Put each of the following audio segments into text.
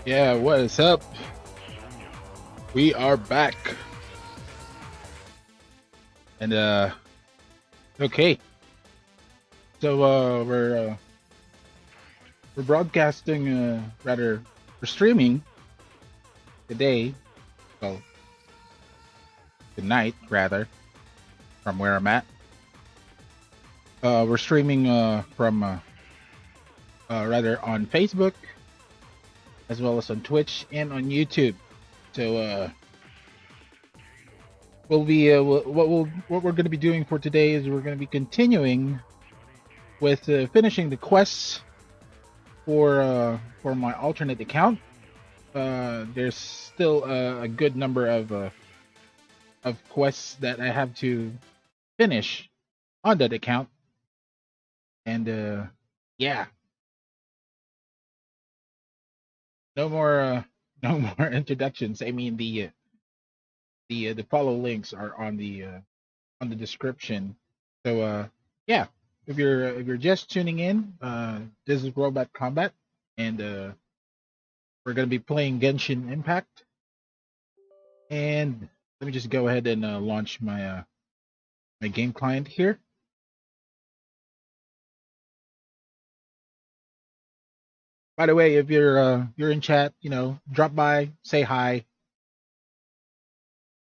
Yeah, what is up? We are back. And okay. So we're broadcasting rather we're streaming today, well, tonight rather, from where I'm at. We're streaming from rather on Facebook as well as on Twitch and on YouTube. So what we're going to be doing for today is we're going to be continuing with finishing the quests for my alternate account. There's still a good number of quests that I have to finish on that account, and yeah, no more no more introductions. I mean the follow links are on the description. So yeah, if you're just tuning in, this is Robot Combat, and we're gonna be playing Genshin Impact. And let me just go ahead and launch my game client here. By the way, if you're in chat, drop by, say hi.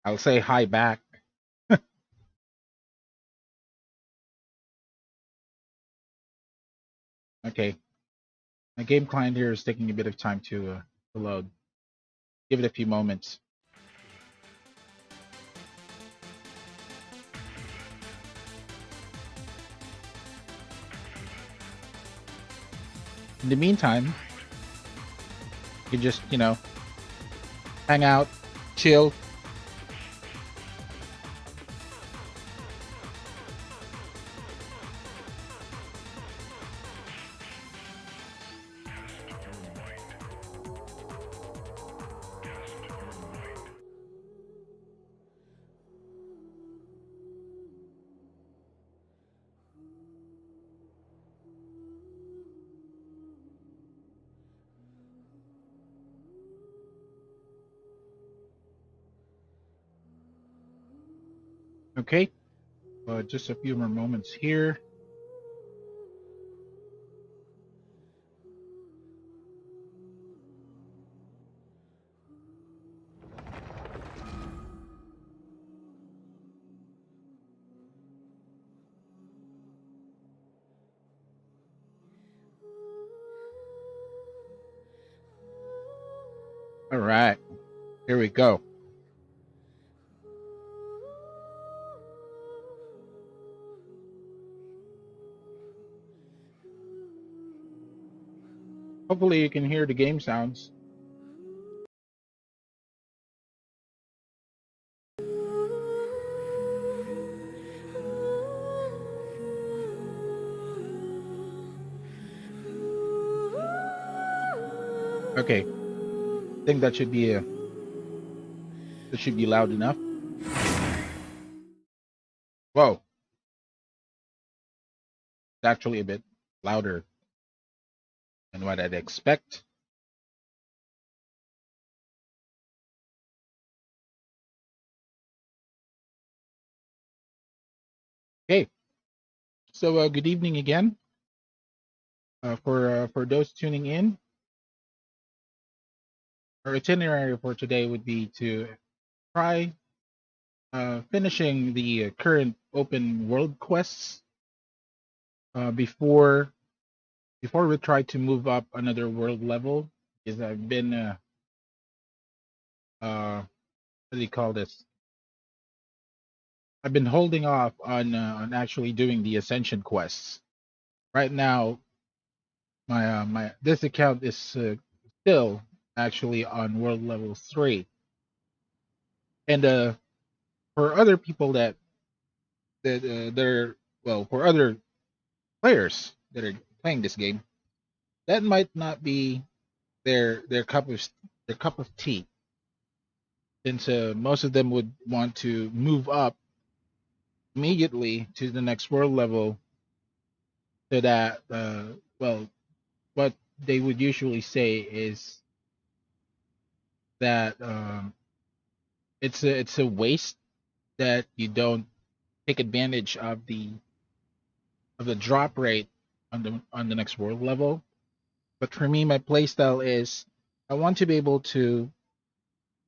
I'll say hi back. Okay, my game client here is taking a bit of time to load. Give it a few moments. In the meantime, you can just hang out, chill. Okay, just a few more moments here. All right, here we go. Hopefully, you can hear the game sounds. Okay, I think that should be loud enough. Whoa, it's actually a bit louder than what I'd expect. Okay, so good evening again. For those tuning in, our itinerary for today would be to try finishing the current open world quests before we try to move up another world level. Because I've been what do you call this? I've been holding off on actually doing the ascension quests. Right now, my this account is still actually on world level 3, and for other people that they're well, for other players that are playing this game, that might not be their cup of tea, since most of them would want to move up immediately to the next world level, so that well, what they would usually say is that it's a waste that you don't take advantage of the drop rate on the next world level. But for me, my playstyle is I want to be able to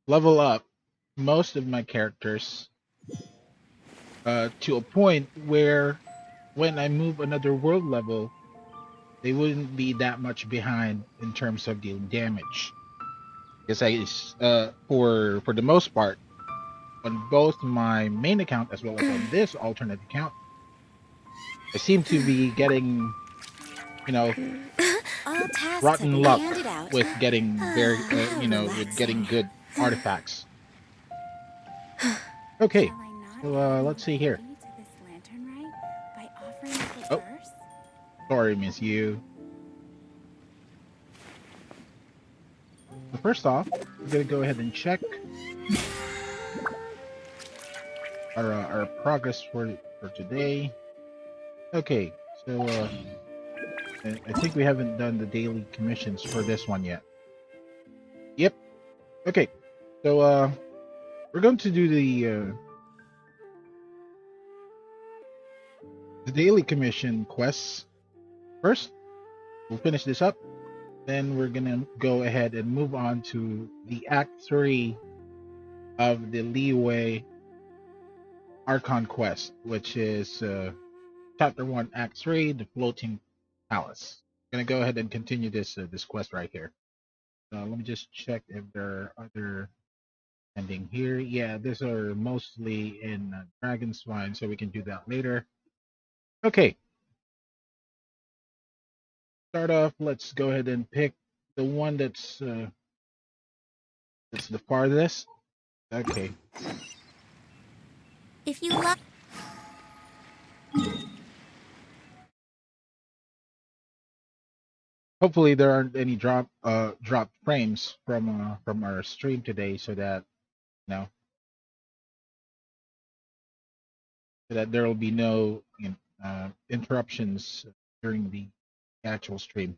level up most of my characters to a point where when I move another world level, they wouldn't be that much behind in terms of dealing damage. Because for the most part, on both my main account as well as on this alternate account, I seem to be getting, you know, All tasks have rotten been luck handed out. with getting very, with getting Relaxing. good artifacts. Okay, Shall I not so add let's see here. variety to this lantern rite by offering it Oh, first? sorry, Miss You. So first off, we're gonna go ahead and check our progress for today. Okay, so I think we haven't done the daily commissions for this one yet. Yep. Okay, so we're going to do the daily commission quests first. We'll finish this up, then we're gonna go ahead and move on to the Act 3 of the Liyue Archon quest, which is Chapter 1, Act 3, the Floating Palace. I'm gonna go ahead and continue this quest right here. Let me just check if there are other ending here. Yeah, these are mostly in Dragon's Spine, so we can do that later. Okay. Start off. Let's go ahead and pick the one that's the farthest. Okay. If you love. Hopefully there aren't any drop frames from our stream today, so that you know so that there will be no interruptions during the actual stream.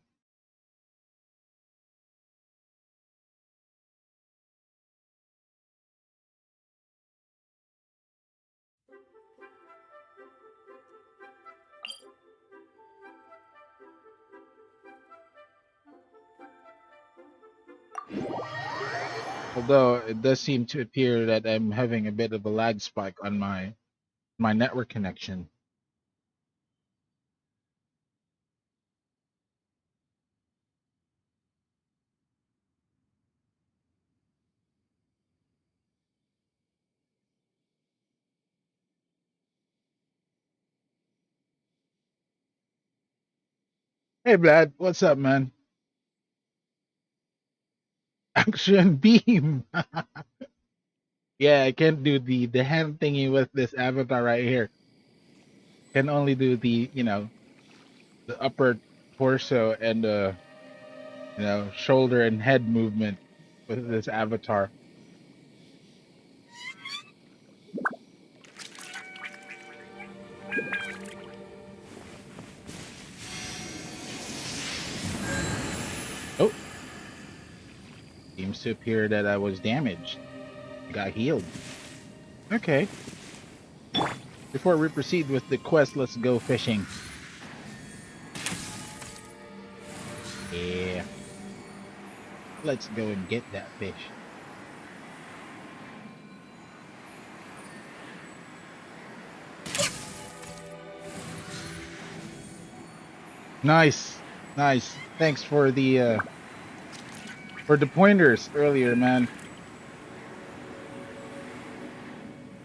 Although it does seem to appear that I'm having a bit of a lag spike on my network connection. Hey Vlad, what's up, man? Action beam. Yeah, I can't do the hand thingy with this avatar right here. Can only do the the upper torso and shoulder and head movement with this avatar. Oh, seems to appear that I was damaged. Got healed. Okay. Before we proceed with the quest, let's go fishing. Yeah. Let's go and get that fish. Nice. Nice. Thanks for the pointers earlier, man.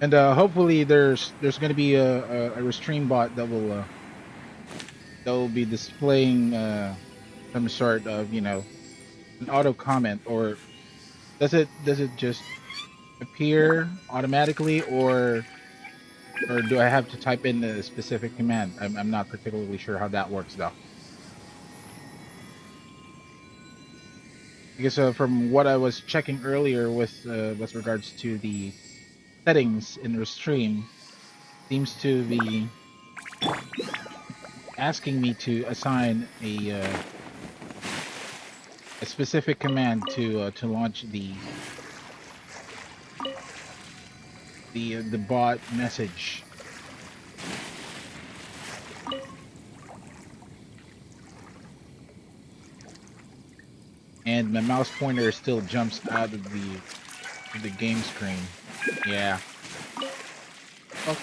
And hopefully there's going to be a restream bot that will be displaying some sort of an auto comment, or does it just appear automatically, or do I have to type in a specific command? I'm not particularly sure how that works though. Because from what I was checking earlier with regards to the settings in Restream, seems to be asking me to assign a specific command to launch the the bot message. And my mouse pointer still jumps out of the game screen. Yeah. Oh,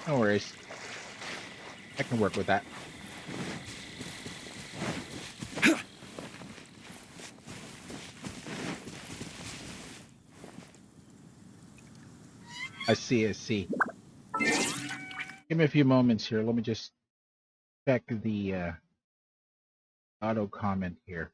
no worries. I can work with that. I see, I see. Give me a few moments here. Let me just check the auto comment here.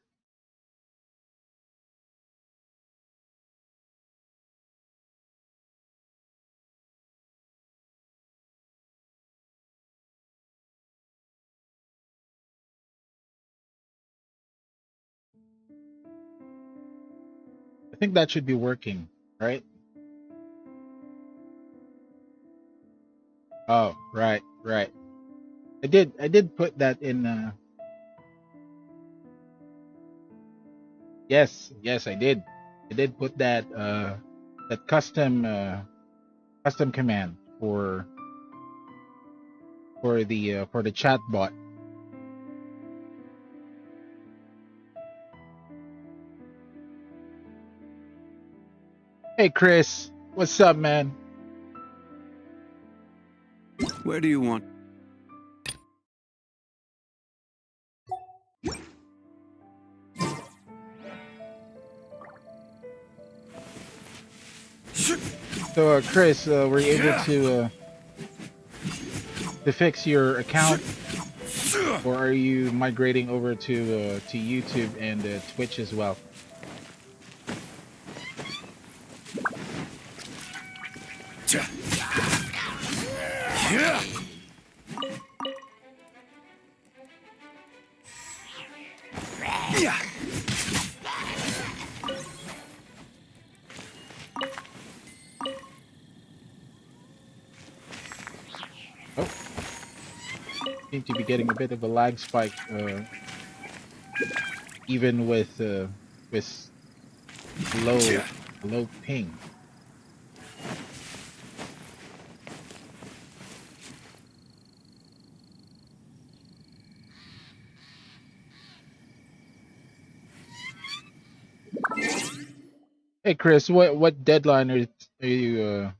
I think that should be working, right? Oh, right, right. I did put that in yes, yes, I did. I did put that that custom command for the chat bot. Hey Chris, what's up, man? Where do you want? So Chris, were you able to fix your account, or are you migrating over to YouTube and Twitch as well? Oh, seem to be getting a bit of a lag spike, even with low ping. Hey Chris, what deadline are you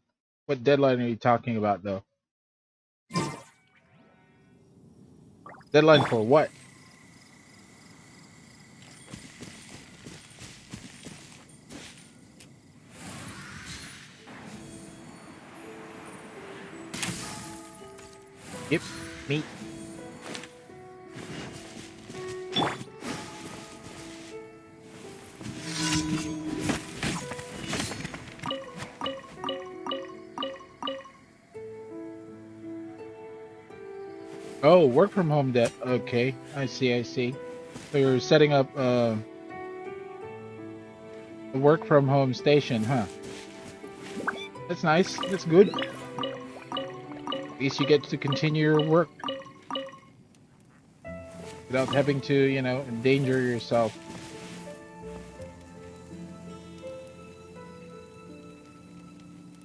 what deadline are you talking about though? Deadline for what? Yep, meat. Oh, work from home debt. Okay, I see, I see. So you're setting up a work from home station, huh? That's nice. That's good. At least you get to continue your work without having to, you know, endanger yourself.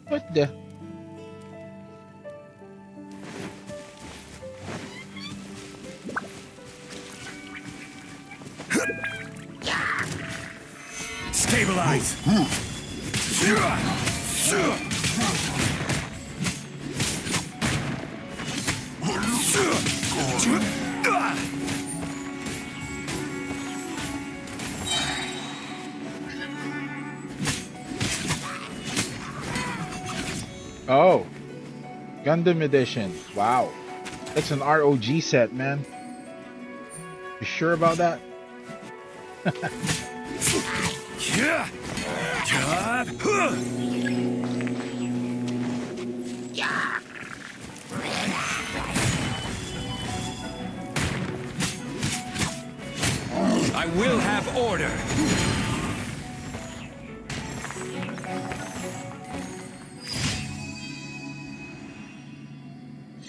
What the? Stabilize. Oh, Gundam Edition. Wow. That's an ROG set, man. You sure about that? I will have order.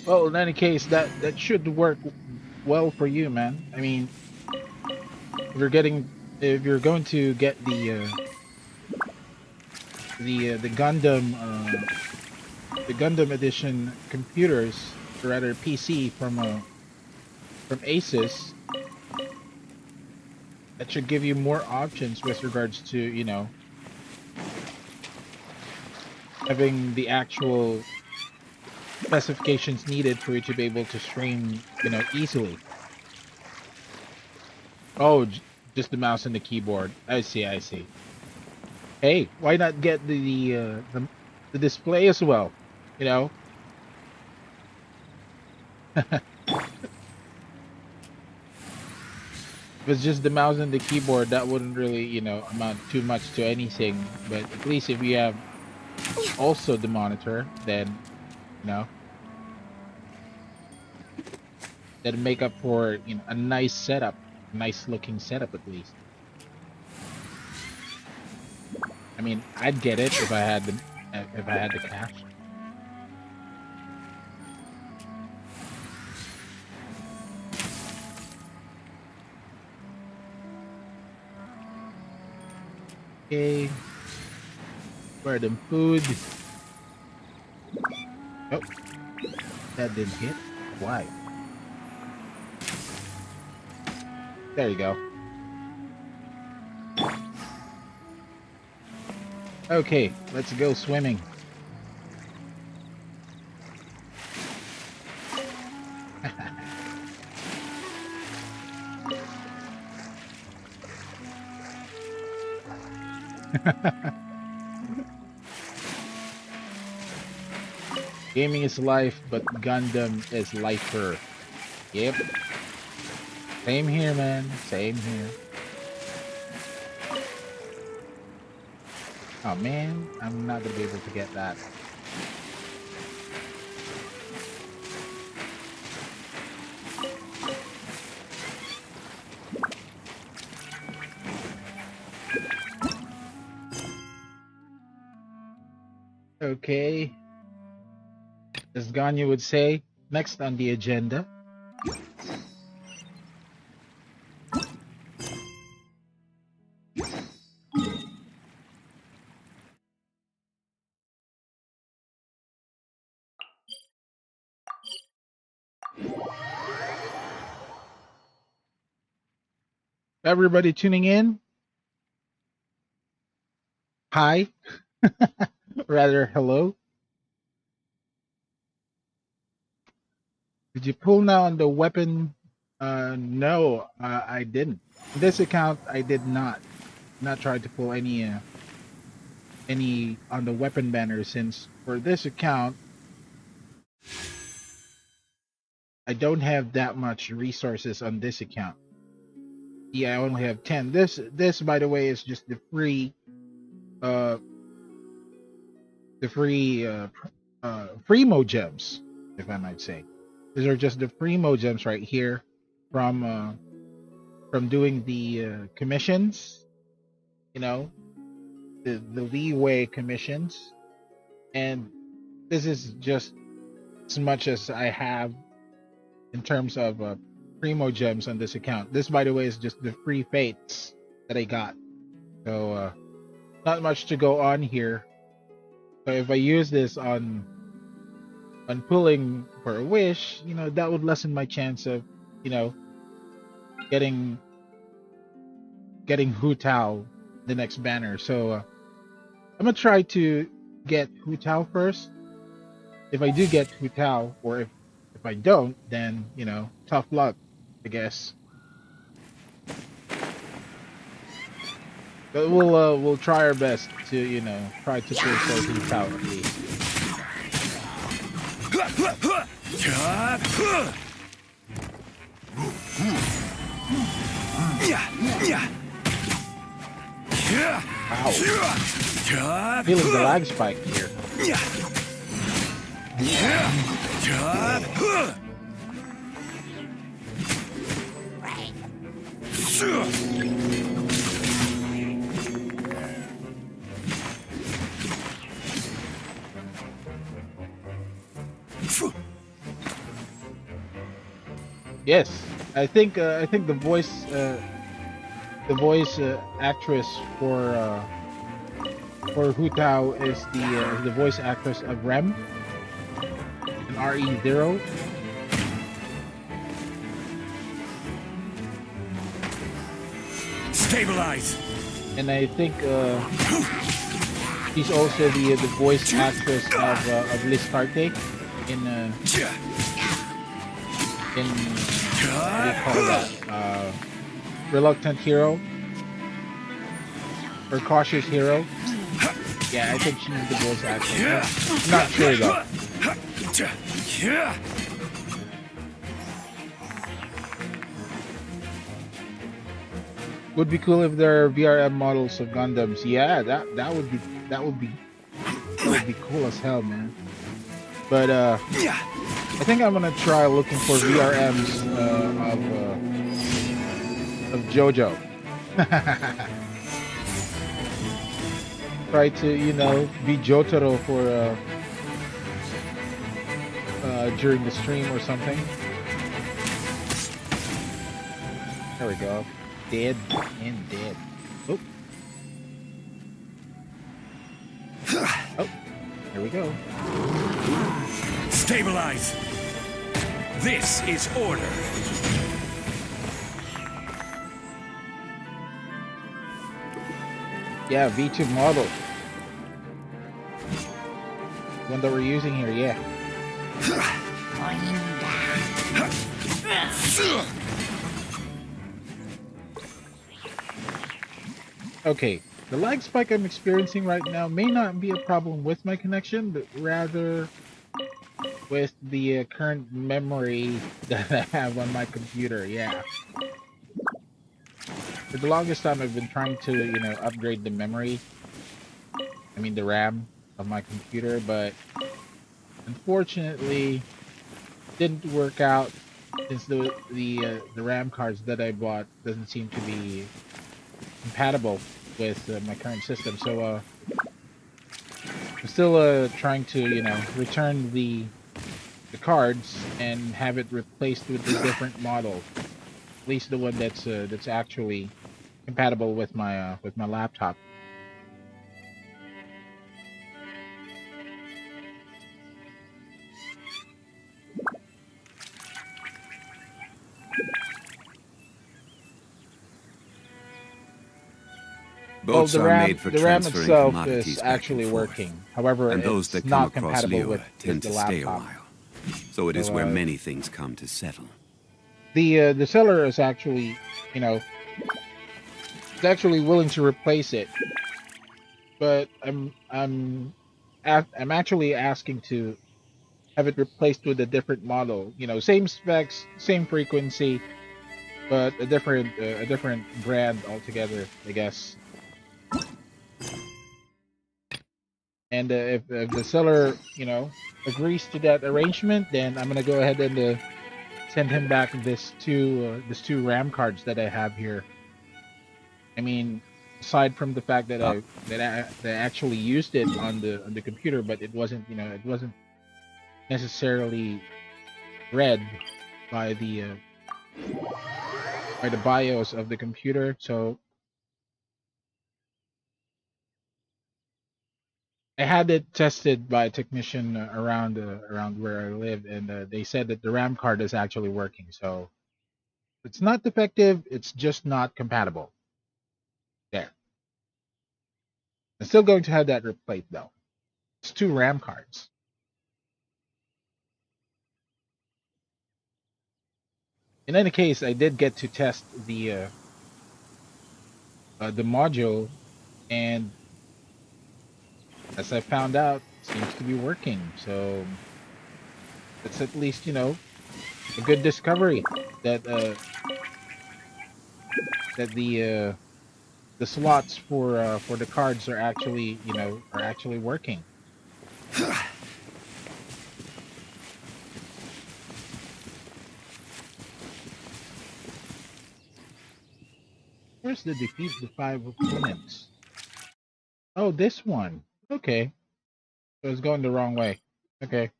Well, in any case, that should work well for you, man. I mean, if you're going to get the Gundam edition computers, or rather PC from Asus, that should give you more options with regards to, you know, having the actual specifications needed for you to be able to stream, you know, easily. Oh, just the mouse and the keyboard. I see, I see. Hey, why not get the display as well? You know? If it's just the mouse and the keyboard, that wouldn't really, you know, amount too much to anything. But at least if you have also the monitor, then, you know, that'd make up for, you know, a nice setup, nice looking setup at least. I mean, I'd get it if I had the cash. Okay. Where them food? Oh, that didn't hit. Why? There you go. Okay, let's go swimming. Gaming is life, but Gundam is lifer. Yep. Same here, man. Same here. Oh man, I'm not gonna be able to get that. Okay. As Ganya would say, next on the agenda. Everybody tuning in? Hi. Rather, hello. Did you pull now on the weapon? No, I didn't. This account, I did not. Not try to pull any on the weapon banner, since for this account, I don't have that much resources on this account. Yeah, I only have 10. This by the way is just the free Primo gems, if I might say. These are just the Primo gems right here from doing the commissions, you know, the leeway commissions, and this is just as much as I have in terms of Primo gems on this account. This, by the way, is just the free fates that I got, so not much to go on here. So if I use this on pulling for a wish, you know, that would lessen my chance of, you know, getting Hu Tao the next banner. So I'm gonna try to get Hu Tao first. If I do get Hu Tao, or if I don't, then, you know, tough luck, I guess. But we'll try our best to, you know, try to pull for Hu Tao at least. Wow. Feeling the lag spike here. Yes, I think the voice actress for for Hu Tao is the voice actress of Rem in RE0. Stabilize. And I think she's also the voice actress of Liz Carte in what do you call that? Reluctant Hero or Cautious Hero. Yeah, I think she's the voice actress. I'm not sure though. Would be cool if there are VRM models of Gundams. Yeah, that would be cool as hell, man. But I think I'm gonna try looking for VRMs of JoJo. Try to, you know, be Jotaro for during the stream or something. There we go. Dead and dead. Oh. Oh. Here we go. Stabilize. This is order. Yeah, V2 model. One that we're using here, yeah. Okay, the lag spike I'm experiencing right now may not be a problem with my connection, but rather with the current memory that I have on my computer, yeah. For the longest time, I've been trying to, you know, upgrade the memory. I mean, the RAM of my computer, but unfortunately, didn't work out since the RAM cards that I bought doesn't seem to be compatible with my current system. So I'm still trying to, you know, return the cards and have it replaced with a different model. At least the one that's actually compatible with my laptop. Boats the are RAM, made for the RAM transferring itself commodities is back and actually forth. working. However, And those it's that come not across compatible Liyue tend with to the stay a laptop. while. So it is So, where many things come to settle. The seller is actually, you know, is actually willing to replace it, but I'm actually asking to have it replaced with a different model. You know, same specs, same frequency, but a different brand altogether, I guess. And if the seller, you know, agrees to that arrangement, then I'm gonna go ahead and send him back this two RAM cards that I have here. I mean, aside from the fact that I actually used it on the computer, but it wasn't, you know, it wasn't necessarily read by the BIOS of the computer. So I had it tested by a technician around where I live, and they said that the RAM card is actually working. So it's not defective; it's just not compatible. There. I'm still going to have that replaced though. It's two RAM cards. In any case, I did get to test the module, and as I found out, it seems to be working. So it's at least, you know, a good discovery that that the slots for the cards are actually, you know, are actually working. Where's the defeat the 5 opponents? Oh, this one. Okay. So it's going the wrong way. Okay.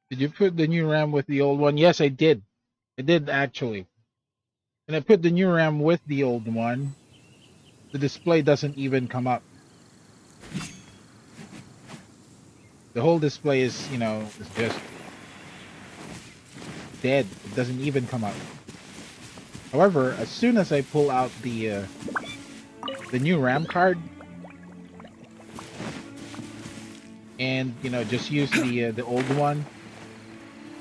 Did you put the new RAM with the old one? Yes, I did. I did actually. And I put the new RAM with the old one. the display doesn't even come up. The whole display is, you know, is just dead. It doesn't even come up. However, as soon as I pull out the new RAM card and, you know, just use the old one,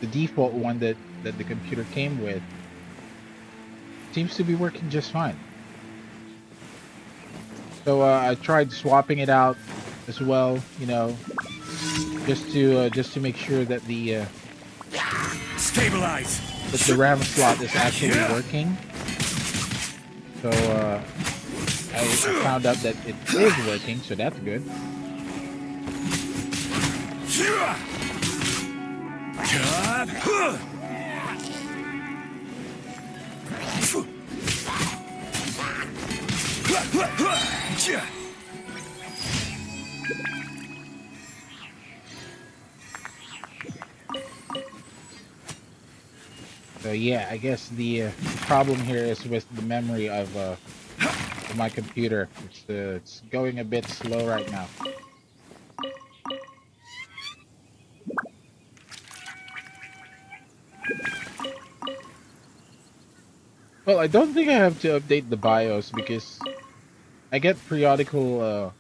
the default one that the computer came with, seems to be working just fine. So I tried swapping it out as well, you know, just to make sure that the Stabilize. that the RAM slot is actually working. So I found out that it is working, so that's good. So yeah, I guess the problem here is with the memory of my computer. It's going a bit slow right now. Well, I don't think I have to update the BIOS because I get periodical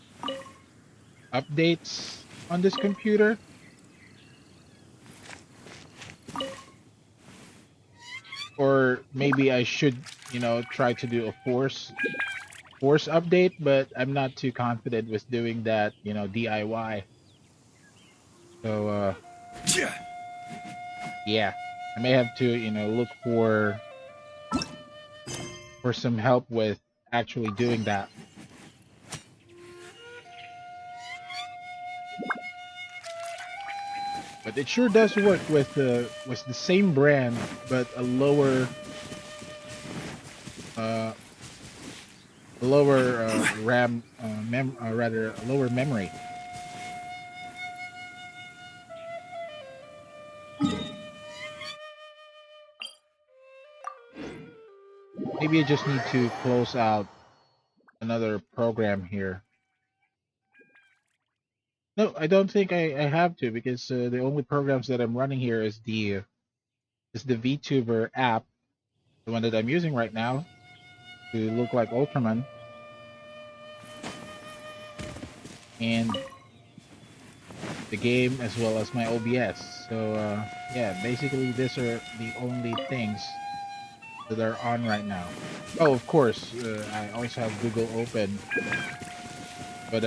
updates on this computer. Or maybe I should, you know, try to do a force update, but I'm not too confident with doing that, you know, DIY. So yeah, I may have to, you know, look for some help with actually doing that. But it sure does work with the same brand, but a lower RAM rather a lower memory. Maybe I just need to close out another program here. No, I don't think I have to, because the only programs that I'm running here is the VTuber app, the one that I'm using right now to look like Ultraman, and the game as well as my OBS. So yeah, basically these are the only things that are on right now. Oh, of course, I also have Google open. But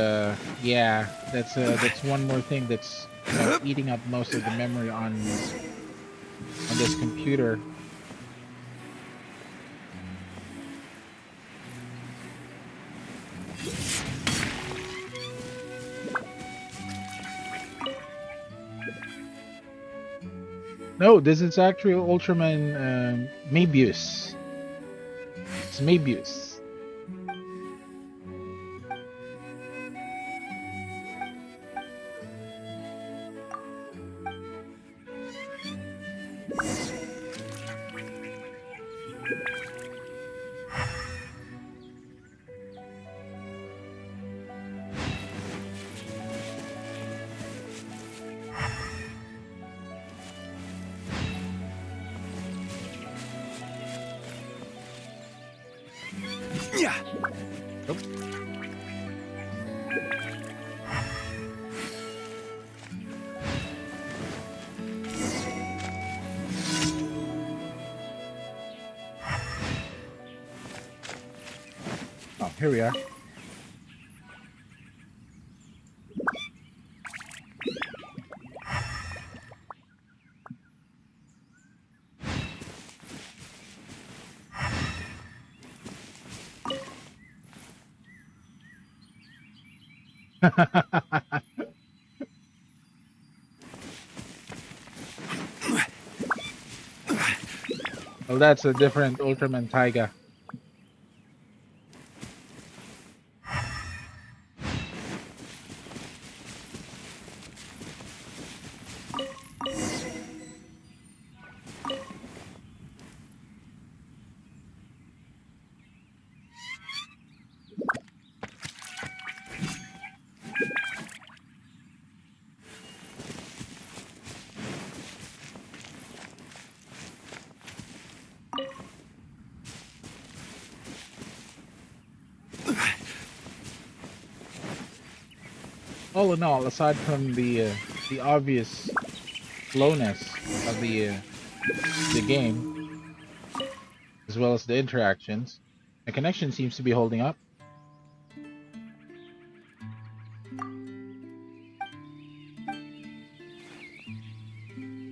yeah, that's one more thing that's, you know, eating up most of the memory on this computer. No, this is actually Ultraman Mabius. It's Mabius. Yeah. Nope. Oh, here we are. Well, that's a different Ultraman Taiga. all in all, aside from the obvious slowness of the game, as well as the interactions, the connection seems to be holding up.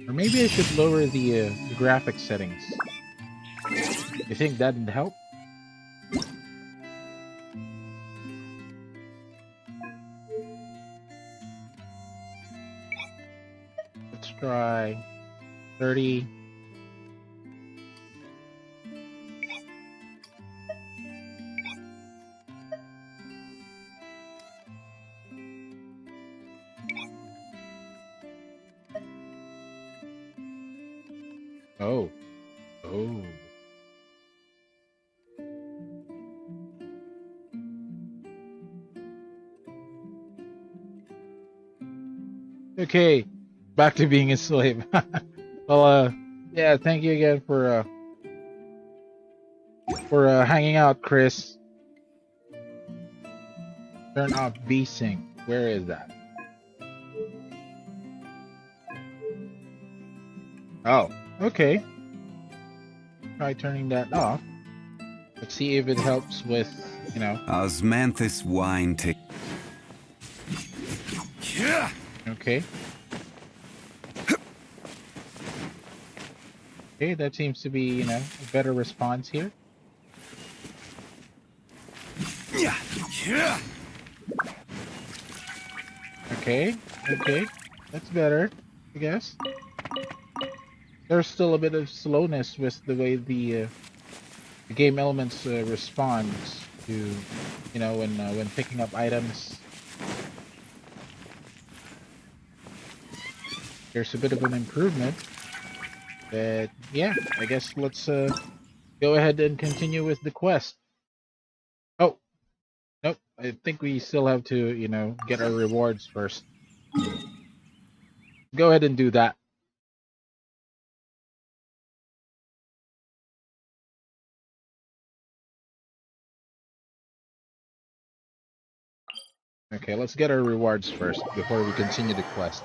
Or maybe I should lower the graphics settings. You think that'd help? Let's try 30. Oh. Oh. Okay, back to being a slave. Well, yeah, thank you again for hanging out, Chris. Turn off VSync. Where is that? Oh, okay. Try turning that off. Let's see if it helps with, you know. Osmanthus wine tick. Okay. Okay, that seems to be, you know, a better response here. Okay, okay. That's better, I guess. There's still a bit of slowness with the way the game elements responds to, you know, when picking up items. There's a bit of an improvement, but yeah, I guess let's go ahead and continue with the quest. Oh, nope, I think we still have to, you know, get our rewards first. Go ahead and do that. Okay, let's get our rewards first before we continue the quest.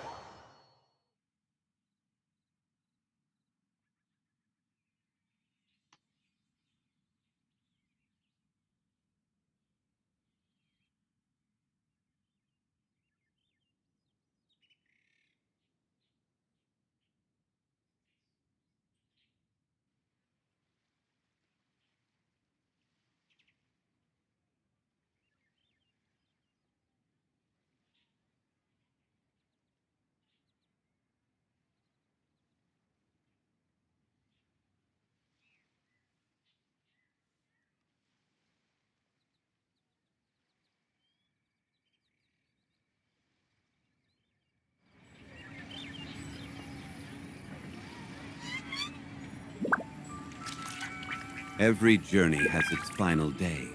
Every journey has its final day.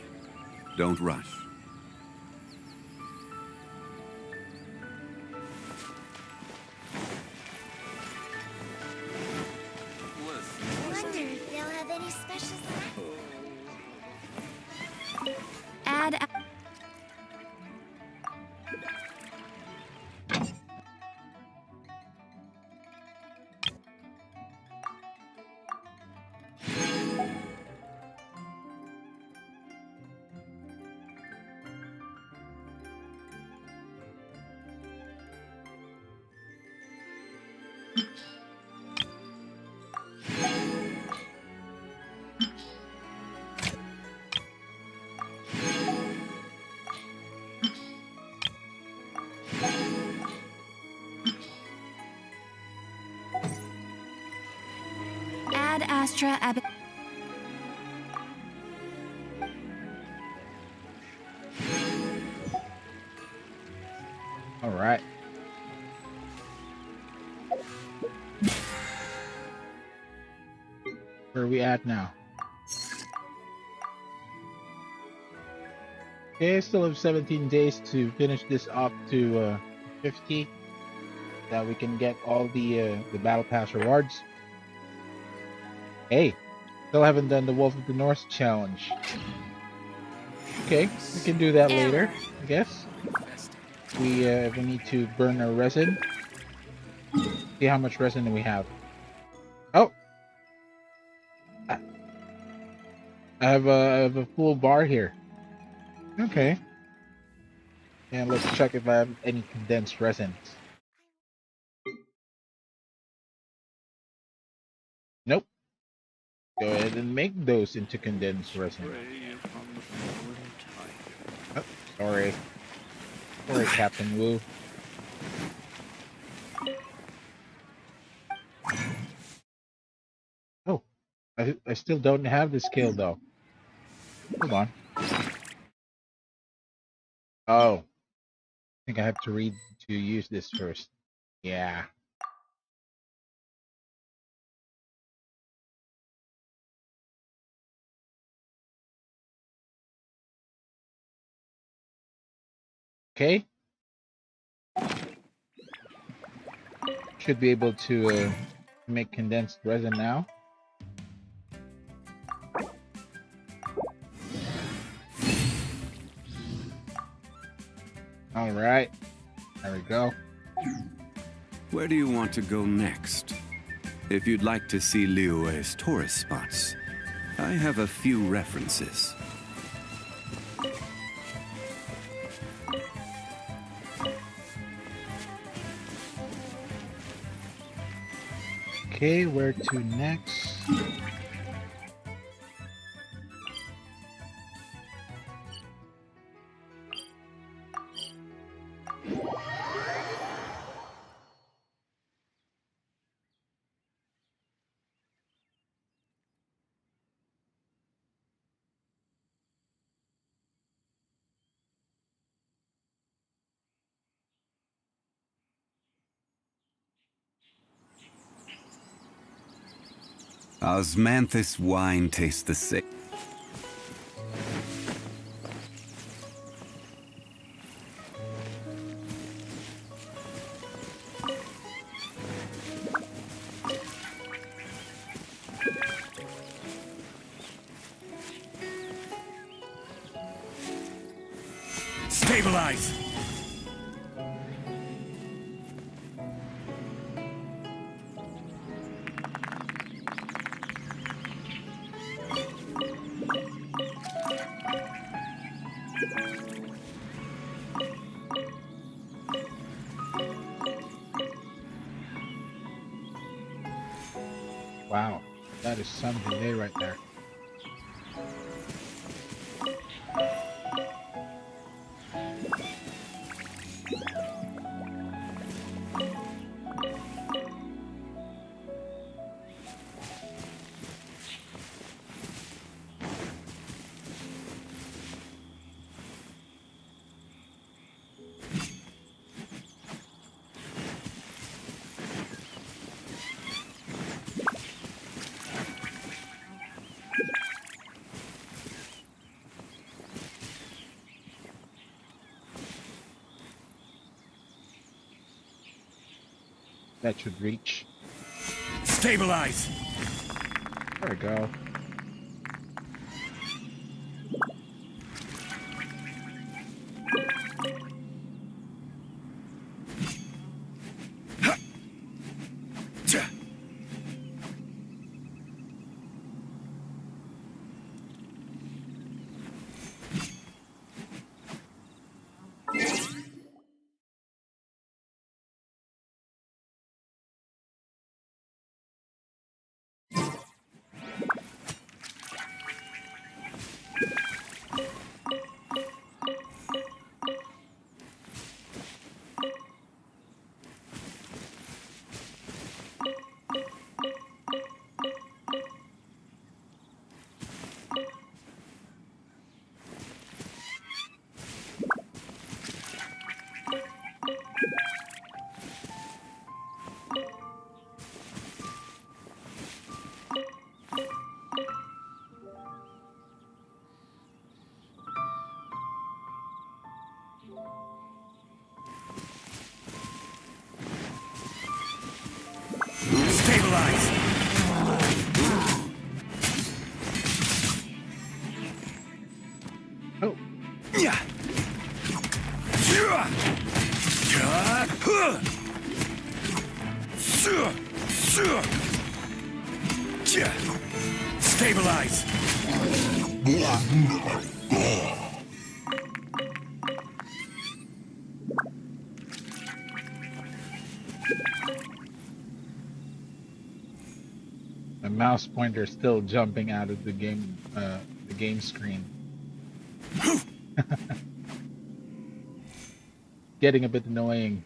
Don't rush. Wonder if they'll have any special Add. Ad Astra Ab. All right. Where are we at now? Okay, I still have 17 days to finish this up to 50. That we can get all the Battle Pass rewards. Hey, still haven't done the Wolf of the North challenge. Okay, we can do that later, I guess. we need to burn our resin. See how much resin we have. Oh, I I have a full bar here. Okay. And let's check if I have any condensed resins. Nope. Go ahead and make those into condensed resin. Oh, sorry. Sorry, Captain Wu. Oh, I still don't have the scale though. Hold on. Oh, I think I have to read to use this first. Yeah. Okay. Should be able to make condensed resin now. All right. There we go. Where do you want to go next? If you'd like to see Liyue's tourist spots, I have a few references. Okay, where to next? Osmanthus wine tastes the same. Stabilize! Wow, that is some delay right there. That should reach. Stabilize! There we go. Stabilize! Oh. Yeah. Stabilize! My mouse pointer still jumping out of the game screen. Getting a bit annoying.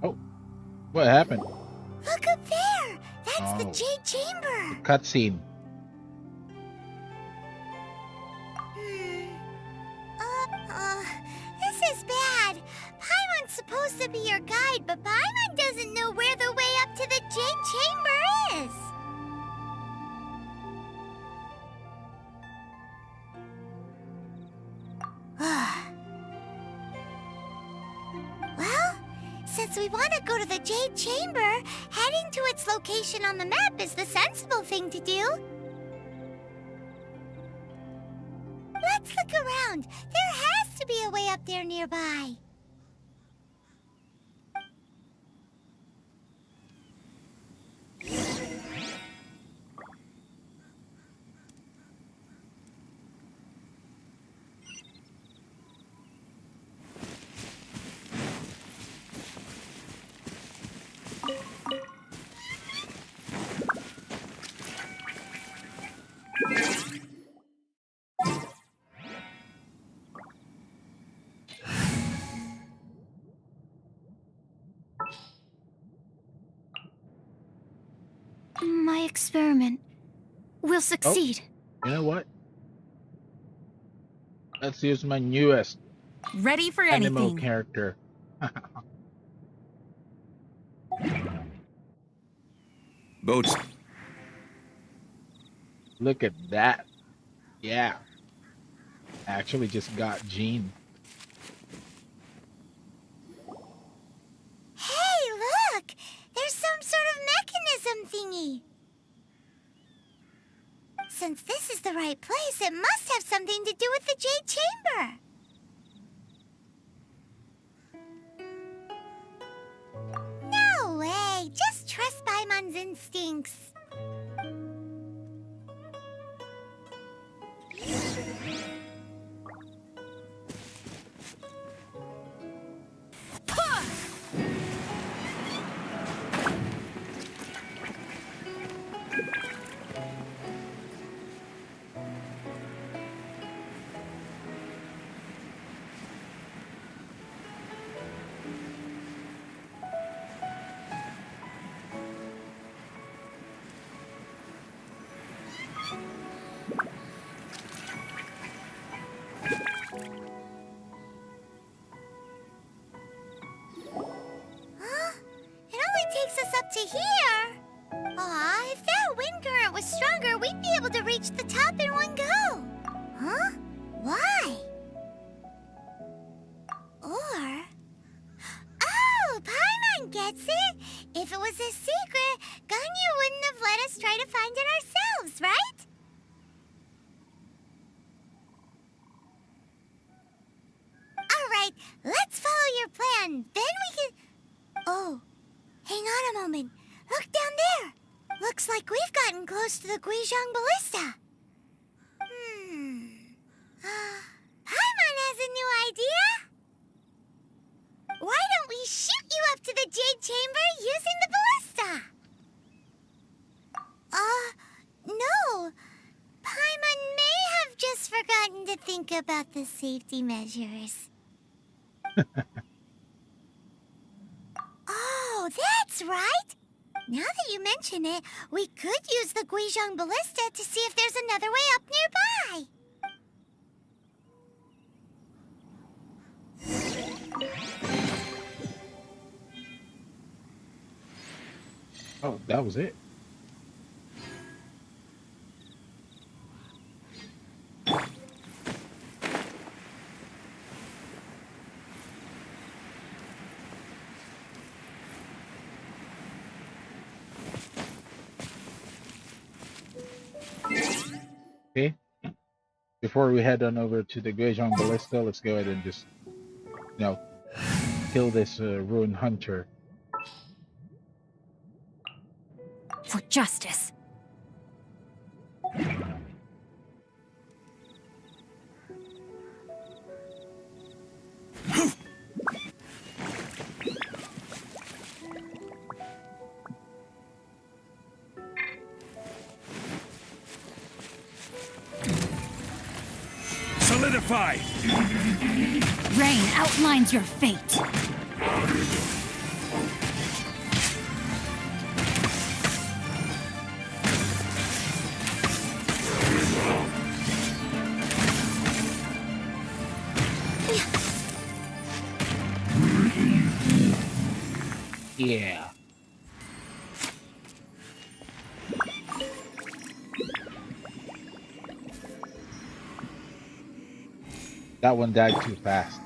Oh, what happened? Look up there! That's the Oh. Jade Chamber! Cutscene. This is bad. Paimon's supposed to be your guide, but Paimon doesn't know where the way up to the Jade Chamber is. Well, since we want to go to the Jade Chamber, heading to its location on the map is the sensible thing to do. Let's look around. There has to be a way up there nearby. My experiment will succeed. You know what? Let's use my newest Ready for animal anything. character. Boats. Look at that. Yeah. Actually just got Jean. Hey, look! There's some sort of mechanism thingy. Since this is the right place, it must have something to do with the Jade Chamber. No way! Just trust Paimon's instincts. It only takes us up to here. Aw, if that wind current was stronger, we'd be able to reach the top in one go. Huh? Why? Or... Oh, Paimon gets it! If it was a secret, Ganyu wouldn't have let us try to find it ourselves, right? Alright, let's follow your plan. Then we can... Oh, hang on a moment. Look down there. Looks like we've gotten close to the Guizhong Ballista. Paimon has a new idea. the Jade Chamber using the ballista. No. Paimon may have just forgotten to think about the safety measures. Oh, that's right. Now that you mention it, we could use the Guizhong Ballista to see if there's another way up nearby. Oh, that was it. Okay. Before we head on over to the Guizhong Ballista, let's go ahead and just, kill this ruined hunter. For justice. Solidify! Rain outlines your fate. Yeah. That one died too fast.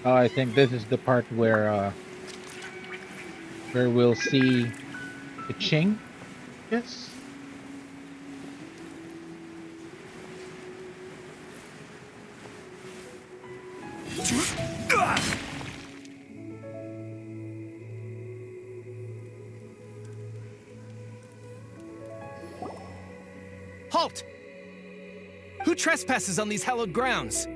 Oh, I think this is the part where we'll see the Qing. Yes. Halt! Who trespasses on these hallowed grounds?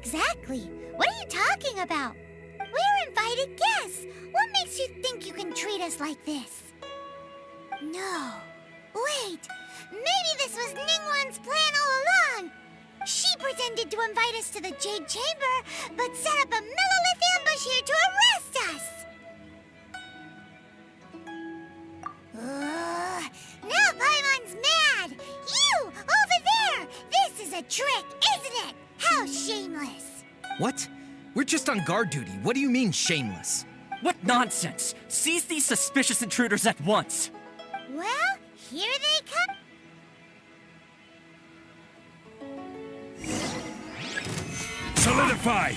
Exactly. What are you talking about? We're invited guests. What makes you think you can treat us like this? No. Wait. Maybe this was Ningguang's plan all along. She pretended to invite us to the Jade Chamber, but set up a Millelith ambush here to arrest us. Now Paimon's mad! You! Over there! This is a trick, isn't it? How shameless! What? We're just on guard duty. What do you mean, shameless? What nonsense! Seize these suspicious intruders at once! Well, here they come. Solidify!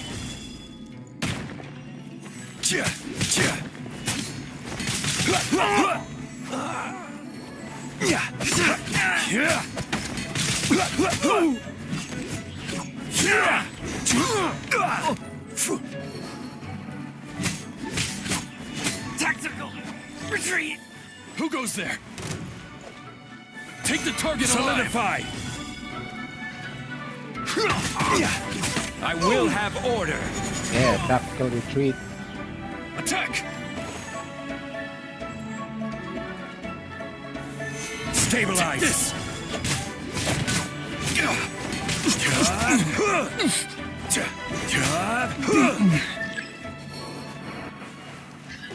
Tactical retreat! Who goes there? Take the target Solidify! I will have order. Yeah, tactical retreat. Attack! Stabilize! This.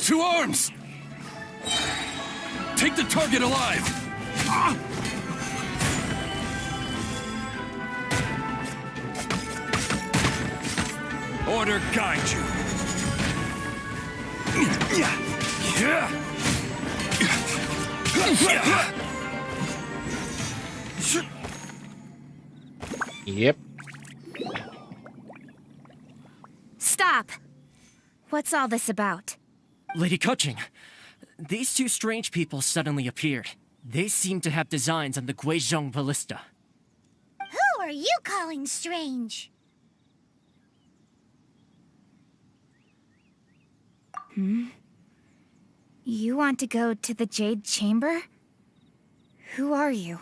To arms! Take the target alive! Order guide you. Yep. Stop! What's all this about? Lady Keqing, these two strange people suddenly appeared. They seem to have designs on the Guizhong Ballista. Who are you calling strange? You want to go to the Jade Chamber? Who are you?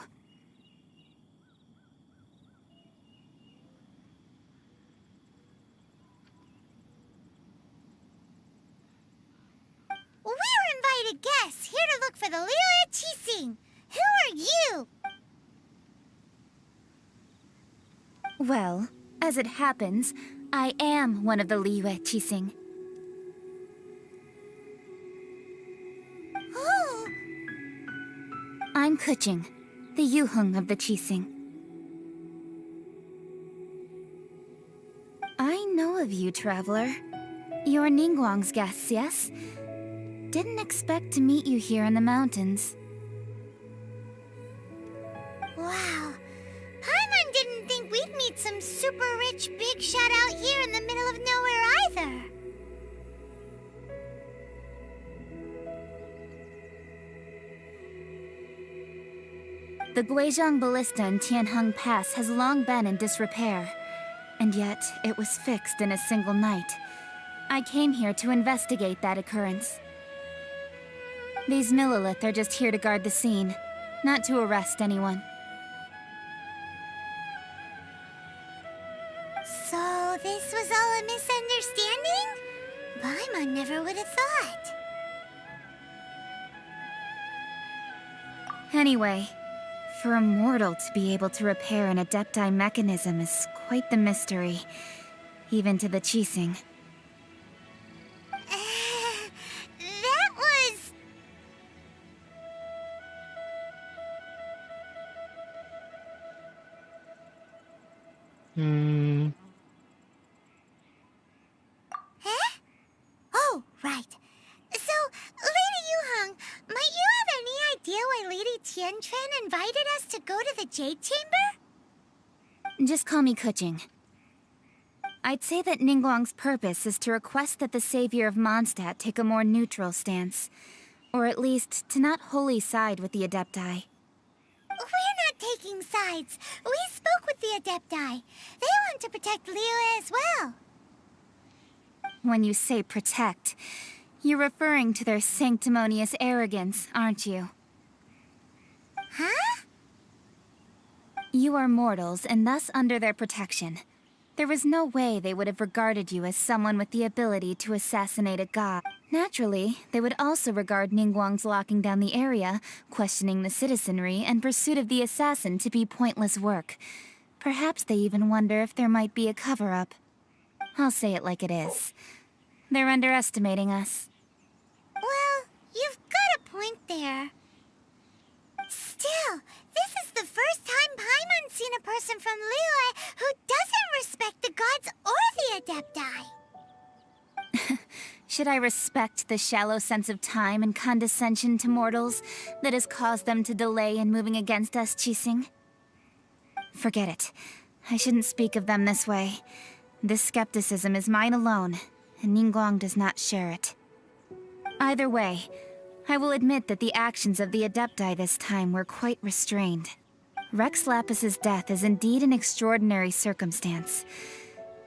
We're invited guests here to look for the Liyue Qixing. Who are you? Well, as it happens, I am one of the Liyue Qixing. Oh, I'm Keqing, the Yuheng of the Qixing. I know of you, traveler. You're Ningguang's guests, yes? Didn't expect to meet you here in the mountains. wow. Paimon didn't think we'd meet some super rich big shot out here in the middle of nowhere either. The Guizhong Ballista in Tianheng Pass has long been in disrepair, and yet it was fixed in a single night. I came here to investigate that occurrence. These Millelith are just here to guard the scene, not to arrest anyone. So this was all a misunderstanding? Paimon never would have thought. Anyway, for a mortal to be able to repair an Adepti mechanism is quite the mystery, even to the Qixing. That was... Hmm. Huh? Oh, right. So, Lady Yuheng, might you have any idea why Lady Tianquan invited us to go to the Jade Chamber? Just call me Keqing. I'd say that Ningguang's purpose is to request that the savior of Mondstadt take a more neutral stance. Or at least, to not wholly side with the Adepti. We're not taking sides. We spoke with the Adepti. They want to protect Liyue as well. When you say protect, you're referring to their sanctimonious arrogance, aren't you? Huh? You are mortals, and thus under their protection. There was no way they would have regarded you as someone with the ability to assassinate a god. Naturally, they would also regard Ningguang's locking down the area, questioning the citizenry, and pursuit of the assassin to be pointless work. Perhaps they even wonder if there might be a cover-up. I'll say it like it is. They're underestimating us. Well, you've got a point there. Still, this is the first time Paimon's seen a person from Liyue who doesn't respect the gods or the Adepti. Should I respect the shallow sense of time and condescension to mortals that has caused them to delay in moving against us, Qixing? Forget it. I shouldn't speak of them this way. This skepticism is mine alone, and Ningguang does not share it. Either way, I will admit that the actions of the Adepti this time were quite restrained. Rex Lapis's death is indeed an extraordinary circumstance.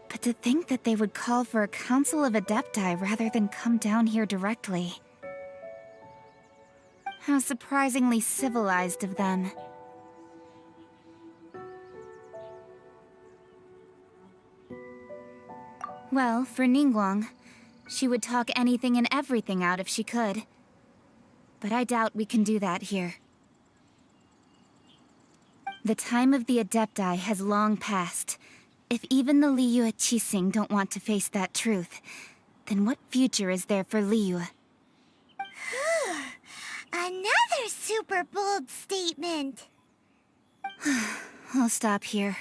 But to think that they would call for a council of Adepti rather than come down here directly. How surprisingly civilized of them. Well, for Ningguang, she would talk anything and everything out if she could. But I doubt we can do that here. The time of the Adepti has long passed. If even the Liyue Qixing don't want to face that truth, then what future is there for Liyue? Another super bold statement. I'll stop here.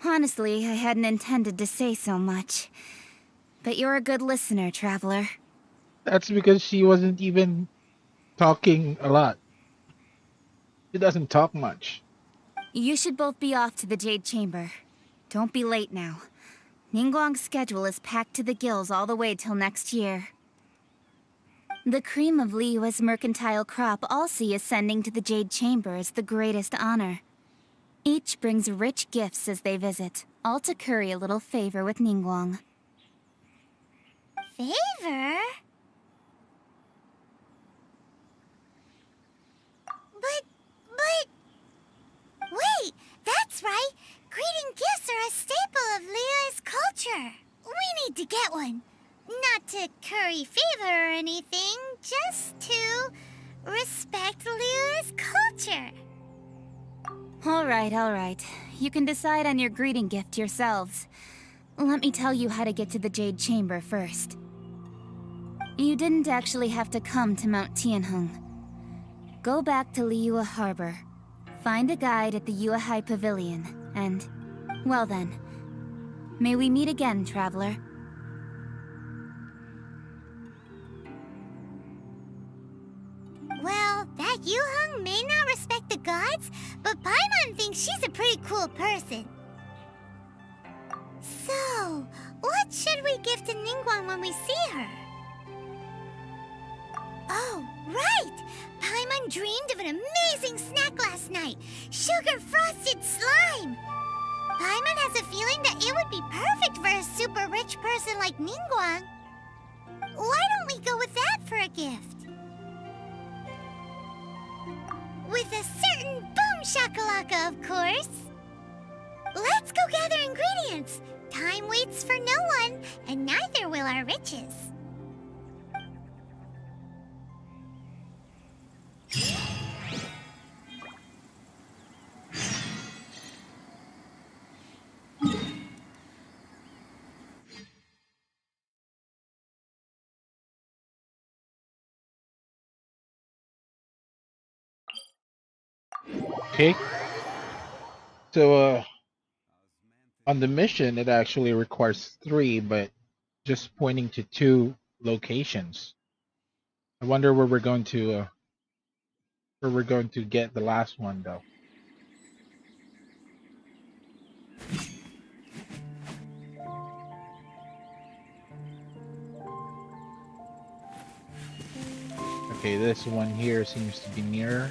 Honestly, I hadn't intended to say so much. But you're a good listener, traveler. That's because she wasn't even talking a lot. She doesn't talk much. You should both be off to the Jade Chamber. Don't be late now. Ningguang's schedule is packed to the gills all the way till next year. The cream of Liyue's mercantile crop all see ascending to the Jade Chamber as the greatest honor. Each brings rich gifts as they visit, all to curry a little favor with Ningguang. Favor? But... Wait, that's right! Greeting gifts are a staple of Liyue's culture. We need to get one. Not to curry favor or anything, just to respect Liyue's culture. All right. You can decide on your greeting gift yourselves. Let me tell you how to get to the Jade Chamber first. You didn't actually have to come to Mount Tianheng. Go back to Liyue Harbor. Find a guide at the Yuehai Pavilion, and... well then. May we meet again, traveler. Well, that Yuheng may not respect the gods, but Paimon thinks she's a pretty cool person. So, what should we give to Ningguang when we see her? Oh, right! Paimon dreamed of an amazing snack last night! Sugar-frosted slime! Paimon has a feeling that it would be perfect for a super rich person like Ningguang. Why don't we go with that for a gift? With a certain boom shakalaka, of course! Let's go gather ingredients! Time waits for no one, and neither will our riches. Okay. So, on the mission, it actually requires 3, but just pointing to 2 locations. I wonder where we're going to get the last one, though. Okay, this one here seems to be nearer.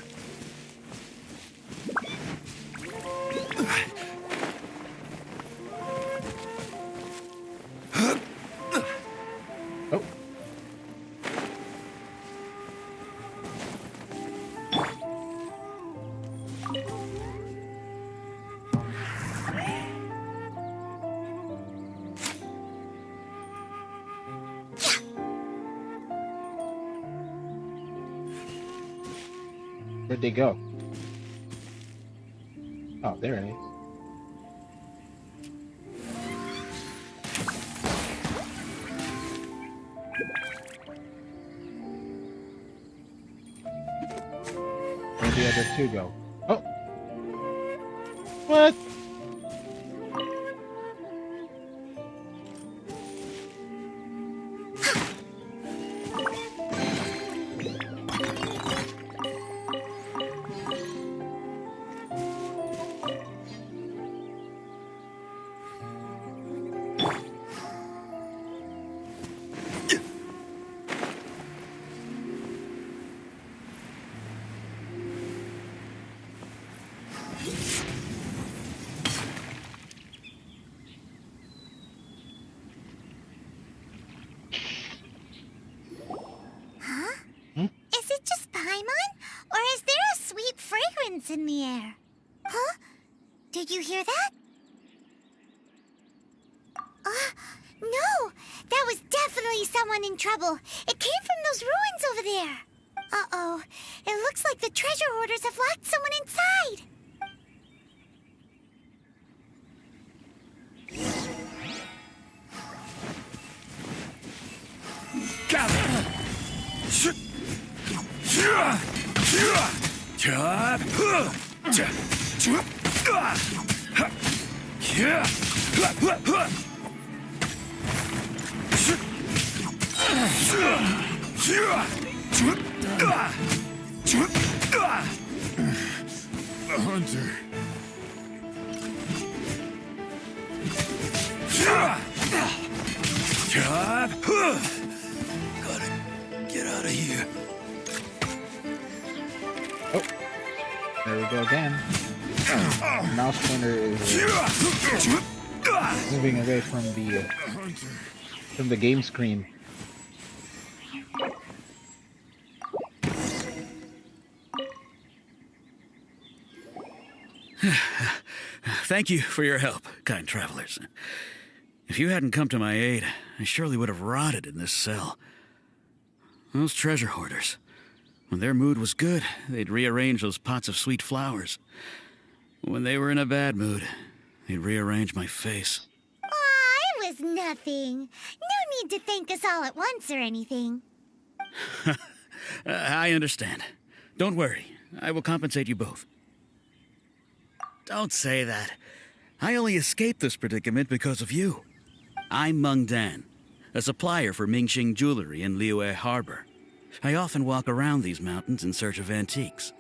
Oh. Where'd they go? Oh, there it is. Where'd the other 2 go? Oh! What? Is it just Paimon? Or is there a sweet fragrance in the air? Huh? Did you hear that? No! That was definitely someone in trouble. It came from those ruins over there. Uh-oh. It looks like the treasure hoarders have locked someone inside. a hunter. Gotta get out of here. Oh, there we go again. Mouse pointer is moving away from the game screen. Thank you for your help, kind travelers. If you hadn't come to my aid, I surely would have rotted in this cell. Those treasure hoarders, when their mood was good, they'd rearrange those pots of sweet flowers. When they were in a bad mood, they'd rearrange my face. Aw, it was nothing. No need to thank us all at once or anything. I understand. Don't worry, I will compensate you both. Don't say that. I only escaped this predicament because of you. I'm Meng Dan, a supplier for Mingxing Jewelry in Liyue Harbor. I often walk around these mountains in search of antiques.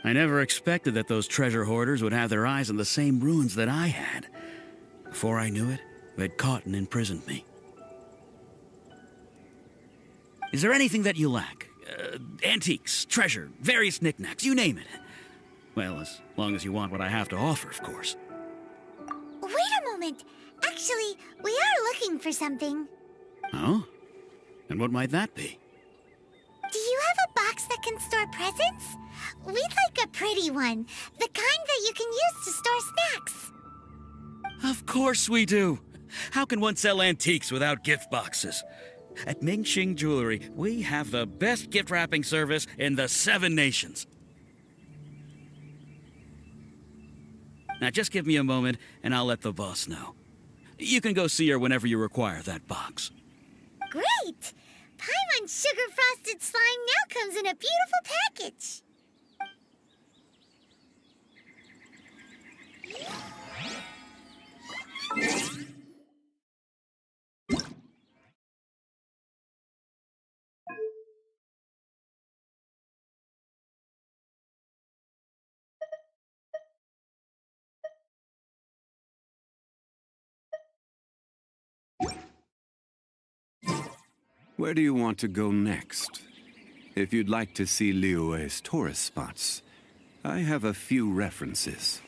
I never expected that those treasure hoarders would have their eyes on the same ruins that I had. Before I knew it, they'd caught and imprisoned me. Is there anything that you lack? Antiques, treasure, various knickknacks, you name it. Well, as long as you want what I have to offer, of course. Wait a moment. Actually, we are looking for something. Oh? And what might that be? Do you have a box that can store presents? We'd like a pretty one. The kind that you can use to store snacks. Of course we do. How can one sell antiques without gift boxes? At Mingxing Jewelry, we have the best gift wrapping service in the 7 nations. Now just give me a moment and I'll let the boss know. You can go see her whenever you require that box. Great! Paimon Sugar Frosted Slime now comes in a beautiful package. Where do you want to go next? If you'd like to see Liyue's tourist spots, I have a few references.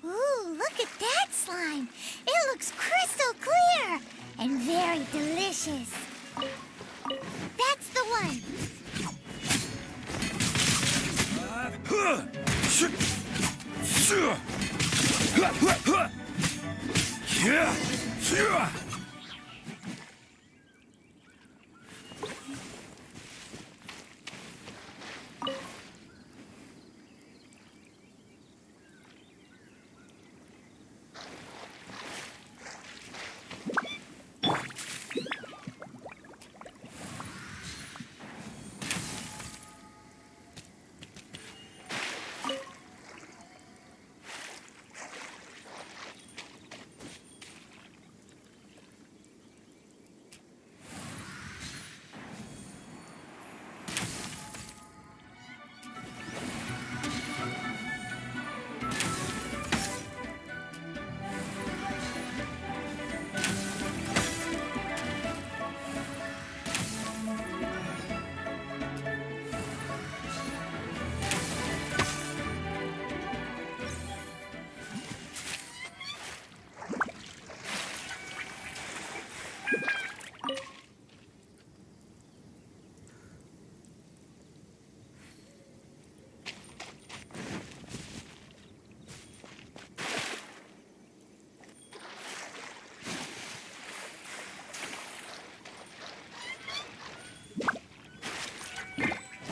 Ooh, look at that slime. It looks crystal clear and very delicious. That's the one.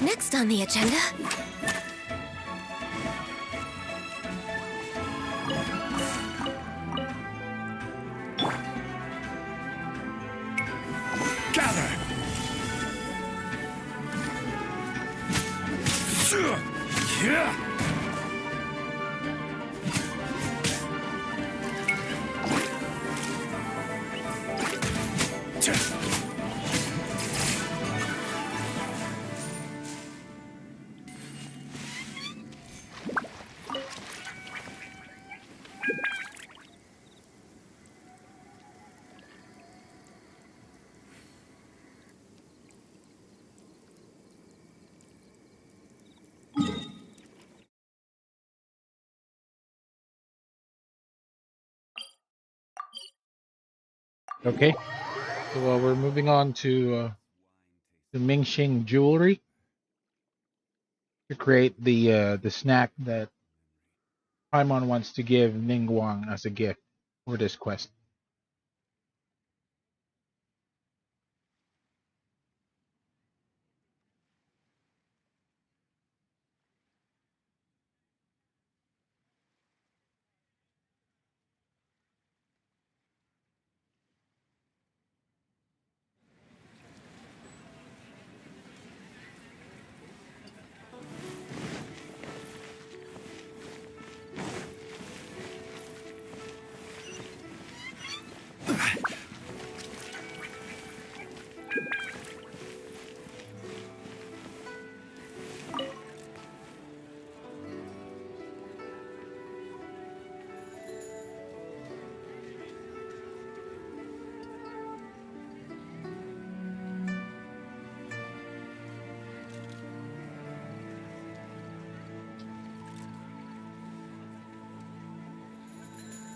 Next on the agenda. Gather! Yeah! Okay. So we're moving on to the Mingxing jewelry to create the snack that Paimon wants to give Ningguang as a gift for this quest.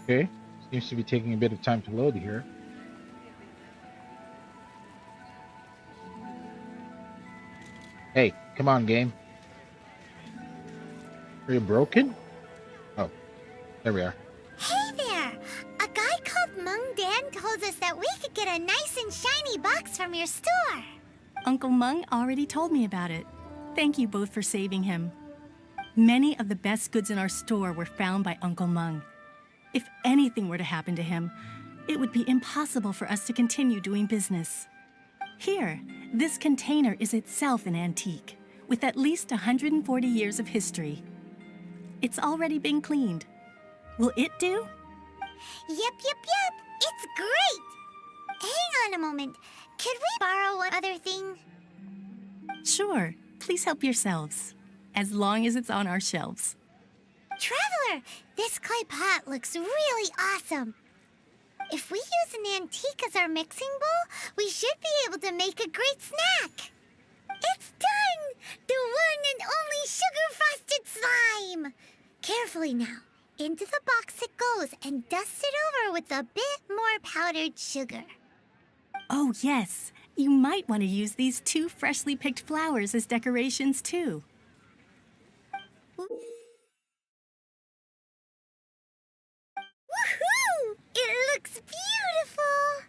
Okay. Seems to be taking a bit of time to load here. Hey, come on, game. Are you broken? Oh, there we are. Hey there! A guy called Mung Dan told us that we could get a nice and shiny box from your store. Uncle Mung already told me about it. Thank you both for saving him. Many of the best goods in our store were found by Uncle Mung. If anything were to happen to him, it would be impossible for us to continue doing business. Here, this container is itself an antique, with at least 140 years of history. It's already been cleaned. Will it do? Yep. It's great! Hang on a moment. Could we borrow one other thing? Sure, please help yourselves, as long as it's on our shelves. Traveler, this clay pot looks really awesome. If we use an antique as our mixing bowl, we should be able to make a great snack. It's done! The one and only sugar-frosted slime! Carefully now. Into the box it goes and dust it over with a bit more powdered sugar. Oh, yes. You might want to use these 2 freshly picked flowers as decorations, too. Woohoo! It looks beautiful!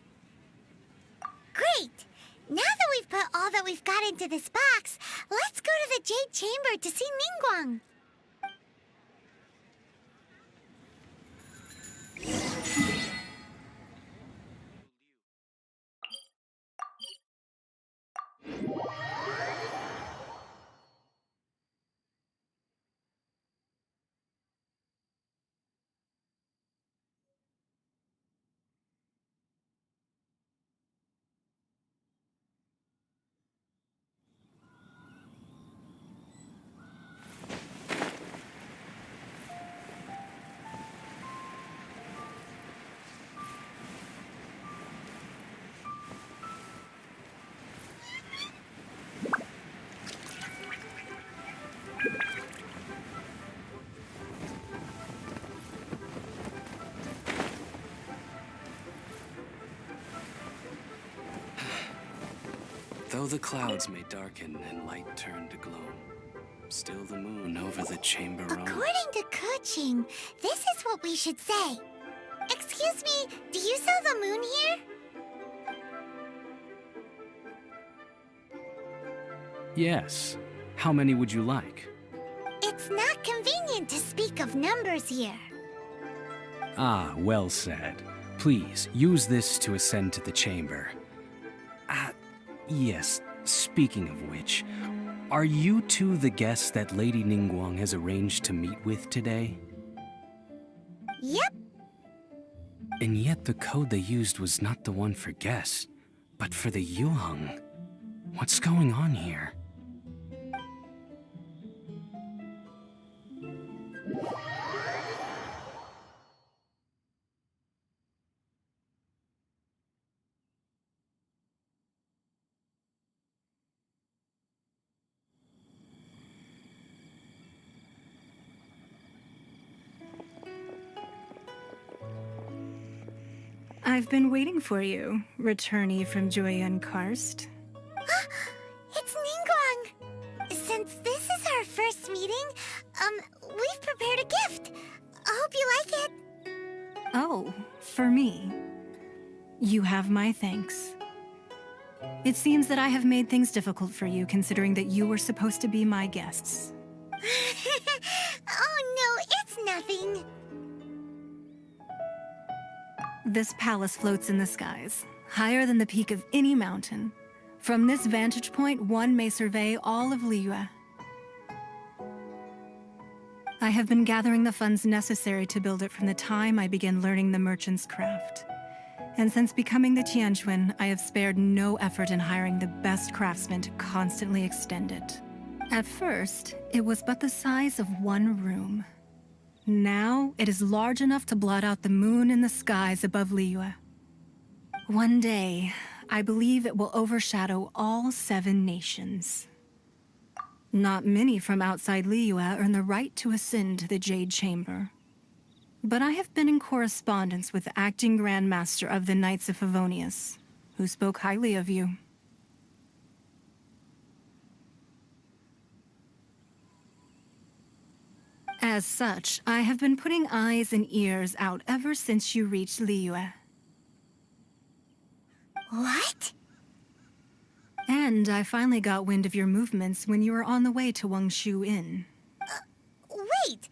Great! Now that we've put all that we've got into this box, let's go to the Jade Chamber to see Ningguang. Though the clouds may darken and light turn to glow, still the moon over the chamber roams. According to Keqing, this is what we should say. Excuse me, do you sell the moon here? Yes. How many would you like? It's not convenient to speak of numbers here. Ah, well said. Please, use this to ascend to the chamber. Yes, speaking of which, are you two the guests that Lady Ningguang has arranged to meet with today? Yep. And yet the code they used was not the one for guests, but for the Yuheng. What's going on here? I've been waiting for you, returnee from Jueyun Karst. It's Ningguang. Since this is our first meeting, we've prepared a gift. I hope you like it. Oh, for me. You have my thanks. It seems that I have made things difficult for you, considering that you were supposed to be my guests. Oh no, it's nothing. This palace floats in the skies, higher than the peak of any mountain. From this vantage point, one may survey all of Liyue. I have been gathering the funds necessary to build it from the time I began learning the merchant's craft. And since becoming the Tianquan, I have spared no effort in hiring the best craftsmen to constantly extend it. At first, it was but the size of one room. Now, it is large enough to blot out the moon in the skies above Liyue. One day, I believe it will overshadow all 7 nations. Not many from outside Liyue earn the right to ascend to the Jade Chamber. But I have been in correspondence with the acting Grand Master of the Knights of Favonius, who spoke highly of you. As such, I have been putting eyes and ears out ever since you reached Liyue. What? And I finally got wind of your movements when you were on the way to Wangshu Inn. Wait,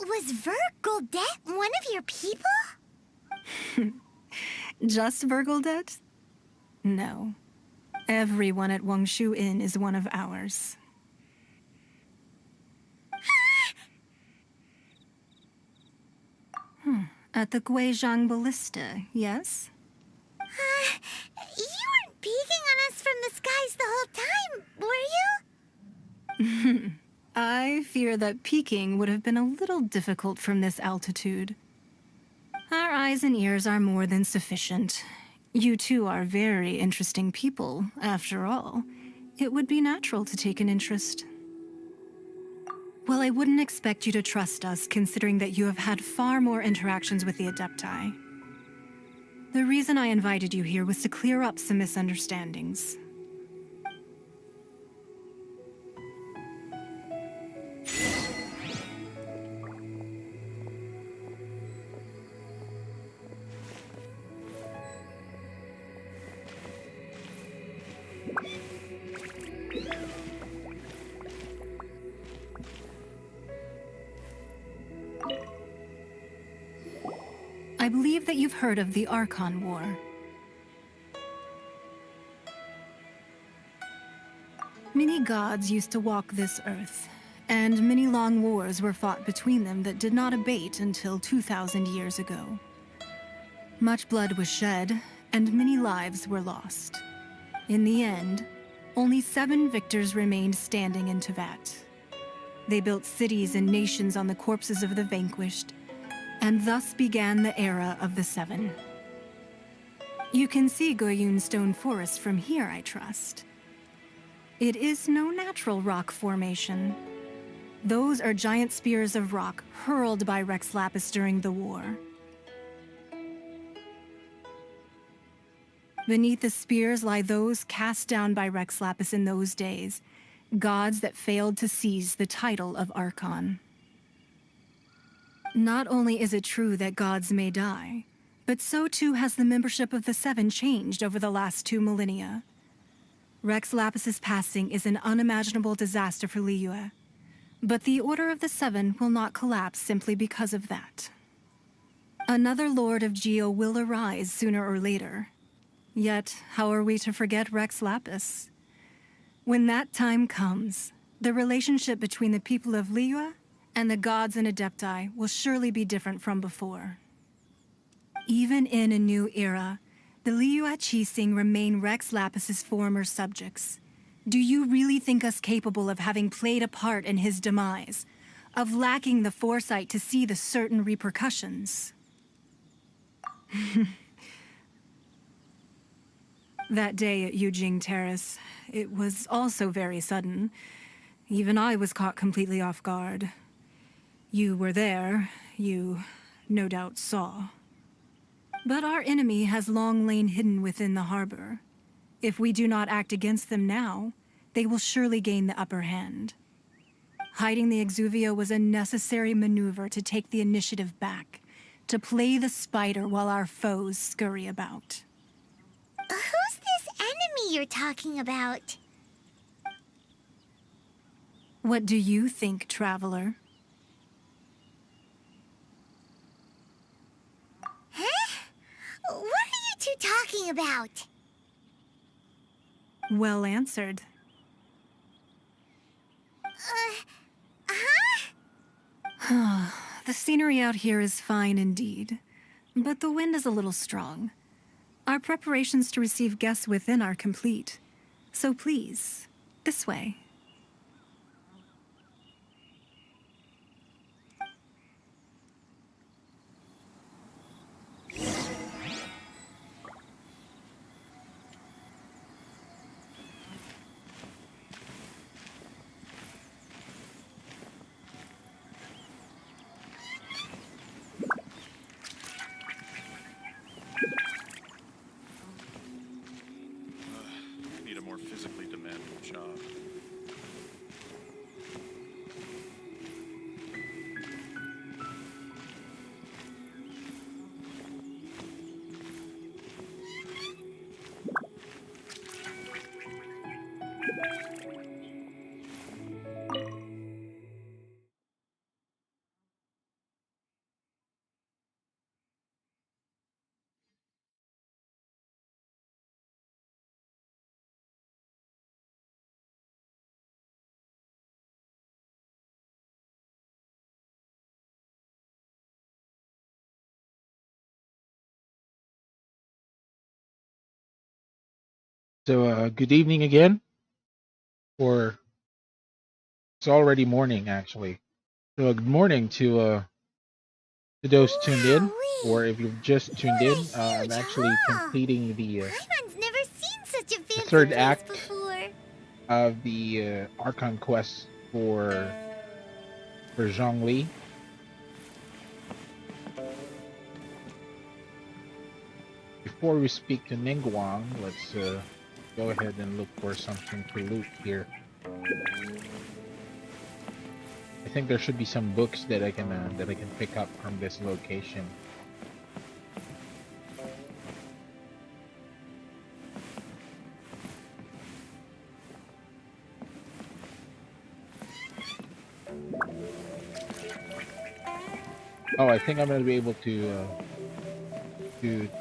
was Vergoldet one of your people? Just Vergoldet? No. Everyone at Wangshu Inn is one of ours. At the Guizhong Ballista, yes? You weren't peeking on us from the skies the whole time, were you? I fear that peeking would have been a little difficult from this altitude. Our eyes and ears are more than sufficient. You two are very interesting people, after all. It would be natural to take an interest. Well, I wouldn't expect you to trust us, considering that you have had far more interactions with the Adepti. The reason I invited you here was to clear up some misunderstandings. I believe that you've heard of the Archon War. Many gods used to walk this earth, and many long wars were fought between them that did not abate until 2,000 years ago. Much blood was shed, and many lives were lost. In the end, only 7 victors remained standing in Teyvat. They built cities and nations on the corpses of the vanquished, and thus began the era of the 7. You can see Guiyun Stone Forest from here, I trust. It is no natural rock formation. Those are giant spears of rock hurled by Rex Lapis during the war. Beneath the spears lie those cast down by Rex Lapis in those days, gods that failed to seize the title of Archon. Not only is it true that gods may die, but so too has the membership of the 7 changed over the last 2 millennia. Rex Lapis's passing is an unimaginable disaster for Liyue. But the Order of the Seven will not collapse simply because of that. Another Lord of Geo will arise sooner or later. Yet, how are we to forget Rex Lapis? When that time comes, the relationship between the people of Liyue and the gods and Adepti will surely be different from before. Even in a new era, the Liyue Qixing remain Rex Lapis's former subjects. Do you really think us capable of having played a part in his demise? Of lacking the foresight to see the certain repercussions? That day at Yujing Terrace, it was also very sudden. Even I was caught completely off guard. You were there, you no doubt saw. But our enemy has long lain hidden within the harbor. If we do not act against them now, they will surely gain the upper hand. Hiding the Exuvio was a necessary maneuver to take the initiative back, to play the spider while our foes scurry about. Who's this enemy you're talking about? What do you think, Traveler? Huh? What are you two talking about? Well answered. The scenery out here is fine indeed, but the wind is a little strong. Our preparations to receive guests within are complete, so please, this way. Need a more physically demanding job. So, good evening again, or it's already morning actually. So, good morning to those tuned in, or if you've just tuned in. I'm actually completing the Paimon's never seen such a fancy third place act before. of the Archon quest for Zhongli. Before we speak to Ningguang, let's go ahead and look for something to loot here. I think there should be some books that I can pick up from this location. Oh, I think I'm gonna be able to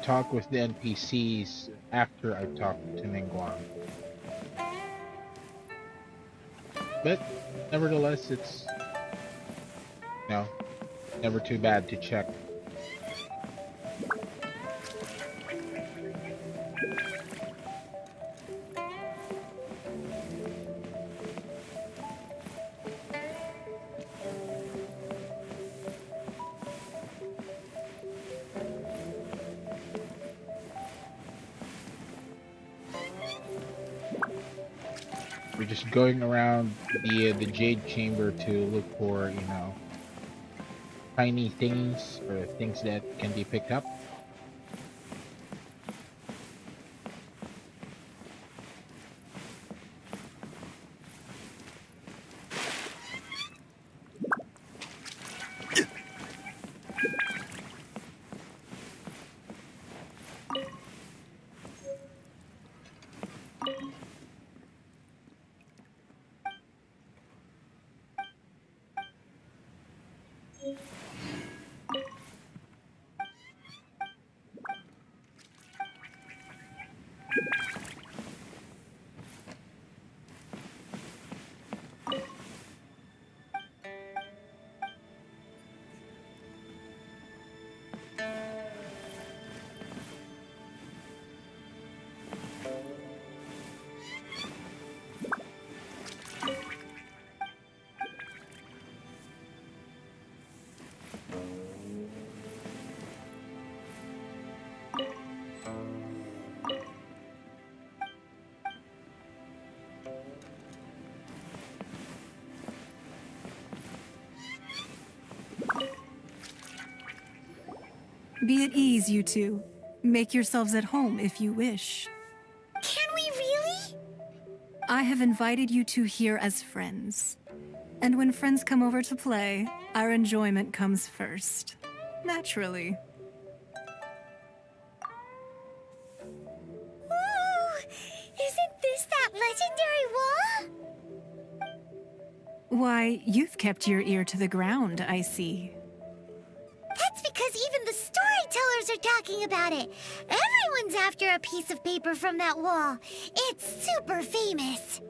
talk with the NPCs after I talk to Ningguang. But nevertheless, it's never too bad to check. We're just going around the Jade Chamber to look for, tiny things or things that can be picked up. Be at ease, you two. Make yourselves at home if you wish. Can we really? I have invited you two here as friends. And when friends come over to play, our enjoyment comes first. Naturally. Ooh, isn't this that legendary wall? Why, you've kept your ear to the ground, I see. That's because even the storytellers are talking about it. Everyone's after a piece of paper from that wall. It's super famous.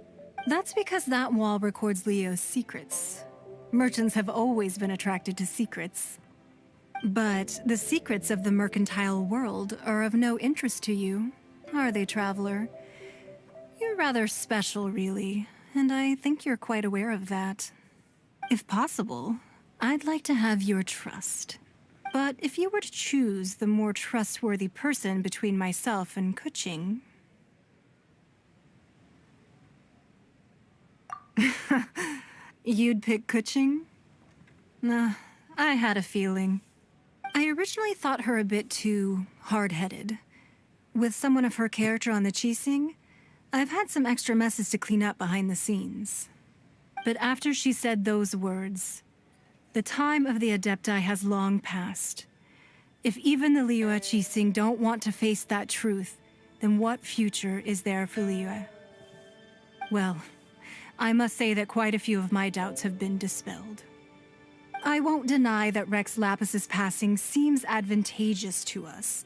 That's because that wall records Leo's secrets. Merchants have always been attracted to secrets. But the secrets of the mercantile world are of no interest to you, are they, traveler? You're rather special, really, and I think you're quite aware of that. If possible, I'd like to have your trust. But if you were to choose the more trustworthy person between myself and Keqing... You'd pick Keqing? Nah, I had a feeling. I originally thought her a bit too hard-headed. With someone of her character on the Qixing, I've had some extra messes to clean up behind the scenes. But after she said those words, the time of the Adepti has long passed. If even the Liyue Qixing don't want to face that truth, then what future is there for Liyue? Well, I must say that quite a few of my doubts have been dispelled. I won't deny that Rex Lapis's passing seems advantageous to us.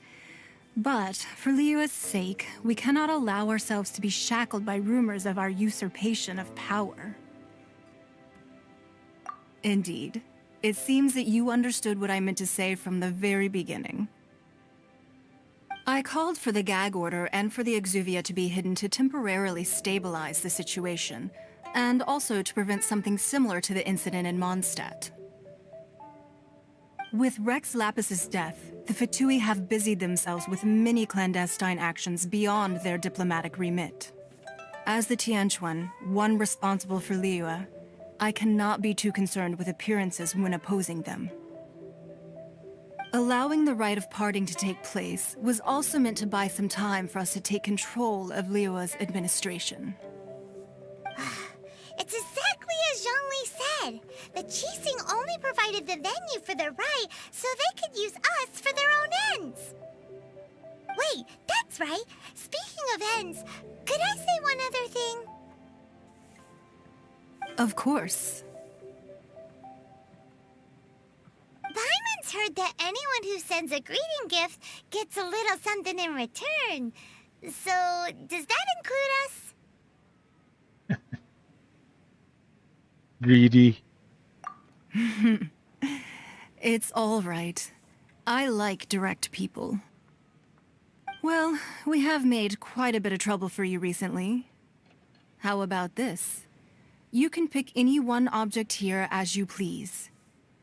But for Liyue's sake, we cannot allow ourselves to be shackled by rumors of our usurpation of power. Indeed. It seems that you understood what I meant to say from the very beginning. I called for the gag order and for the Exuvia to be hidden to temporarily stabilize the situation, and also to prevent something similar to the incident in Mondstadt. With Rex Lapis's death, the Fatui have busied themselves with many clandestine actions beyond their diplomatic remit. As the Tianquan, one responsible for Liyue, I cannot be too concerned with appearances when opposing them. Allowing the rite of parting to take place was also meant to buy some time for us to take control of Liyue's administration. It's exactly as Zhongli said. The Qixing only provided the venue for the rite so they could use us for their own ends. Wait, that's right. Speaking of ends, could I say one other thing? Of course. Paimon's heard that anyone who sends a greeting gift gets a little something in return. So, does that include us? Greedy. It's all right. I like direct people. Well, we have made quite a bit of trouble for you recently. How about this? You can pick any one object here as you please,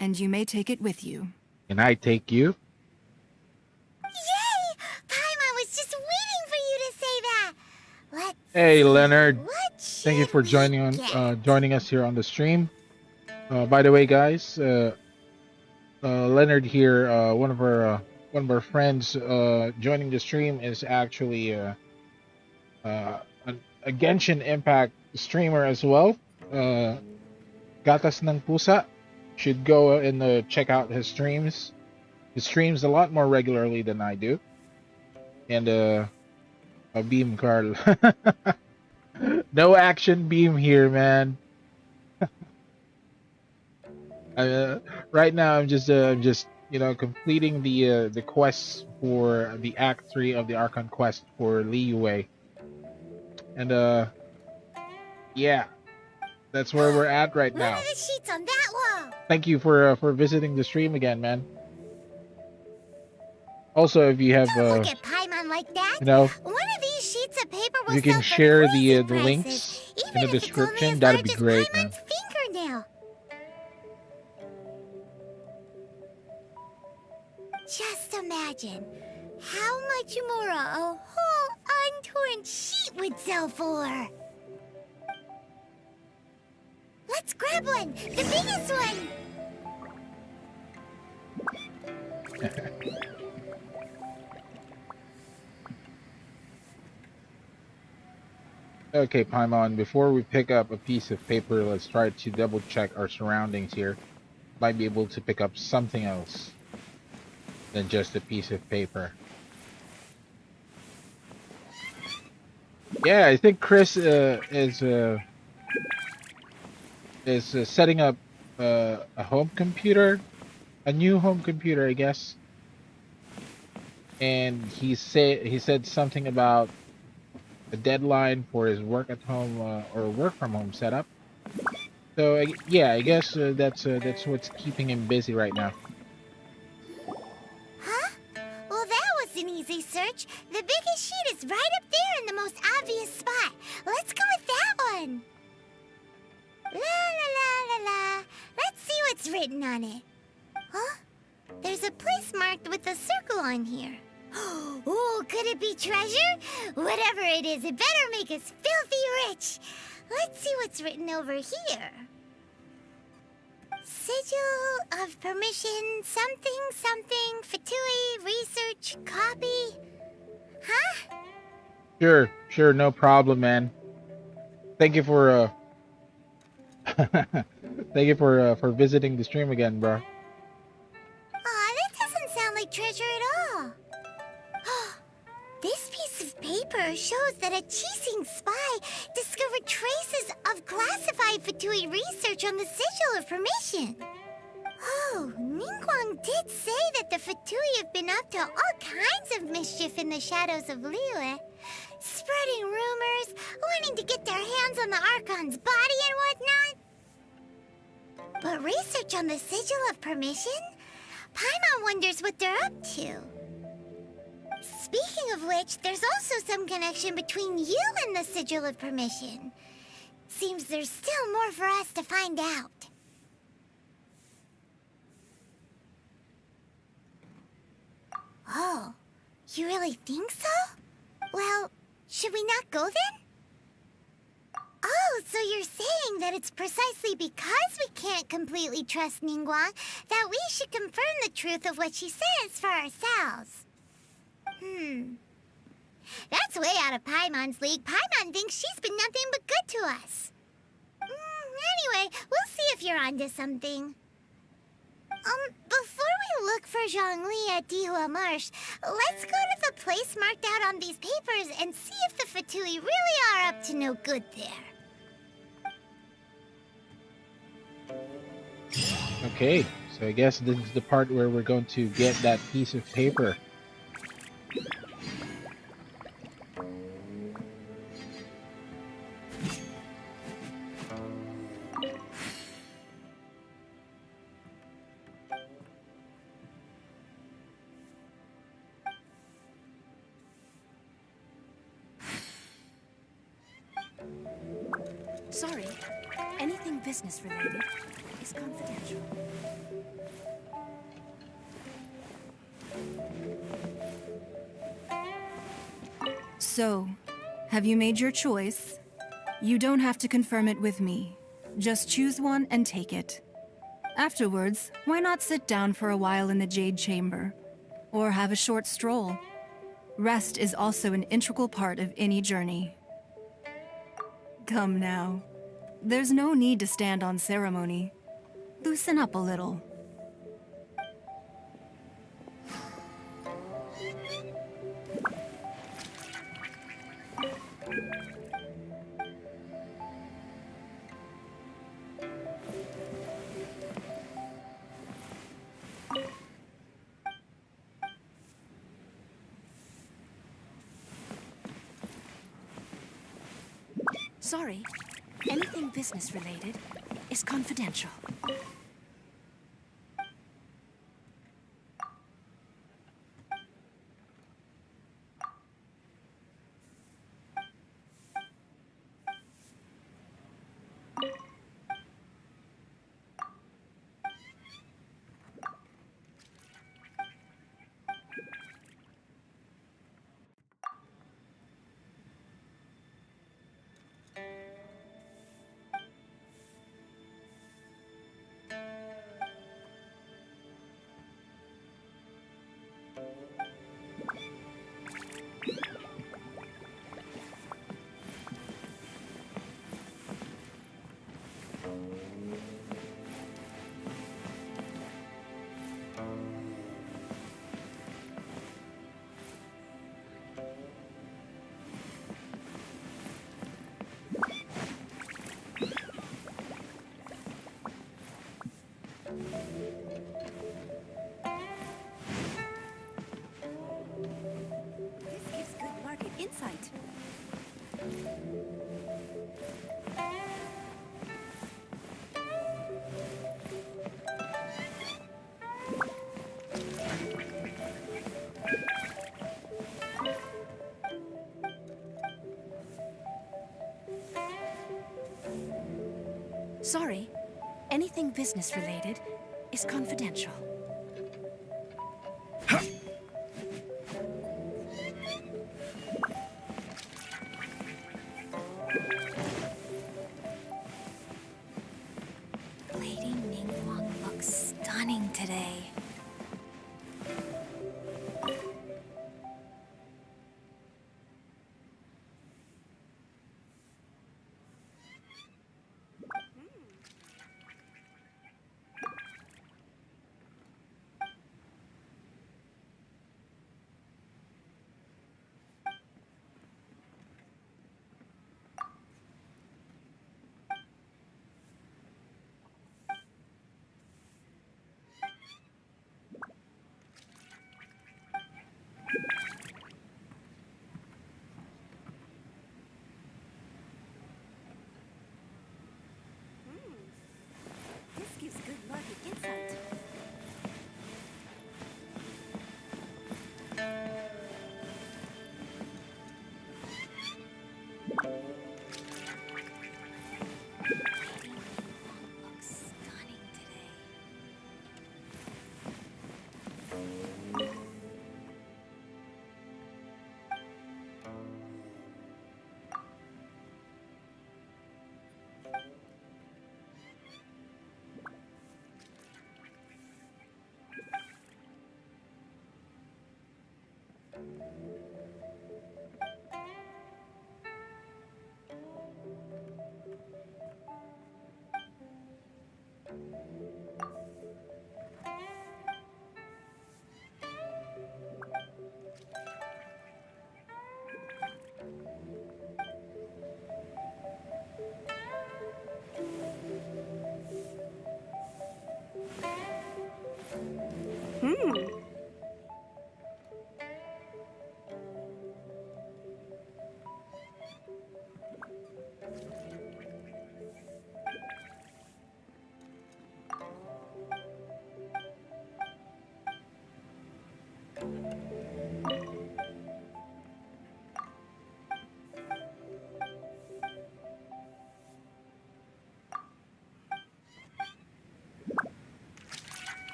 and you may take it with you. Can I take you? Yay! Paimon was just waiting for you to say that. Let's Hey, Leonard. What Thank you should for we joining us here on the stream. By the way, guys, Leonard here, one of our friends, joining the stream is actually a Genshin Impact streamer as well. Gatas ng Pusa. Should go and check out his streams. He streams a lot more regularly than I do. And a Beam Carl. No action beam here, man. Right now I'm just completing the quests for the Act 3 of the Archon quest for Liyue. And yeah, that's where we're at right now. What are the sheets on that wall? Thank you for visiting the stream again, man. Also, if you have Don't look at Paimon like that. you know, One of these sheets of paper will you can sell for share crazy the prices, links even in the if it's only description, as that'd large be as great, man. Paimon's fingernail. Just imagine how much more a whole untorn sheet would sell for. Let's grab one, the biggest one. Okay, Paimon, before we pick up a piece of paper, let's try to double check our surroundings here. Might be able to pick up something else than just a piece of paper. Yeah, I think Chris is setting up a home computer, a new home computer, I guess. And he said something about a deadline for his work at home or work from home setup. So yeah, I guess that's what's keeping him busy right now. Huh? Well, that was an easy search. The biggest sheet is right up there in the most obvious spot. Let's go with that one. La la la la la. Let's see what's written on it. Huh? There's a place marked with a circle on here. Oh, could it be treasure? Whatever it is, it better make us filthy rich. Let's see what's written over here. Sigil of permission, something, something, Fatui, research, copy. Huh? Sure, no problem, man. Thank you for thank you for visiting the stream again, bro. Aw, that doesn't sound like treasure at all. This piece of paper shows that a Qixing spy discovered traces of classified Fatui research on the Sigil of Permission. Oh, Ningguang did say that the Fatui have been up to all kinds of mischief in the shadows of Liyue, spreading rumors, wanting to get their hands on the Archon's body and whatnot. But research on the Sigil of Permission? Paimon wonders what they're up to. Speaking of which, there's also some connection between you and the Sigil of Permission. Seems there's still more for us to find out. Oh, you really think so? Well, should we not go then? Oh, so you're saying that it's precisely because we can't completely trust Ningguang that we should confirm the truth of what she says for ourselves. That's way out of Paimon's league. Paimon thinks she's been nothing but good to us. Anyway, we'll see if you're onto something. Before we look for Zhongli at Dihua Marsh, let's go to the place marked out on these papers and see if the Fatui really are up to no good there. Okay, so I guess this is the part where we're going to get that piece of paper. Sorry, anything business related is confidential. So, have you made your choice? You don't have to confirm it with me. Just choose one and take it. Afterwards, why not sit down for a while in the Jade Chamber? Or have a short stroll? Rest is also an integral part of any journey. Come now. There's no need to stand on ceremony. Loosen up a little. Sorry, anything business related is confidential. Sorry, anything business related is confidential. Lady Ningguang looks stunning today. This gives good market insight.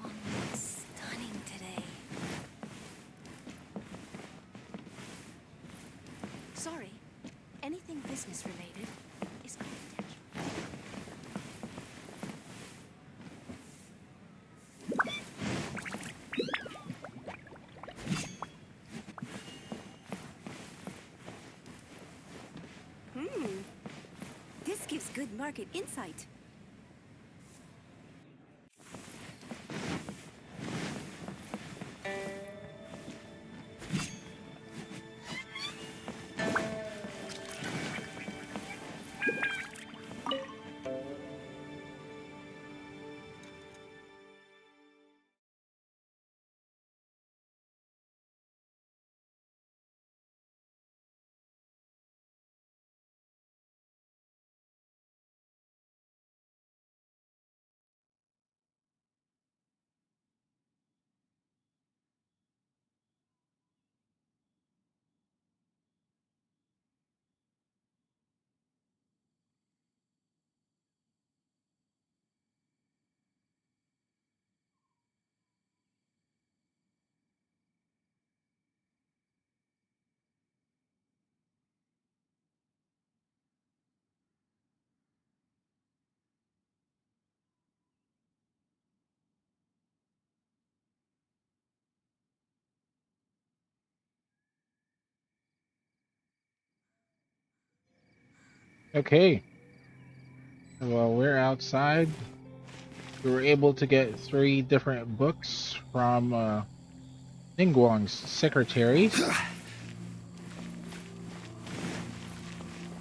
Looks stunning today. Stunning today. Sorry, anything business related is confidential. This gives good market insight. Okay. Well, we're outside. We were able to get 3 different books from Ningguang's secretaries.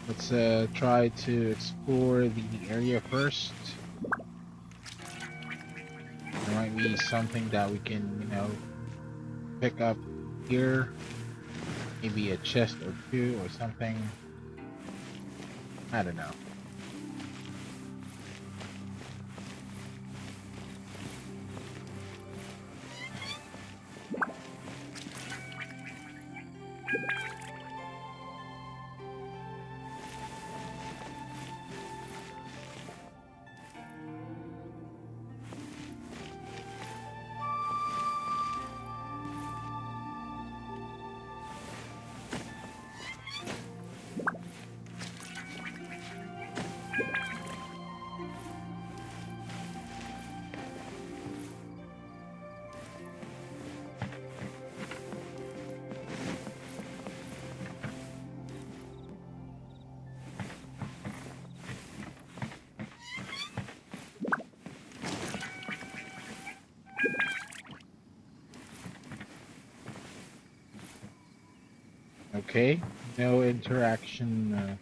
Let's try to explore the area first. There might be something that we can, pick up here. Maybe a chest or 2 or something. I don't know. Okay, no interaction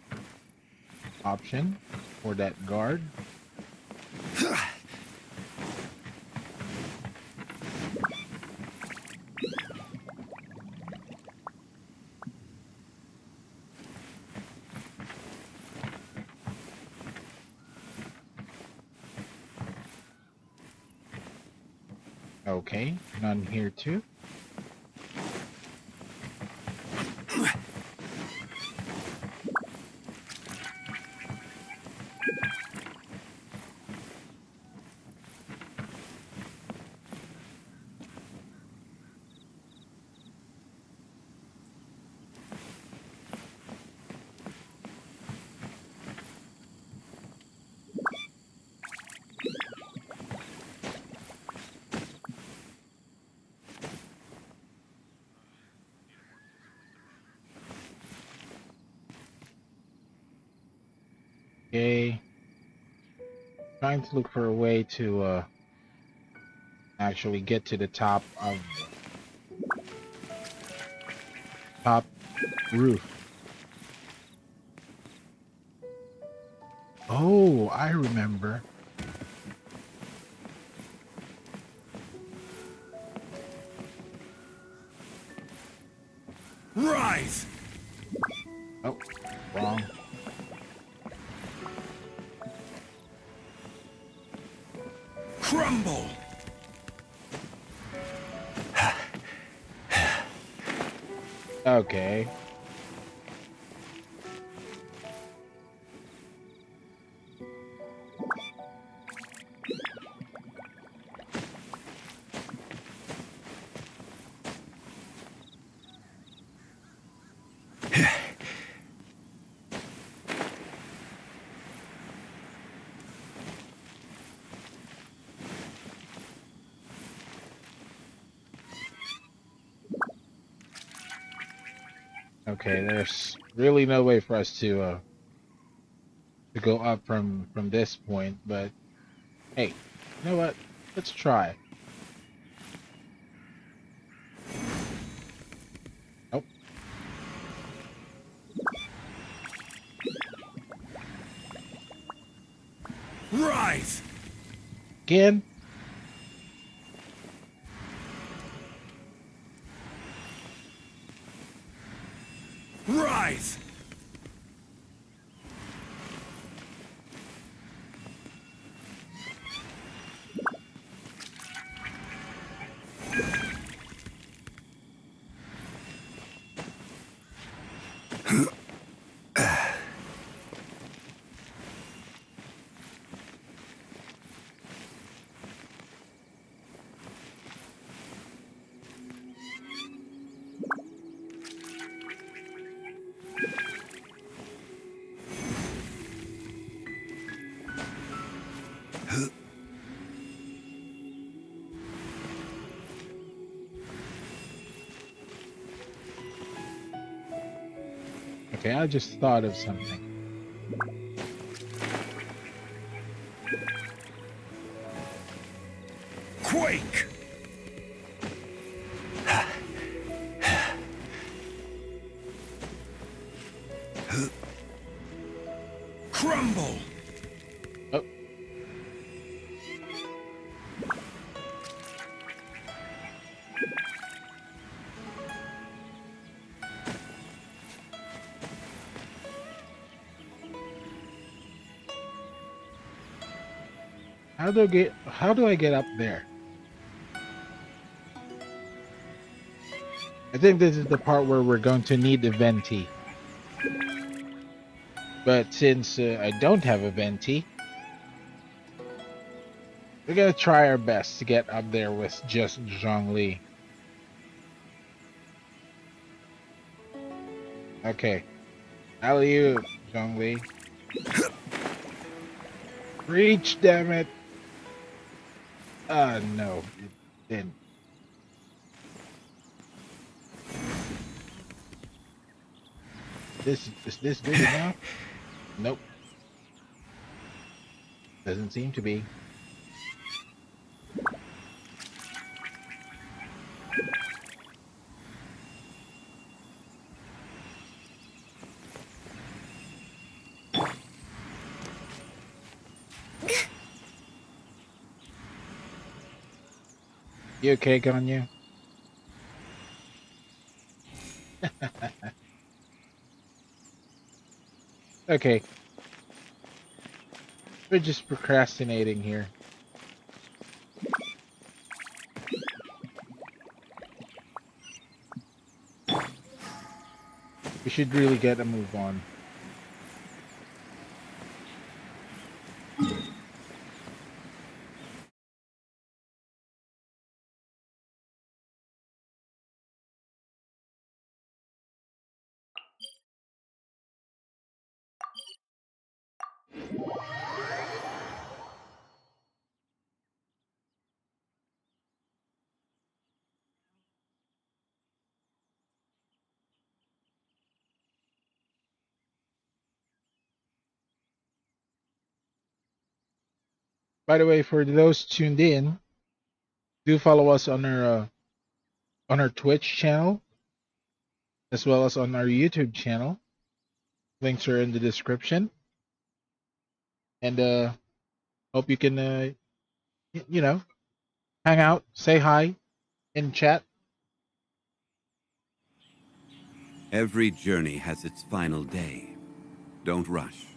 option for that guard. Okay, none here too. Okay. Trying to look for a way to actually get to the top of the top roof. Oh, I remember. Rise! Oh, wrong. Crumble! Okay. Okay, there's really no way for us to go up from this point, but hey, you know what? Let's try. Nope. Rise! Again? Rise! Okay, I just thought of something. Quake! Crumble! Oh. How do I get up there? I think this is the part where we're going to need the venti. But since I don't have a venti, we're gonna try our best to get up there with just Zhongli. Okay. Alley-oop, Zhongli. Reach, damn it. No, it didn't. Is this good enough? Nope. Doesn't seem to be. You okay, Ganyu? Okay. We're just procrastinating here. We should really get a move on. By the way, for those tuned in, do follow us on our Twitch channel as well as on our YouTube channel. Links are in the description. And hope you can you know, hang out, say hi in chat. Every journey has its final day. Don't rush.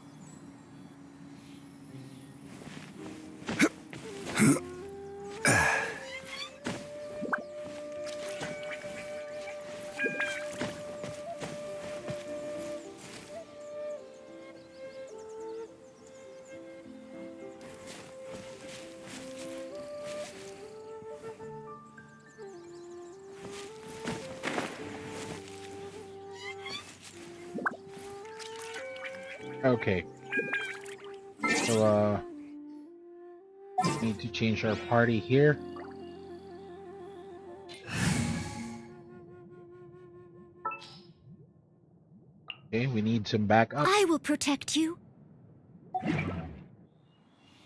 Okay. So need to change our party here. Okay, we need some backup. I will protect you.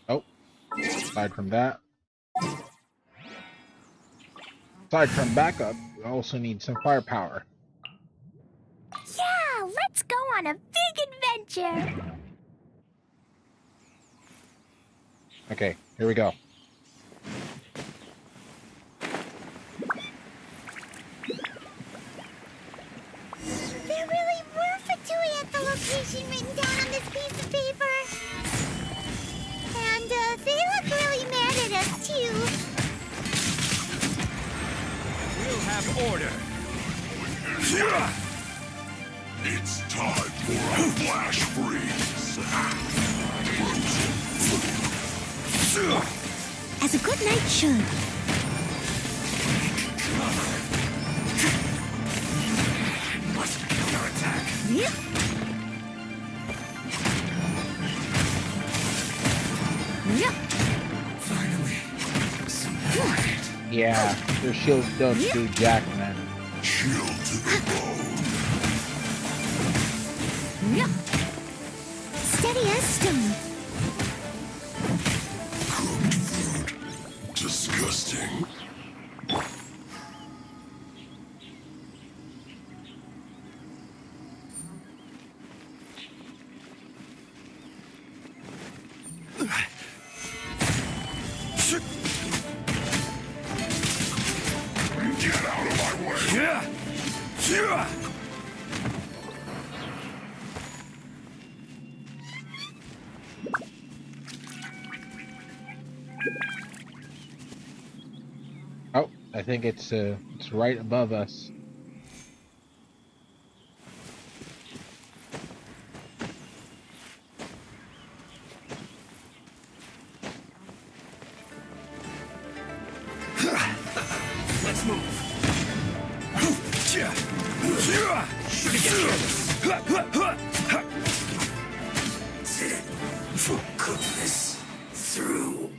Oh, aside from that. Aside from backup, we also need some firepower. Yeah, let's go on a big adventure. Okay, here we go. There really were Fatui at the location written down on this piece of paper. And they look really mad at us too. We'll have order. It's time for a flash freeze. As a good knight should. Yeah. Yeah. Yeah, their shields don't do jack, man. Chill to the bone. Yeah. Steady as stone. Cooked food. Disgusting. Get out of my way! Oh, I think it's right above us. Let's move. Cook this through.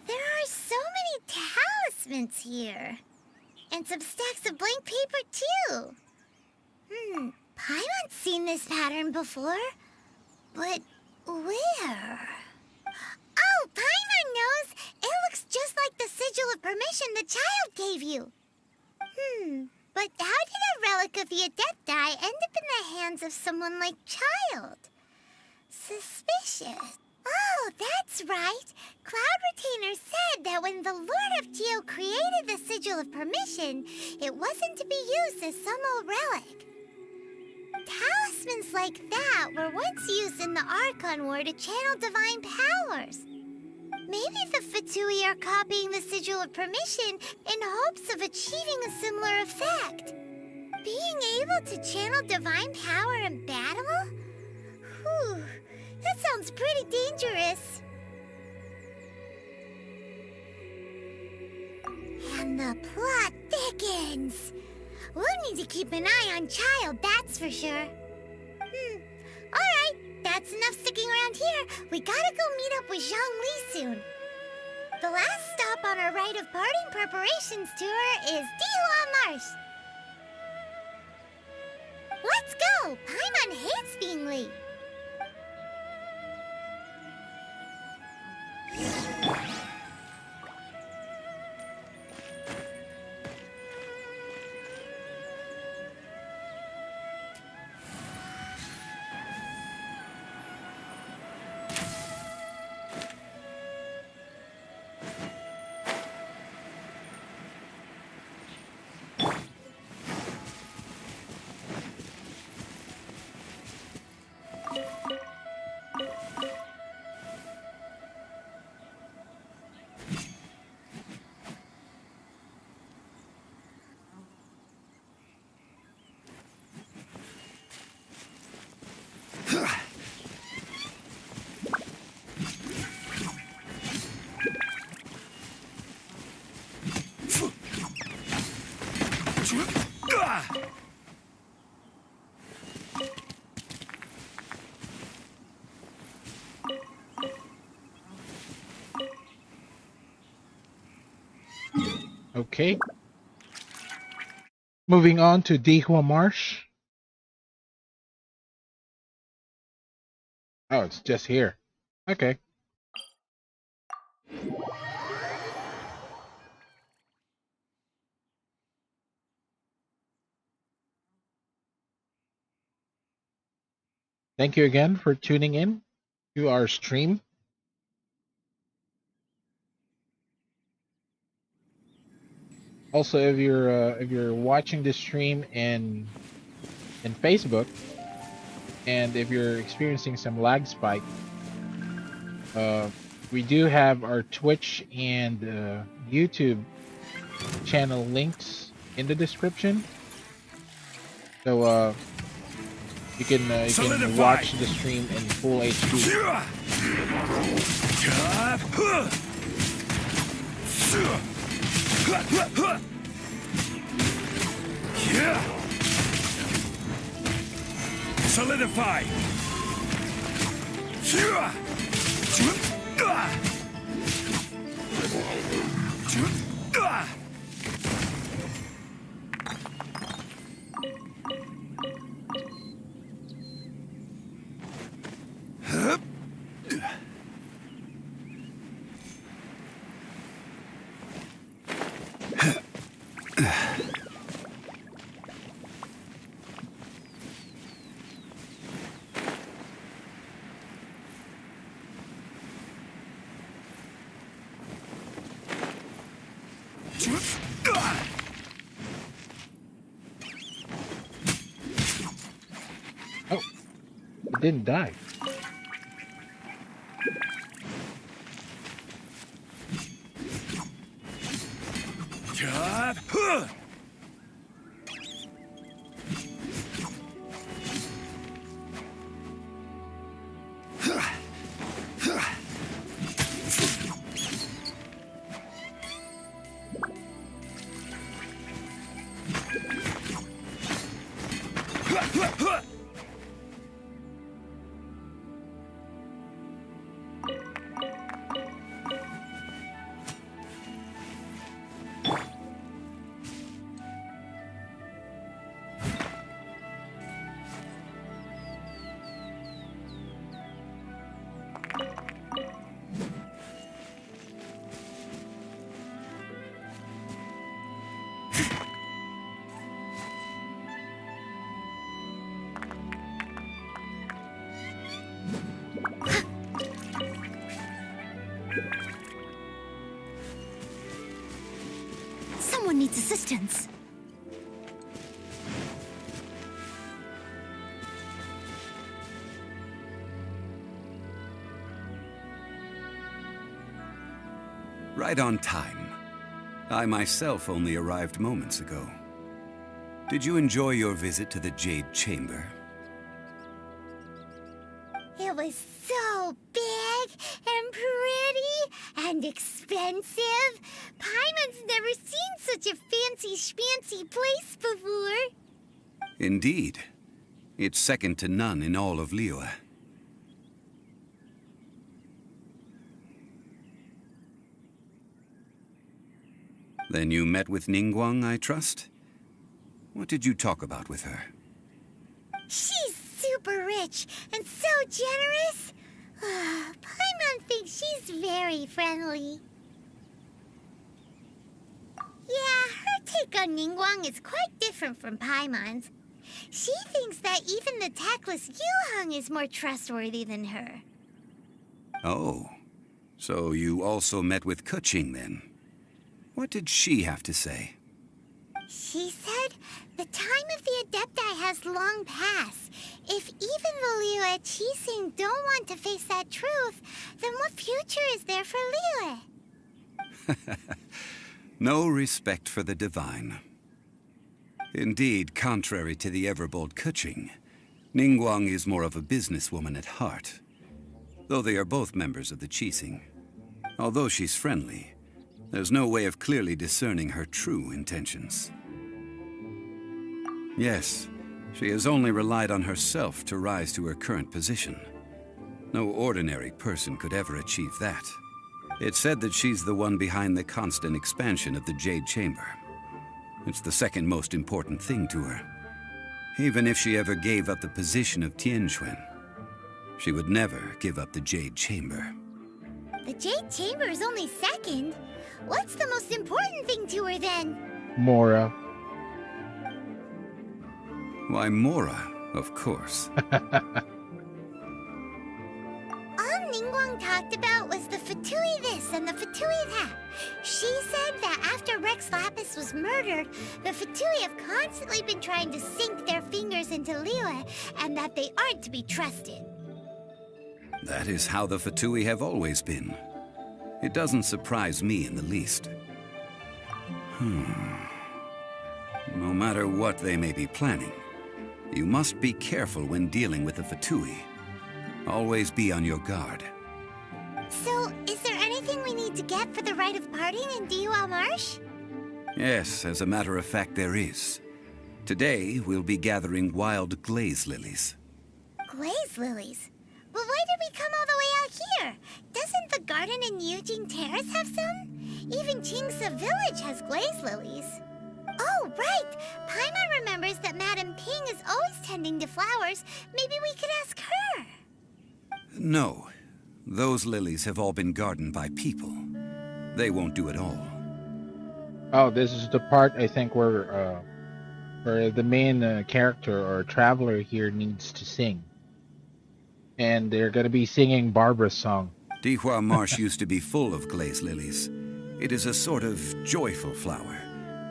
There are so many talismans here. And some stacks of blank paper, too. Paimon's seen this pattern before. But where? Oh, Paimon knows! It looks just like the sigil of permission the child gave you. But how did a relic of the Adepti end up in the hands of someone like Child? Suspicious. Oh, that's right. Cloud Retainer said that when the Lord of Geo created the Sigil of Permission, it wasn't to be used as some old relic. Talismans like that were once used in the Archon War to channel divine powers. Maybe the Fatui are copying the Sigil of Permission in hopes of achieving a similar effect. Being able to channel divine power in battle? Whew, that sounds pretty dangerous. And the plot thickens. We'll need to keep an eye on Child, that's for sure. Alright, that's enough sticking around here. We gotta go meet up with Zhang Li soon. The last stop on our rite of parting preparations tour is Dihua Marsh. Let's go! Paimon hates being late. Okay. Moving on to Dihua Marsh. Oh, it's just here. Okay. Thank you again for tuning in to our stream. Also, if you're watching this stream in Facebook, and if you're experiencing some lag spike, we do have our Twitch and YouTube channel links in the description, so you can watch the stream in full HD. Solidify! Oh, it didn't die. Someone needs assistance. Right on time. I myself only arrived moments ago. Did you enjoy your visit to the Jade Chamber? It was so big and pretty and expensive. Paimon's never seen such a fancy schmancy place before. Indeed. It's second to none in all of Liyue. Then you met with Ningguang, I trust? What did you talk about with her? She's super rich and so generous. Paimon thinks she's very friendly. Yeah, her take on Ningguang is quite different from Paimon's. She thinks that even the tactless Yuheng is more trustworthy than her. Oh, so you also met with Keqing then? What did she have to say? She said the time of the Adepti has long passed. If even the Liyue Qixing don't want to face that truth, then what future is there for Liyue? No respect for the divine. Indeed, contrary to the ever-bold Keqing, Ningguang is more of a businesswoman at heart. Though they are both members of the Qixing. Although she's friendly, there's no way of clearly discerning her true intentions. Yes, she has only relied on herself to rise to her current position. No ordinary person could ever achieve that. It's said that she's the one behind the constant expansion of the Jade Chamber. It's the second most important thing to her. Even if she ever gave up the position of Tianquan, she would never give up the Jade Chamber. The Jade Chamber is only second. What's the most important thing to her then? Mora. Why, Mora, of course. All Ningguang talked about was the Fatui this and the Fatui that. She said that after Rex Lapis was murdered, the Fatui have constantly been trying to sink their fingers into Liyue, and that they aren't to be trusted. That is how the Fatui have always been. It doesn't surprise me in the least. No matter what they may be planning, you must be careful when dealing with the Fatui. Always be on your guard. So, is there anything we need to get for the rite of parting in Dihua Marsh? Yes, as a matter of fact, there is. Today, we'll be gathering wild glaze lilies. Glaze lilies? Well, why did we come all the way out here? Doesn't the garden in Yujing Terrace have some? Even Qingce Village has glaze lilies. Oh, right! Paimon remembers that Madame Ping is always tending to flowers. Maybe we could ask her. No. Those lilies have all been gardened by people. They won't do it all. Oh, this is the part I think where the main character or traveler here needs to sing. And they're going to be singing Barbara's song. Dihua Marsh used to be full of glaze lilies. It is a sort of joyful flower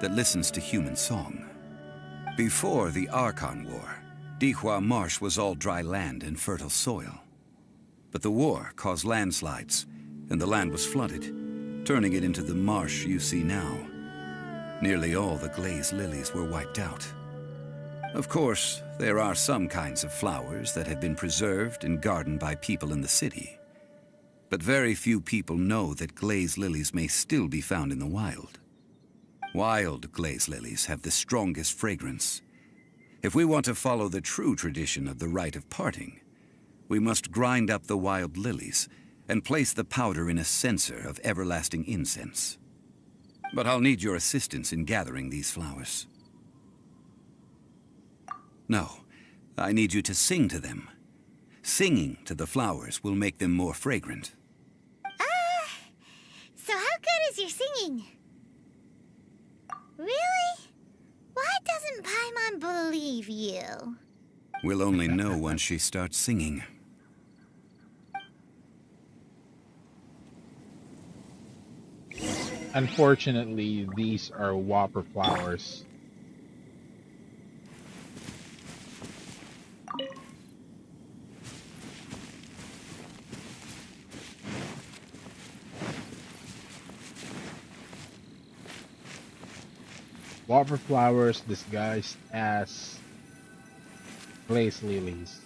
that listens to human song. Before the Archon War, Dihua Marsh was all dry land and fertile soil. But the war caused landslides, and the land was flooded, turning it into the marsh you see now. Nearly all the glaze lilies were wiped out. Of course, there are some kinds of flowers that have been preserved and gardened by people in the city. But very few people know that glaze lilies may still be found in the wild. Wild glaze lilies have the strongest fragrance. If we want to follow the true tradition of the rite of parting, we must grind up the wild lilies and place the powder in a censer of everlasting incense. But I'll need your assistance in gathering these flowers. No, I need you to sing to them. Singing to the flowers will make them more fragrant. So how good is your singing? Really? Why doesn't Paimon believe you? We'll only know once she starts singing. Unfortunately, these are whopper flowers. Whopper flowers disguised as glaze lilies.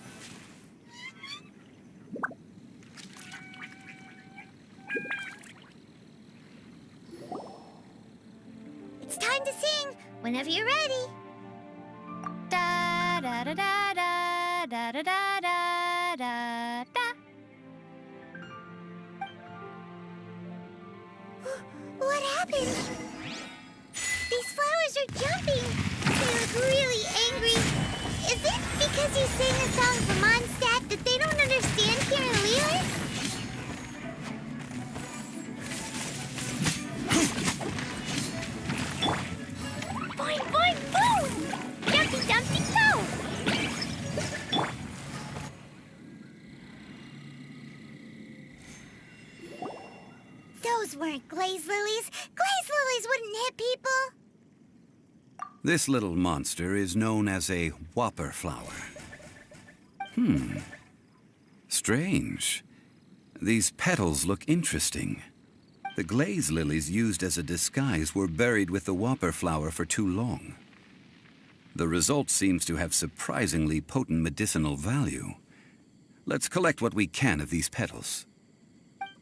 It's time to sing whenever you're ready. Da da da da da da da da da da da. What happened? These flowers are jumping. They look really angry. Is it because you sang a song for Mondstadt that they don't understand here in Liyue? Boing, boing, boom! Jumpy, dumpty, go! Those weren't glaze lilies. Glaze lilies wouldn't hit people. This little monster is known as a whopper flower. Strange. These petals look interesting. The glaze lilies used as a disguise were buried with the whopper flower for too long. The result seems to have surprisingly potent medicinal value. Let's collect what we can of these petals.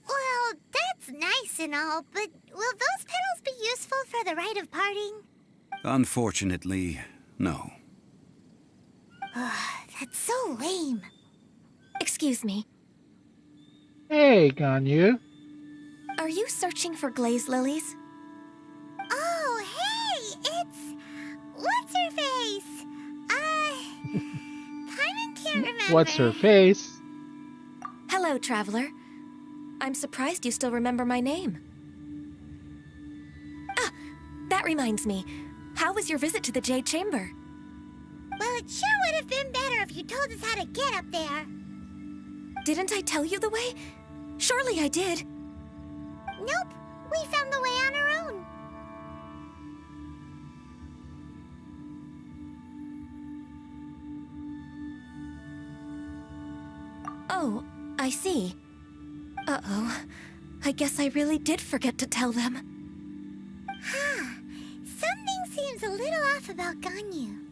Well, that's nice and all, but will those petals be useful for the rite of parting? Unfortunately, no. That's so lame. Excuse me. Hey, Ganyu. Are you searching for glaze lilies? Oh, hey, it's... What's her face? Paimon can't remember. What's her face? Hello, traveler. I'm surprised you still remember my name. Ah, that reminds me. How was your visit to the Jade Chamber? Well, it sure would have been better if you told us how to get up there. Didn't I tell you the way? Surely I did. Nope, we found the way on our own. Oh, I see. Uh-oh. I guess I really did forget to tell them. Huh. Something seems a little off about Ganyu.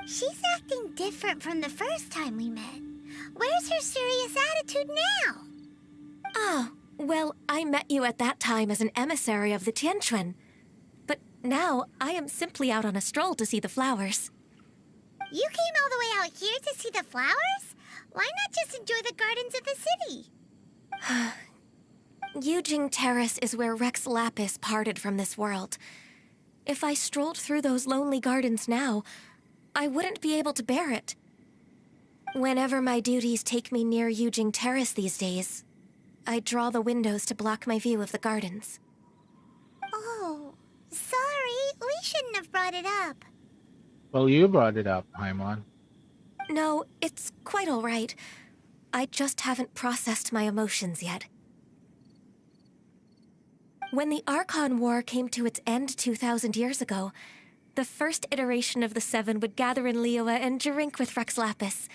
She's acting different from the first time we met. Where's her serious attitude now? Ah, well, I met you at that time as an emissary of the Tianquan. But now I am simply out on a stroll to see the flowers. You came all the way out here to see the flowers? Why not just enjoy the gardens of the city? Yujing Terrace is where Rex Lapis parted from this world. If I strolled through those lonely gardens now, I wouldn't be able to bear it. Whenever my duties take me near Yujing Terrace these days, I draw the windows to block my view of the gardens. Oh, sorry. We shouldn't have brought it up. Well, you brought it up, Paimon. No, it's quite all right. I just haven't processed my emotions yet. When the Archon War came to its end 2,000 years ago, the first iteration of the Seven would gather in Liyue and drink with Rex Lapis.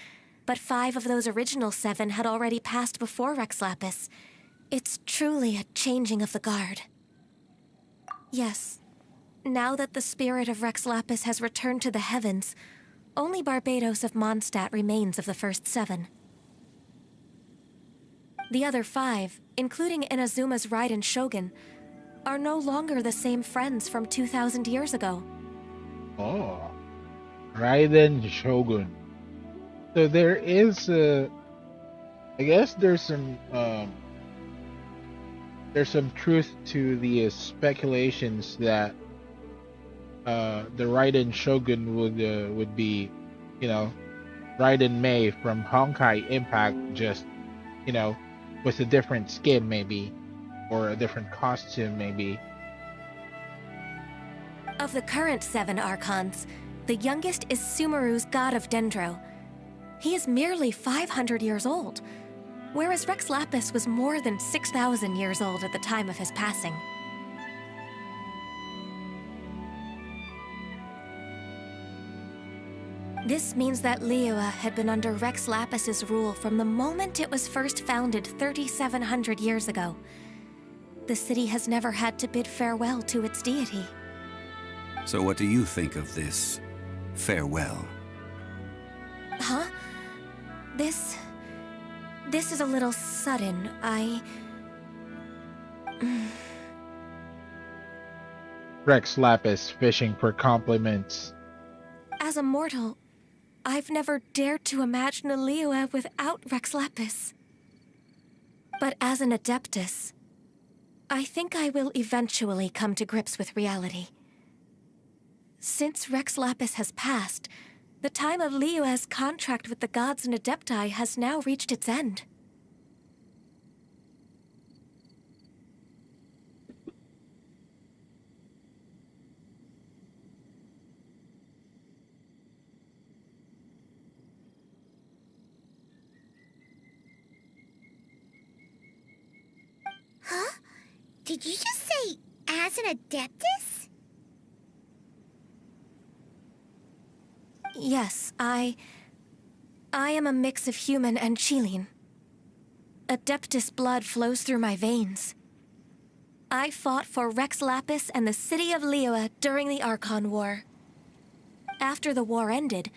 But 5 of those original 7 had already passed before Rex Lapis. It's truly a changing of the guard. Yes. Now that the spirit of Rex Lapis has returned to the heavens, only Barbados of Mondstadt remains of the first 7. The other 5, including Inazuma's Raiden Shogun, are no longer the same friends from 2,000 years ago. Oh. Raiden Shogun. So there is I guess there's some truth to the speculations that the Raiden Shogun would be, you know, Raiden Mei from Honkai Impact, just, you know, with a different skin maybe, or a different costume maybe. Of the current 7 Archons, the youngest is Sumeru's God of Dendro. He is merely 500 years old, whereas Rex Lapis was more than 6,000 years old at the time of his passing. This means that Liyue had been under Rex Lapis's rule from the moment it was first founded 3,700 years ago. The city has never had to bid farewell to its deity. So what do you think of this farewell? Huh? This is a little sudden. Rex Lapis fishing for compliments. As a mortal, I've never dared to imagine a Liyue without Rex Lapis. But as an Adeptus, I think I will eventually come to grips with reality. Since Rex Lapis has passed, the time of Liyue's contract with the gods and Adepti has now reached its end. Huh? Did you just say, as an Adeptus? Yes, I am a mix of human and Qilin. Adeptus blood flows through my veins. I fought for Rex Lapis and the city of Liyue during the Archon War. After the war ended,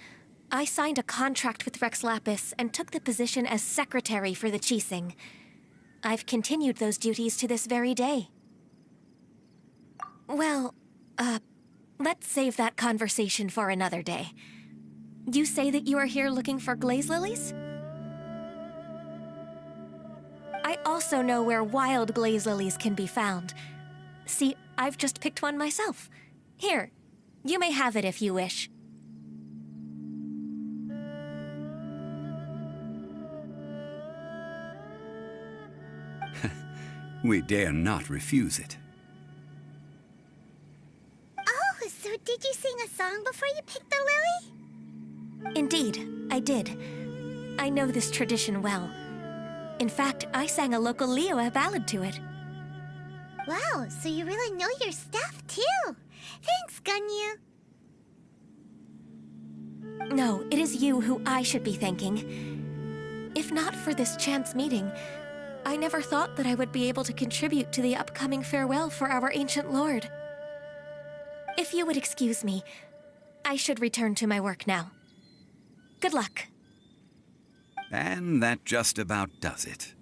I signed a contract with Rex Lapis and took the position as secretary for the Qixing. I've continued those duties to this very day. Well, let's save that conversation for another day. You say that you are here looking for glaze lilies? I also know where wild glaze lilies can be found. See, I've just picked one myself. Here, you may have it if you wish. We dare not refuse it. Oh, so did you sing a song before you picked the lily? Indeed, I did. I know this tradition well. In fact, I sang a local Liyue ballad to it. Wow, so you really know your stuff, too. Thanks, Gunyu. No, it is you who I should be thanking. If not for this chance meeting, I never thought that I would be able to contribute to the upcoming farewell for our ancient lord. If you would excuse me, I should return to my work now. Good luck. And that just about does it.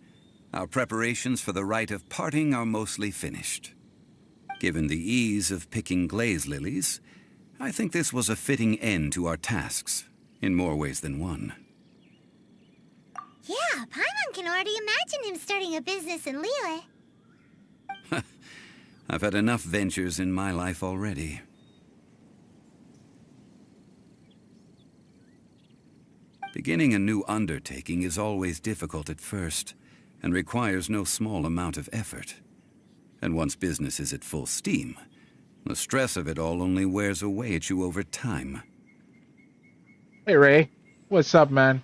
Our preparations for the rite of parting are mostly finished. Given the ease of picking glaze lilies, I think this was a fitting end to our tasks, in more ways than one. Yeah, Paimon can already imagine him starting a business in Liyue. I've had enough ventures in my life already. Beginning a new undertaking is always difficult at first, and requires no small amount of effort. And once business is at full steam, the stress of it all only wears away at you over time. Hey Ray, what's up, man?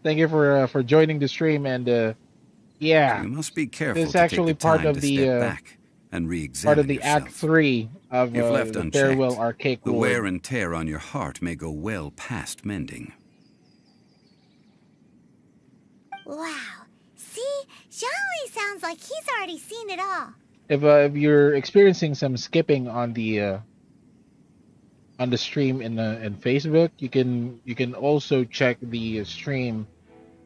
Thank you for joining the stream, and yeah, You must be careful this is to actually take the part time of to the step back and re-examine part of the yourself. Act 3 of If left the unchecked, Farewell Archaic the War. wear and tear on your heart may go well past mending. Wow. See? Zhongli sounds like he's already seen it all. If you're experiencing some skipping on the stream in Facebook, you can also check the stream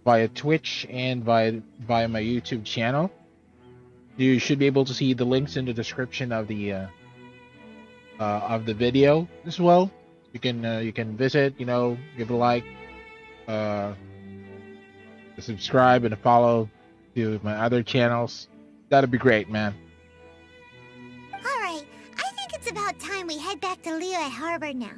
via Twitch and via my YouTube channel. You should be able to see the links in the description of the video as well. You can visit, give a like, subscribe and follow to my other channels. That'd be great, man. Alright, I think it's about time we head back to Liyue Harbor now.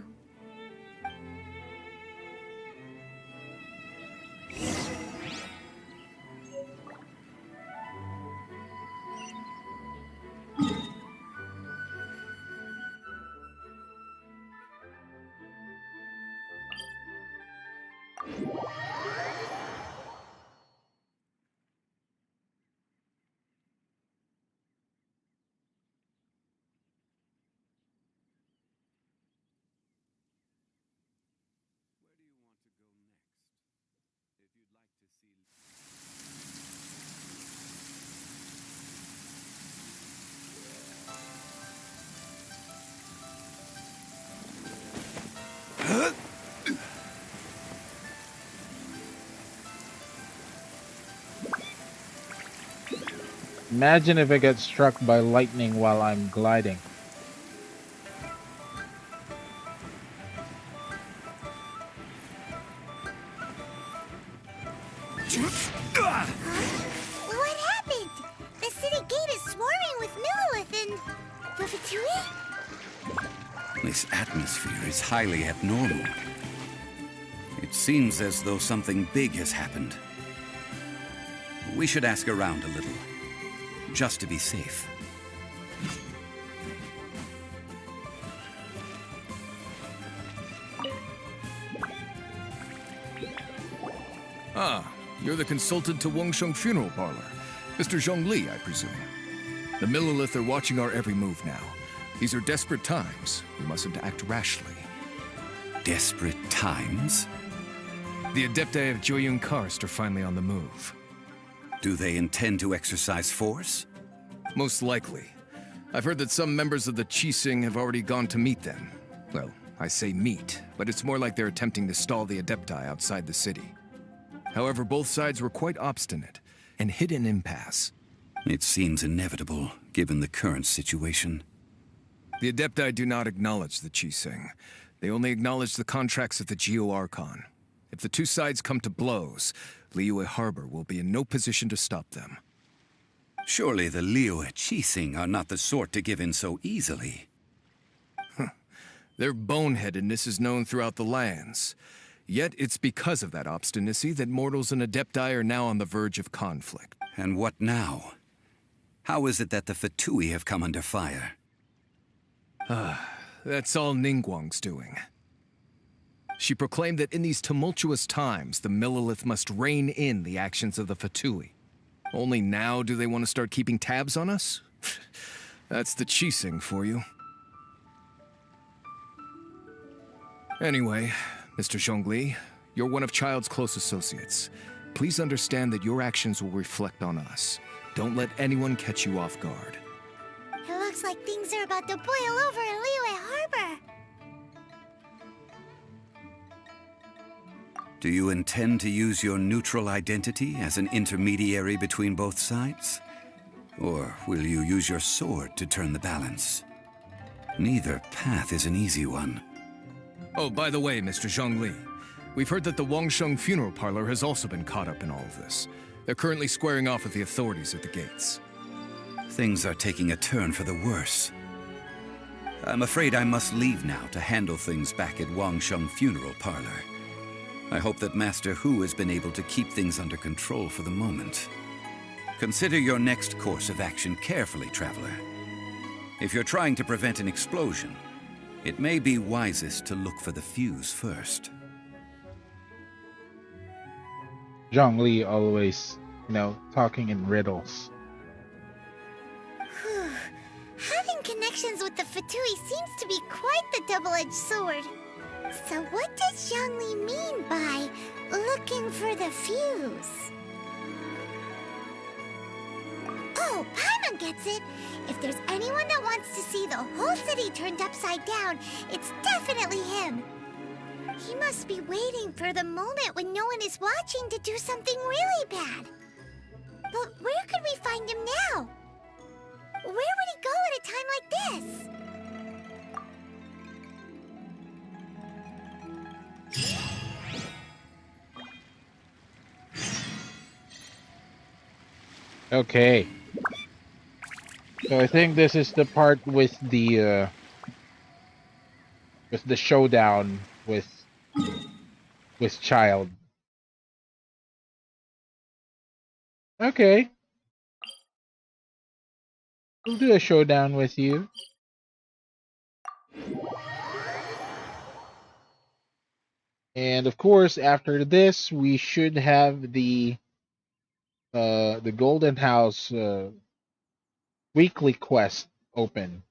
Imagine if I get struck by lightning while I'm gliding. What happened? The city gate is swarming with Millilith and the Fatui? This atmosphere is highly abnormal. It seems as though something big has happened. We should ask around a little, just to be safe. Ah, you're the consultant to Wangsheng Funeral Parlor. Mr. Zhongli, I presume. The Millilith are watching our every move now. These are desperate times. We mustn't act rashly. Desperate times? The Adepti of Joyun Karst are finally on the move. Do they intend to exercise force? Most likely. I've heard that some members of the Qixing have already gone to meet them. Well, I say meet, but it's more like they're attempting to stall the Adepti outside the city. However, both sides were quite obstinate and hit an impasse. It seems inevitable, given the current situation. The Adepti do not acknowledge the Qixing. They only acknowledge the contracts of the Geo Archon. If the two sides come to blows, Liyue Harbor will be in no position to stop them. Surely the Liyue Qixing are not the sort to give in so easily. Their boneheadedness is known throughout the lands. Yet it's because of that obstinacy that mortals and Adepti are now on the verge of conflict. And what now? How is it that the Fatui have come under fire? That's all Ningguang's doing. She proclaimed that in these tumultuous times, the Millilith must rein in the actions of the Fatui. Only now do they want to start keeping tabs on us? That's the Qixing for you. Anyway, Mr. Zhongli, you're one of Child's close associates. Please understand that your actions will reflect on us. Don't let anyone catch you off guard. It looks like things are about to boil over in Liyue Harbor. Do you intend to use your neutral identity as an intermediary between both sides? Or will you use your sword to turn the balance? Neither path is an easy one. Oh, by the way, Mr. Zhongli, we've heard that the Wangsheng Funeral Parlor has also been caught up in all of this. They're currently squaring off with the authorities at the gates. Things are taking a turn for the worse. I'm afraid I must leave now to handle things back at Wangsheng Funeral Parlor. I hope that Master Hu has been able to keep things under control for the moment. Consider your next course of action carefully, Traveler. If you're trying to prevent an explosion, it may be wisest to look for the fuse first. Zhongli always, talking in riddles. Having connections with the Fatui seems to be quite the double-edged sword. So what does Zhongli mean by looking for the fuse? Oh, Paimon gets it! If there's anyone that wants to see the whole city turned upside down, it's definitely him! He must be waiting for the moment when no one is watching to do something really bad. But where could we find him now? Where would he go at a time like this? Okay. So I think this is the part with the showdown with Child. Okay. We'll do a showdown with you. And of course, after this, we should have the Golden House weekly quest open.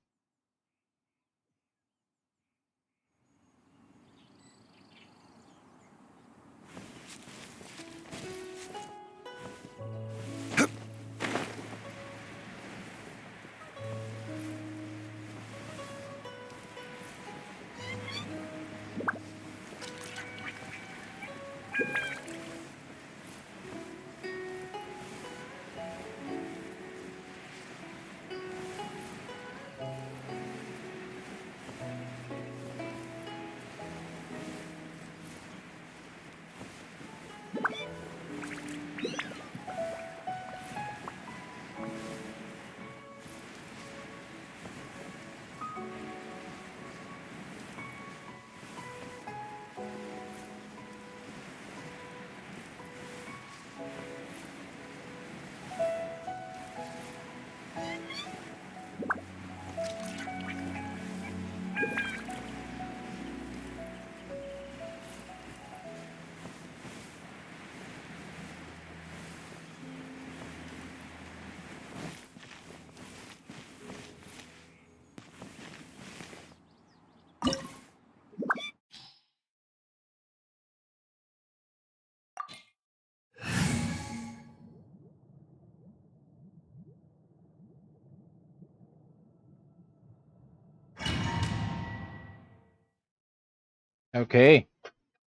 Okay.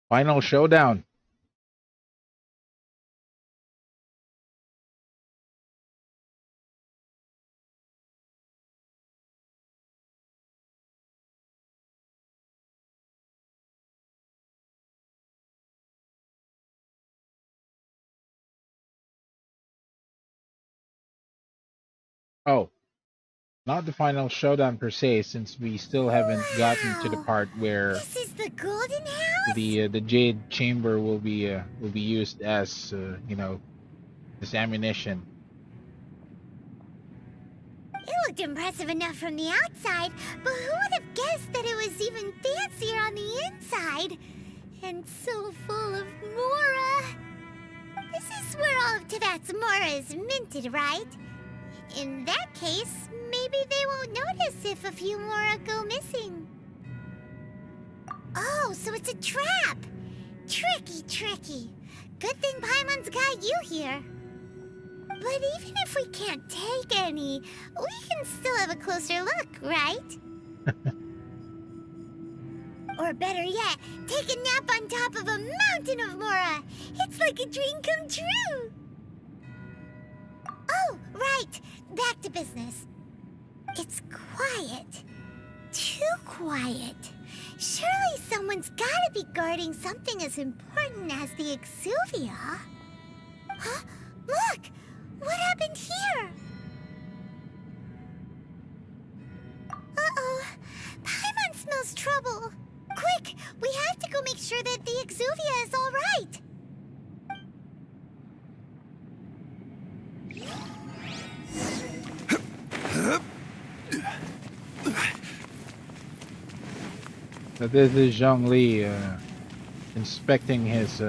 Final showdown. Oh, not the final showdown per se, since we still haven't gotten to the Wow. part where This is the golden house? the jade chamber will be used as you know, as ammunition. It looked impressive enough from the outside, but who would have guessed that it was even fancier on the inside? And so full of Mora. This is where all of Teyvat's Mora is minted, right? In that case, maybe they won't notice if a few Mora go missing. Oh, so it's a trap! Tricky, tricky. Good thing Paimon's got you here. But even if we can't take any, we can still have a closer look, right? Or better yet, take a nap on top of a mountain of Mora. It's like a dream come true. Oh, right. Back to business. It's quiet. Too quiet. Surely someone's gotta be guarding something as important as the Exuvia. Huh? Look! What happened here? Uh-oh. Paimon smells trouble. Quick! We have to go make sure that the Exuvia is all right. So this is Zhongli inspecting his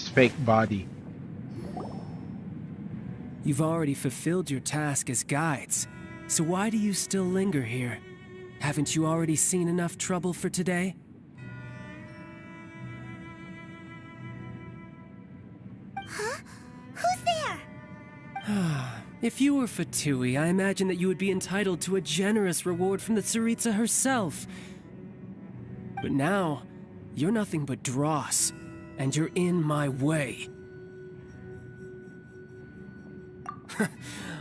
fake body. You've already fulfilled your task as guides, so why do you still linger here? Haven't you already seen enough trouble for today? Huh? Who's there? If you were Fatui, I imagine that you would be entitled to a generous reward from the Tsaritsa herself. But now, you're nothing but dross, and you're in my way.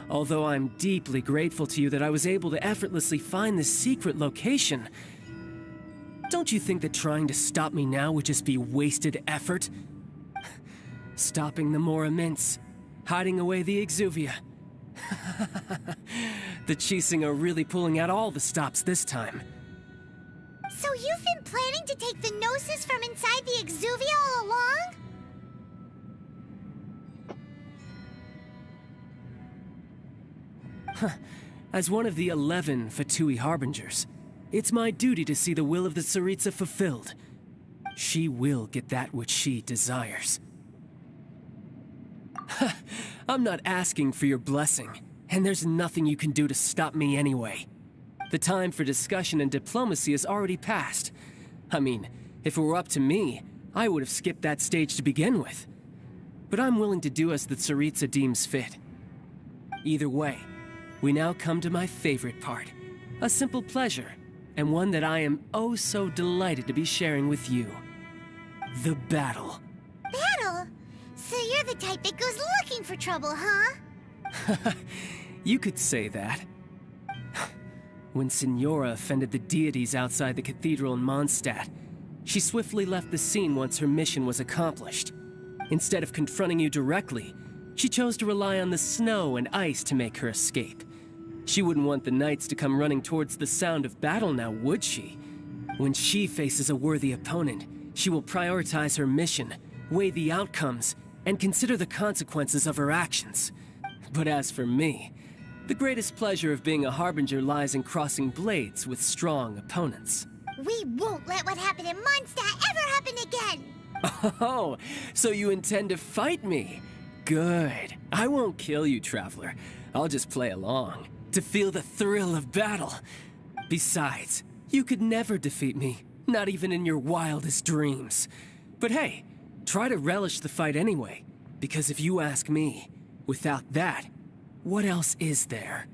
Although I'm deeply grateful to you that I was able to effortlessly find this secret location, don't you think that trying to stop me now would just be wasted effort? Stopping the Mora Mints, hiding away the Exuvia. The Qixing are really pulling out all the stops this time. So you've been planning to take the Gnosis from inside the Exuvia all along? As one of the 11 Fatui Harbingers, it's my duty to see the will of the Tsaritsa fulfilled. She will get that which she desires. I'm not asking for your blessing, and there's nothing you can do to stop me anyway. The time for discussion and diplomacy has already passed. I mean, if it were up to me, I would have skipped that stage to begin with. But I'm willing to do as the Tsaritsa deems fit. Either way, we now come to my favorite part. A simple pleasure, and one that I am oh so delighted to be sharing with you. The battle. Battle? So you're the type that goes looking for trouble, huh? You could say that. When Signora offended the deities outside the cathedral in Mondstadt, she swiftly left the scene once her mission was accomplished. Instead of confronting you directly, she chose to rely on the snow and ice to make her escape. She wouldn't want the knights to come running towards the sound of battle now, would she? When she faces a worthy opponent, she will prioritize her mission, weigh the outcomes, and consider the consequences of her actions. But as for me, the greatest pleasure of being a Harbinger lies in crossing blades with strong opponents. We won't let what happened in Mondstadt ever happen again! Oh, so you intend to fight me? Good. I won't kill you, Traveler. I'll just play along, to feel the thrill of battle. Besides, you could never defeat me, not even in your wildest dreams. But hey, try to relish the fight anyway, because if you ask me, without that, what else is there?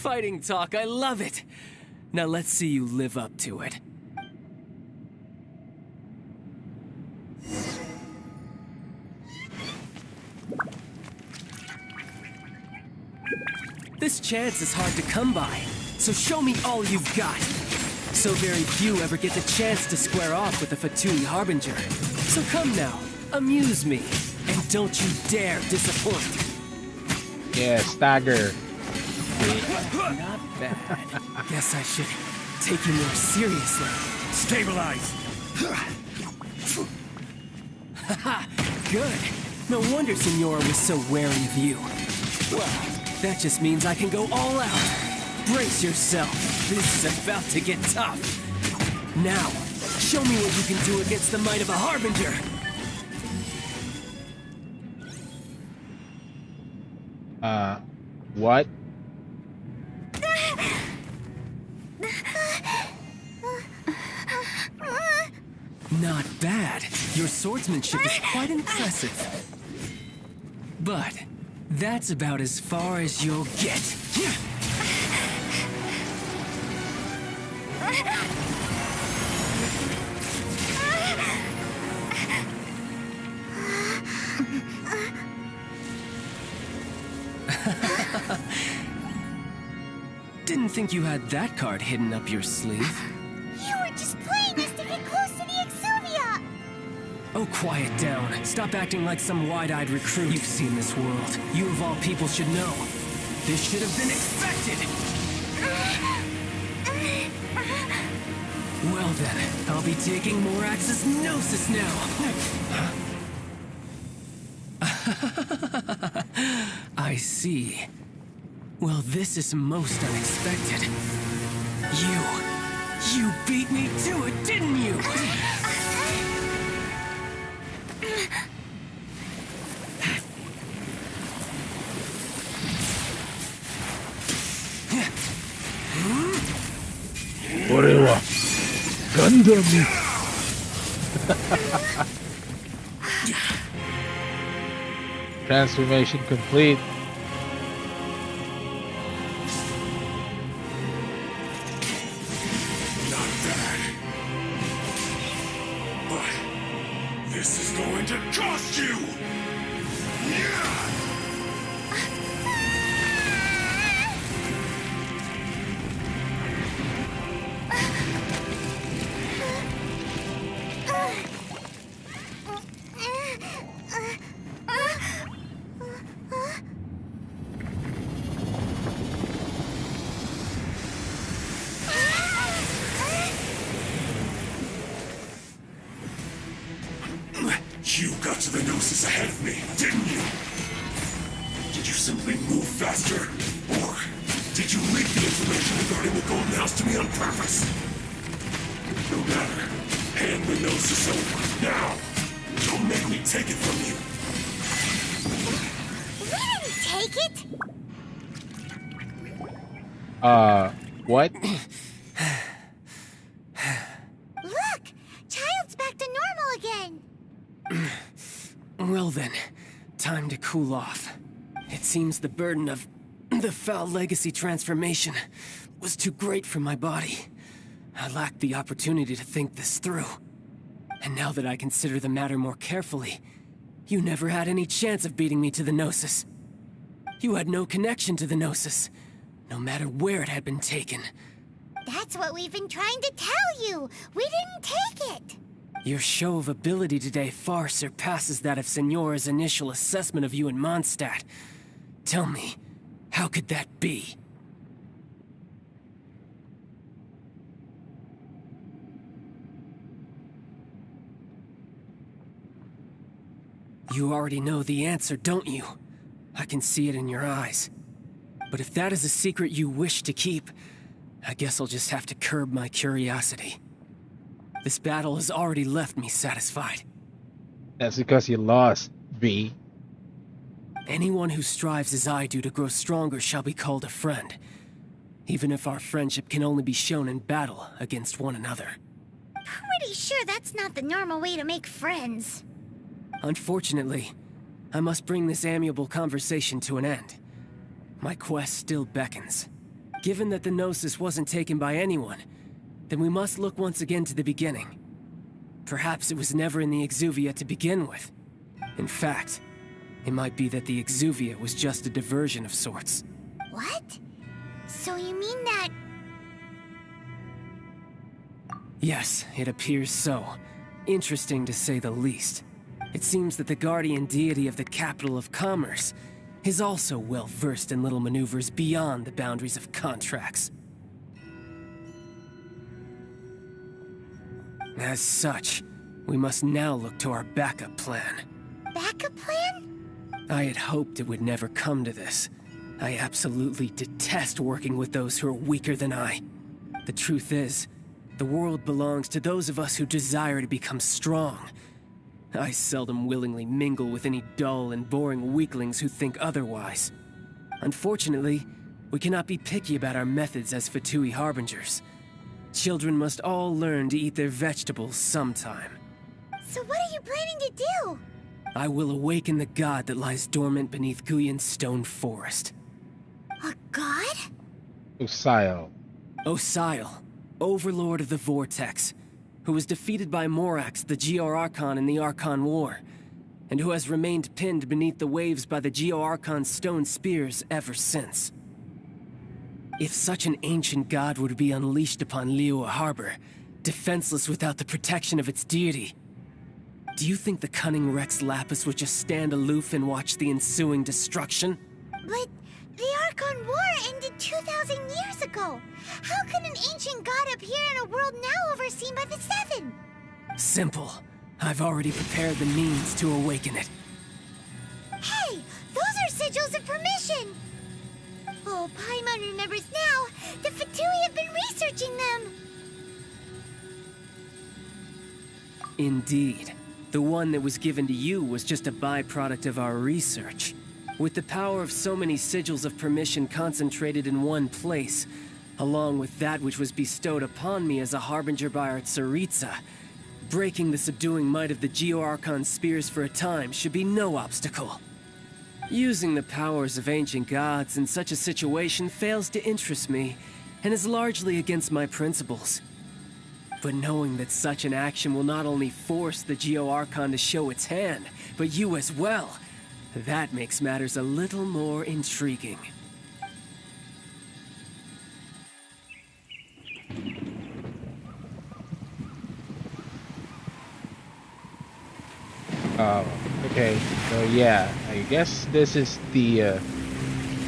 fighting talk, I love it! Now let's see you live up to it. This chance is hard to come by, so show me all you've got. So very few ever get the chance to square off with the Fatui Harbinger. So come now, amuse me, and don't you dare disappoint. Yeah, stagger. Not bad. Guess I should take you more seriously. Stabilize! Haha, good. No wonder Signora was so wary of you. Well, that just means I can go all out. Brace yourself. This is about to get tough. Now, show me what you can do against the might of a Harbinger. What? Not bad. Your swordsmanship is quite impressive. But that's about as far as you'll get. Didn't think you had that card hidden up your sleeve. You were just playing us to get close to the Exuvia! Oh, quiet down. Stop acting like some wide-eyed recruit. You've seen this world. You of all people should know. This should have been expected! Well then, I'll be taking Morax's Gnosis now! I see. Well, this is most unexpected. You beat me to it, didn't you? Orewa Gundam. Transformation complete. Not bad. But this is going to cost you! Yeah! You got to the Gnosis ahead of me, didn't you? Did you simply move faster? Or did you leak the information regarding the Golden House to me on purpose? No matter. Hand the Gnosis over, now! Don't make me take it from you! We didn't take it! What? Look! Child's back to normal again! Well then, time to cool off. It seems the burden of the foul legacy transformation was too great for my body. I lacked the opportunity to think this through. And now that I consider the matter more carefully, you never had any chance of beating me to the Gnosis. You had no connection to the Gnosis, no matter where it had been taken. That's what we've been trying to tell you! We didn't take it! Your show of ability today far surpasses that of Signora's initial assessment of you in Mondstadt. Tell me, how could that be? You already know the answer, don't you? I can see it in your eyes. But if that is a secret you wish to keep, I guess I'll just have to curb my curiosity. This battle has already left me satisfied. That's because you lost, B. Anyone who strives as I do to grow stronger shall be called a friend, even if our friendship can only be shown in battle against one another. Pretty sure that's not the normal way to make friends. Unfortunately, I must bring this amiable conversation to an end. My quest still beckons. Given that the Gnosis wasn't taken by anyone, then we must look once again to the beginning. Perhaps it was never in the Exuvia to begin with. In fact, it might be that the Exuvia was just a diversion of sorts. What? So you mean that... Yes, it appears so. Interesting to say the least. It seems that the guardian deity of the capital of commerce is also well versed in little maneuvers beyond the boundaries of contracts. As such, we must now look to our backup plan. Backup plan? I had hoped it would never come to this. I absolutely detest working with those who are weaker than I. The truth is, the world belongs to those of us who desire to become strong. I seldom willingly mingle with any dull and boring weaklings who think otherwise. Unfortunately, we cannot be picky about our methods as Fatui Harbingers. Children must all learn to eat their vegetables sometime. So what are you planning to do? I will awaken the god that lies dormant beneath Guyon's stone forest. A god? Osial. Osial, overlord of the Vortex, who was defeated by Morax, the Geo-Archon in the Archon War, and who has remained pinned beneath the waves by the Geo-Archon's stone spears ever since. If such an ancient god were to be unleashed upon Liyue Harbor, defenseless without the protection of its deity, do you think the cunning Rex Lapis would just stand aloof and watch the ensuing destruction? But the Archon War ended 2,000 years ago. How can an ancient god appear in a world now overseen by the Seven? Simple. I've already prepared the means to awaken it. Hey, those are sigils of permission! Oh, Paimon remembers now. The Fatui have been researching them. Indeed. The one that was given to you was just a byproduct of our research. With the power of so many sigils of permission concentrated in one place, along with that which was bestowed upon me as a harbinger by our Tsaritsa, breaking the subduing might of the Geo-Archon spears for a time should be no obstacle. Using the powers of ancient gods in such a situation fails to interest me, and is largely against my principles. But knowing that such an action will not only force the Geo-Archon to show its hand, but you as well, that makes matters a little more intriguing. Okay, so yeah, I guess this is the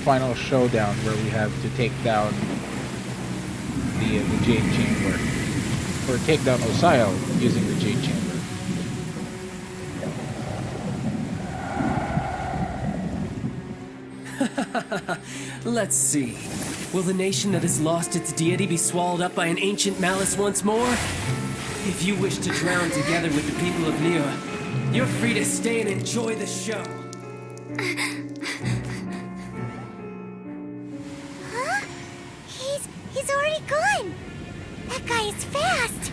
final showdown where we have to take down the Jade Chamber. Or take down Osial using the Jade Chamber. Let's see. Will the nation that has lost its deity be swallowed up by an ancient malice once more? If you wish to drown together with the people of Liyue, you're free to stay and enjoy the show. Huh? He's already gone. That guy is fast.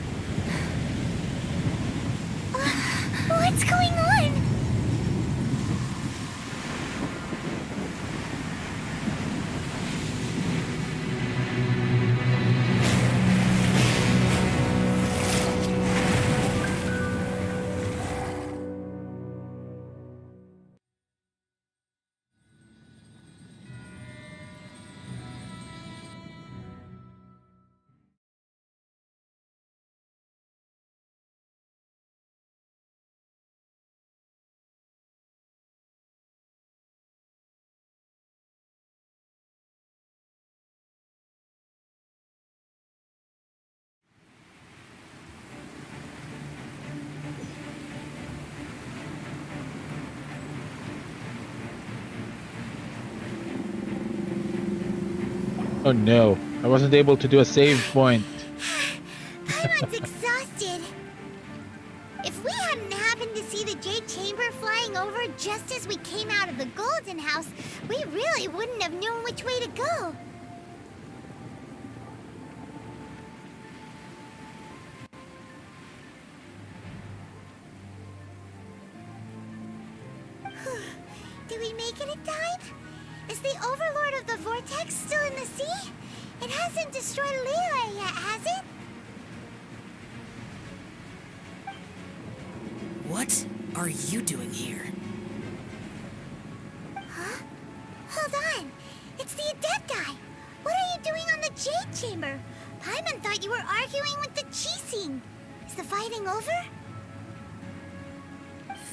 What's going on? Oh no, I wasn't able to do a save point. Paimon's exhausted. If we hadn't happened to see the Jade Chamber flying over just as we came out of the Golden House, we really wouldn't have known which way to go. Did we make it in time? Is the Overlord of the Vortex still in the sea? It hasn't destroyed Liyue yet, has it? What are you doing here? Huh? Hold on. It's the Adepti. What are you doing on the Jade Chamber? Paimon thought you were arguing with the Qixing. Is the fighting over?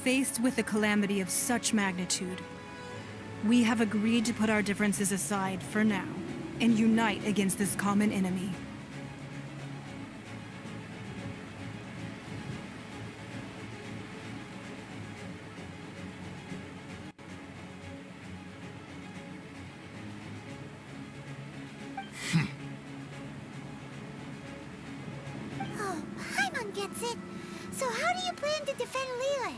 Faced with a calamity of such magnitude, we have agreed to put our differences aside for now and unite against this common enemy. Oh, Paimon gets it. So how do you plan to defend Liyue?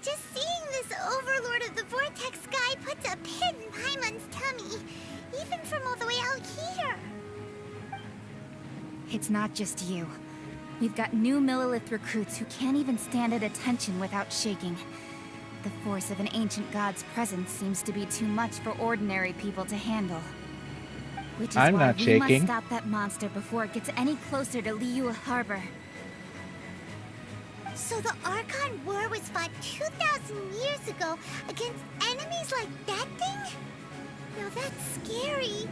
Just seeing this Overlord of the Vortex guy puts a pit in Paimon's tummy, even from all the way out here. It's not just you. We've got new Millelith recruits who can't even stand at attention without shaking. The force of an ancient god's presence seems to be too much for ordinary people to handle. Which is I'm why not we shaking. must stop that monster before it gets any closer to Liyue Harbor. So the Archon War was fought 2,000 years ago against enemies like that thing? Now that's scary.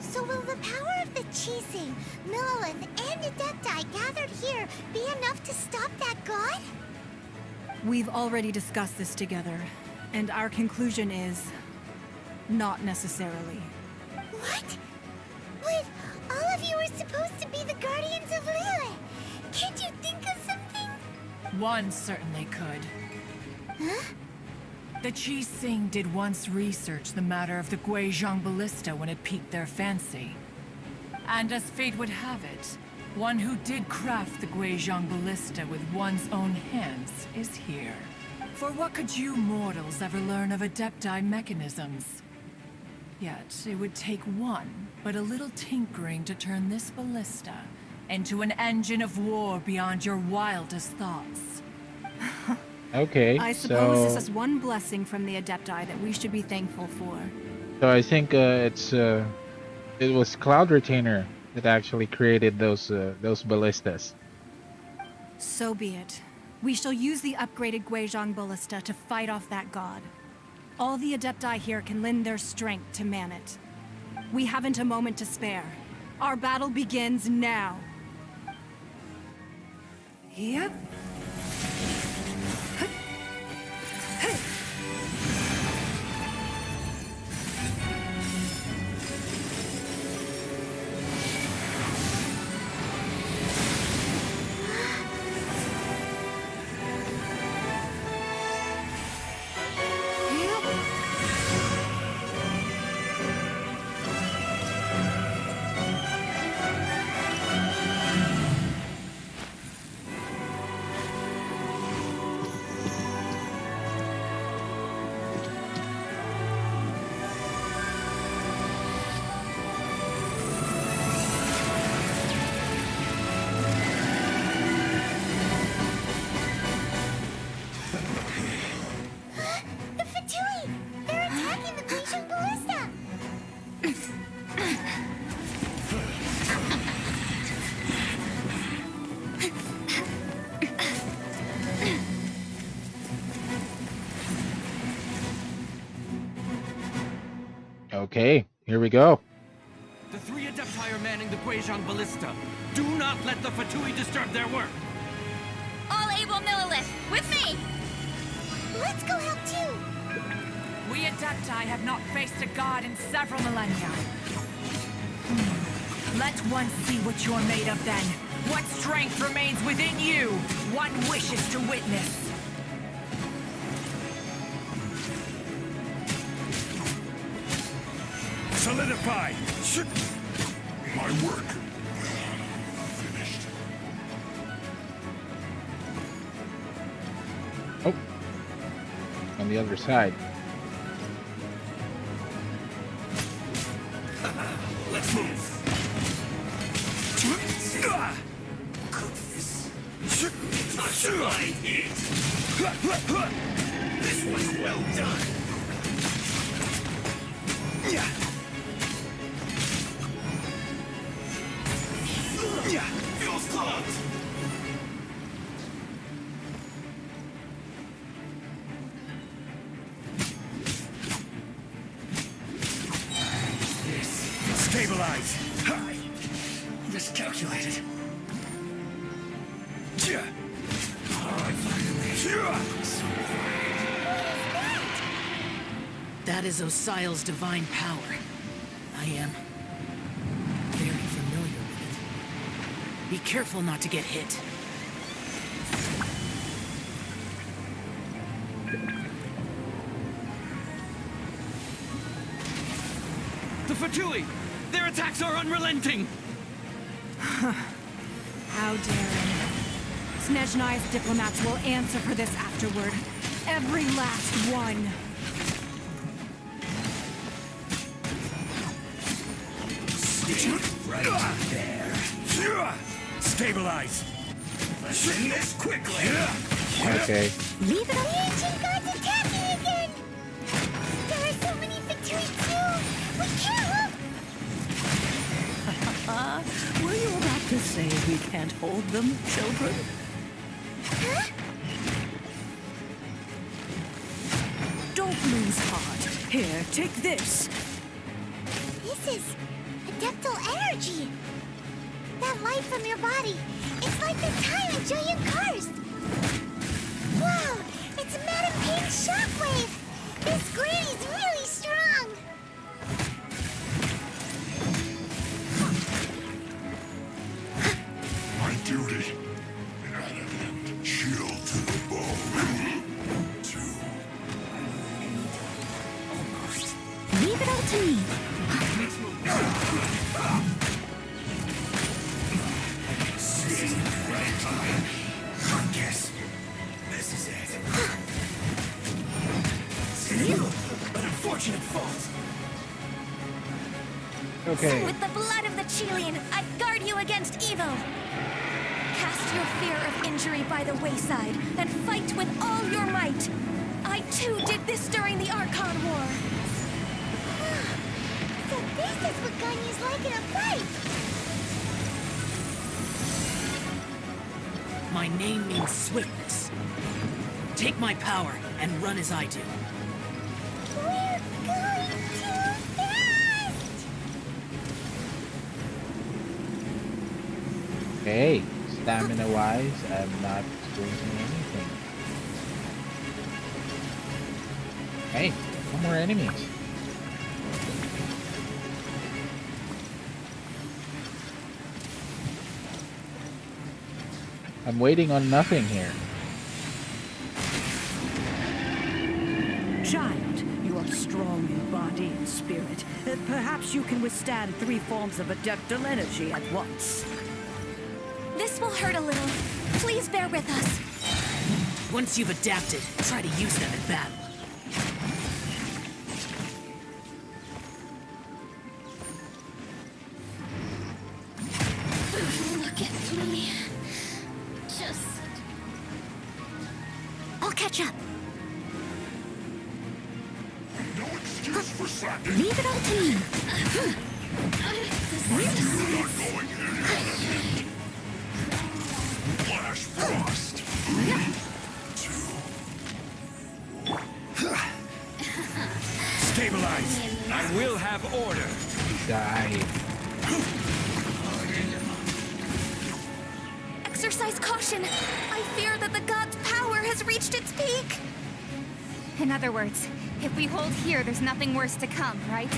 So will the power of the Qixing, Millelith, and Adepti gathered here be enough to stop that god? We've already discussed this together, and our conclusion is not necessarily. What? But all of you were supposed to be the guardians of Liyue. Can't you think of something? One certainly could. Huh? The Qixing did once research the matter of the Guizhong Ballista when it piqued their fancy. And as fate would have it, one who did craft the Guizhong Ballista with one's own hands is here. For what could you mortals ever learn of Adepti mechanisms? Yet, it would take one, but a little tinkering to turn this ballista into an engine of war beyond your wildest thoughts. Okay, I suppose so this is one blessing from the Adepti that we should be thankful for. I think it was Cloud Retainer that actually created those ballistas. So be it. We shall use the upgraded Guizhong Ballista to fight off that god. All the Adepti here can lend their strength to man it. We haven't a moment to spare. Our battle begins now. Yep. The Fatui! They're attacking the Guizhong Ballista! Okay, here we go. The three Adepti are manning the Guizhong Ballista. Do not let the Fatui disturb their work. All able Millelith, with me! Let's go help too! We Adepti have not faced a god in several millennia. Let one see what you're made of then. What strength remains within you? One wishes to witness. Solidify! My work. Finished. Oh, on the other side. Let's move. Cook this. Not a fine hit. This was well done. Feels clogged! Stabilize! Miscalculated. That is Osial's divine power. I am very familiar with it. Be careful not to get hit. The Fatui! Their attacks are unrelenting! How daring. Snezhnai's diplomats will answer for this afterward. Every last one. Stay right there. Stabilize! Let's end this quickly! Okay. Leave it on. The ancient gods attacking again! There are so many Fatui too! We can't hold... Were you about to say we can't hold them, children? Huh? Don't lose heart. Here, take this. This is adeptal energy. That light from your body. It's like the time in Julian Karst. Whoa! It's Madame Ping's shockwave. This granny's really strong. My duty. Chill to the bone. Leave it all to me. Yes. This is it. An unfortunate fault. Okay. With the blood of the Chilian, I guard you against evil. Cast your fear of injury by the wayside and fight with all your might. I too did this during the Archon War. So this is what Ganyu's like in a fight. My name means swiftness. Take my power and run as I do. We're going too fast. Okay. Stamina-wise, I'm not experiencing anything. Hey, no more enemies. I'm waiting on nothing here. Child, you are strong in body and spirit. Perhaps you can withstand 3 forms of adeptal energy at once. This will hurt a little. Please bear with us. Once you've adapted, try to use them in battle. Look at me. I'll catch up. No excuse for slacking. Leave it all to me. You're not going anywhere. Flash Frost. Stabilize. I will have order. Die. Exercise caution. I fear that the god's power has reached its peak. In other words, if we hold here, there's nothing worse to come, right?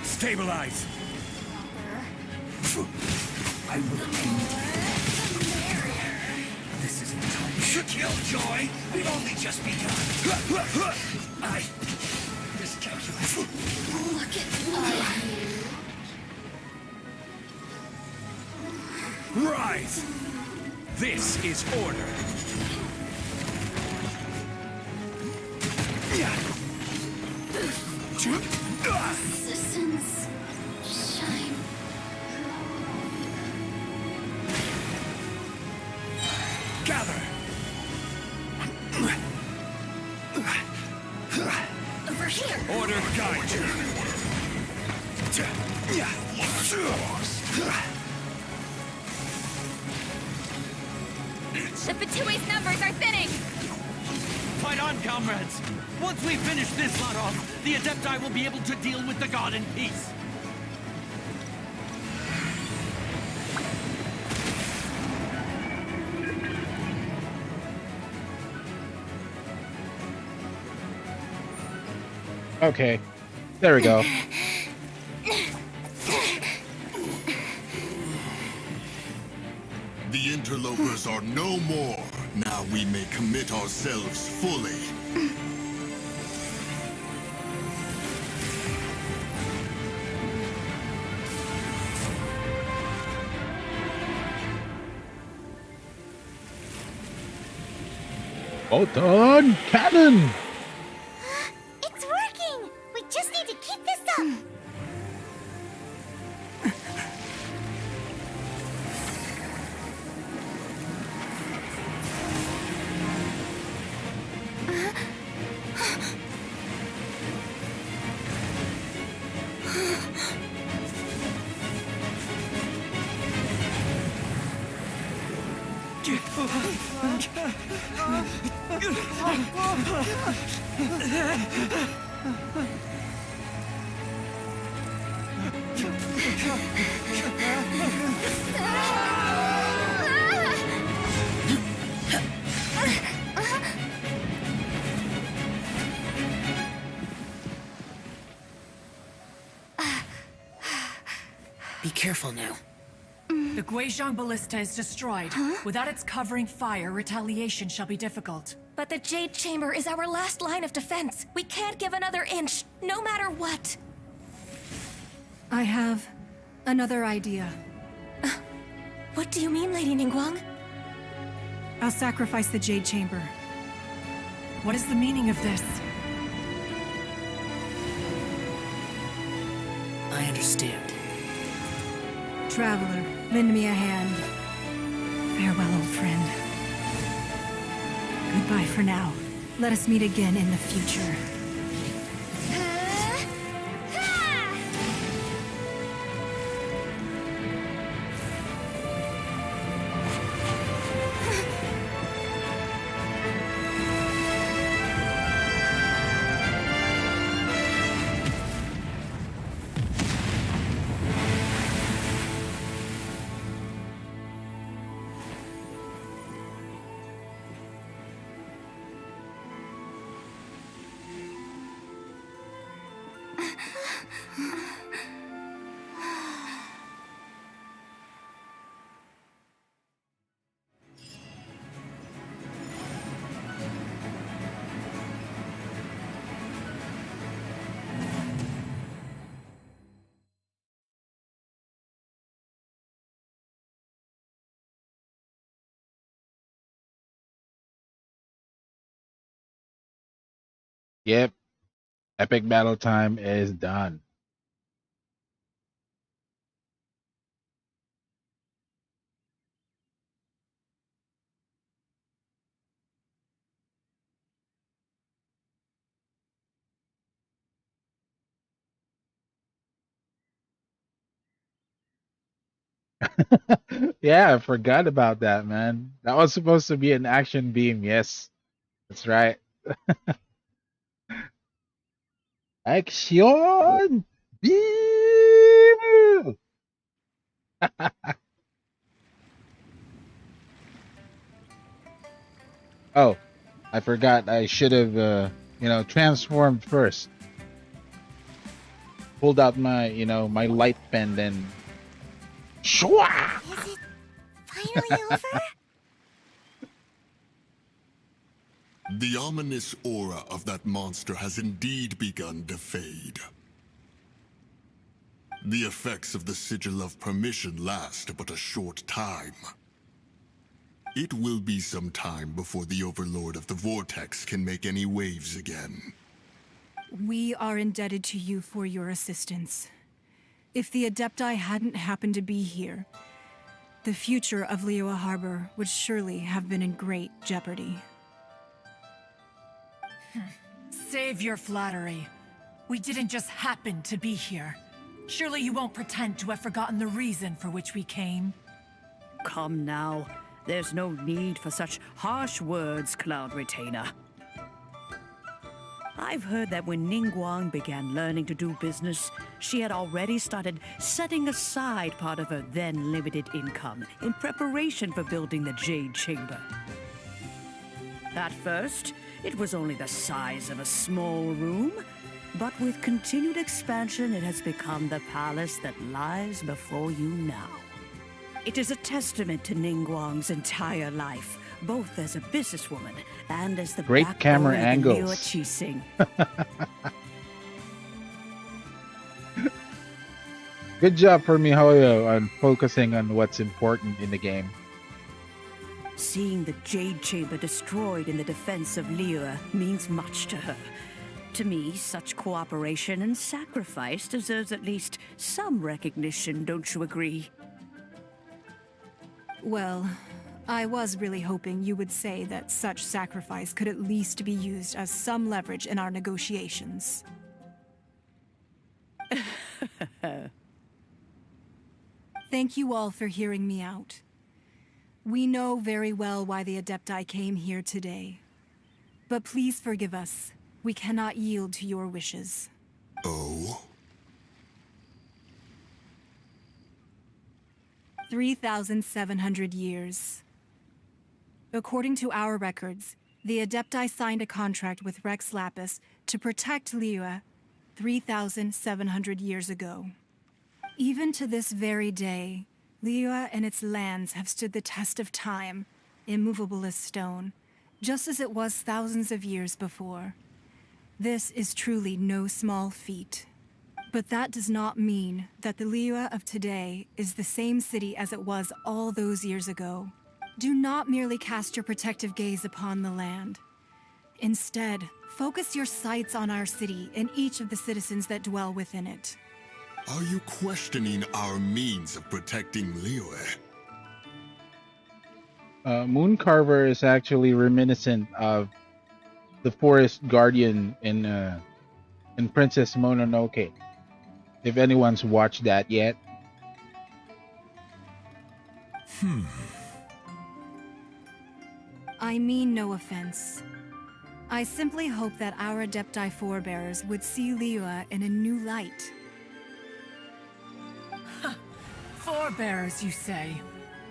Stabilize. I will end you. This isn't time to kill Joy. We've only just begun. I miscalculated. Look at me. Rise! This is order. Citizens, shine. Gather! guide you. The Fatui's numbers are thinning! Fight on, comrades! Once we finish this lot off, the Adepti will be able to deal with the god in peace. Okay, there we go. The interlopers are no more. Now we may commit ourselves fully. Photon cannon! It's working! We just need to keep this up! Be careful now. The Guizhong Ballista is destroyed. Without its covering fire, retaliation shall be difficult. But the Jade Chamber is our last line of defense. We can't give another inch, no matter what. I have another idea. What do you mean, Lady Ningguang? I'll sacrifice the Jade Chamber. What is the meaning of this? I understand. Traveler, lend me a hand. Farewell, old friend. Goodbye for now. Let us meet again in the future. Yep, epic battle time is done. Yeah, I forgot about that, man. That was supposed to be an action beam. Yes, that's right. Action beam! Oh, I forgot. I should have, transformed first. Pulled out my, my light pen, then. Shwa! Is it finally over? The ominous aura of that monster has indeed begun to fade. The effects of the Sigil of Permission last but a short time. It will be some time before the Overlord of the Vortex can make any waves again. We are indebted to you for your assistance. If the Adepti hadn't happened to be here, the future of Liyue Harbor would surely have been in great jeopardy. Save your flattery. We didn't just happen to be here. Surely you won't pretend to have forgotten the reason for which we came. Come now. There's no need for such harsh words, Cloud Retainer. I've heard that when Ningguang began learning to do business, she had already started setting aside part of her then limited income in preparation for building the Jade Chamber. At first, it was only the size of a small room, but with continued expansion, it has become the palace that lies before you now. It is a testament to Ningguang's entire life, both as a businesswoman and as the Great camera angles. Liu Qixing. Good job for MiHoYo on focusing on what's important in the game. Seeing the Jade Chamber destroyed in the defense of Liyue means much to her. To me, such cooperation and sacrifice deserves at least some recognition, don't you agree? Well, I was really hoping you would say that such sacrifice could at least be used as some leverage in our negotiations. Thank you all for hearing me out. We know very well why the Adepti came here today. But please forgive us. We cannot yield to your wishes. Oh? 3,700 years. According to our records, the Adepti signed a contract with Rex Lapis to protect Liyue 3,700 years ago. Even to this very day, Liyue and its lands have stood the test of time, immovable as stone, just as it was thousands of years before. This is truly no small feat. But that does not mean that the Liyue of today is the same city as it was all those years ago. Do not merely cast your protective gaze upon the land. Instead, focus your sights on our city and each of the citizens that dwell within it. Are you questioning our means of protecting Liyue? Mooncarver is actually reminiscent of the forest guardian in Princess Mononoke. If anyone's watched that yet. I mean no offense. I simply hope that our Adepti forebears would see Liyue in a new light. Forebears, you say?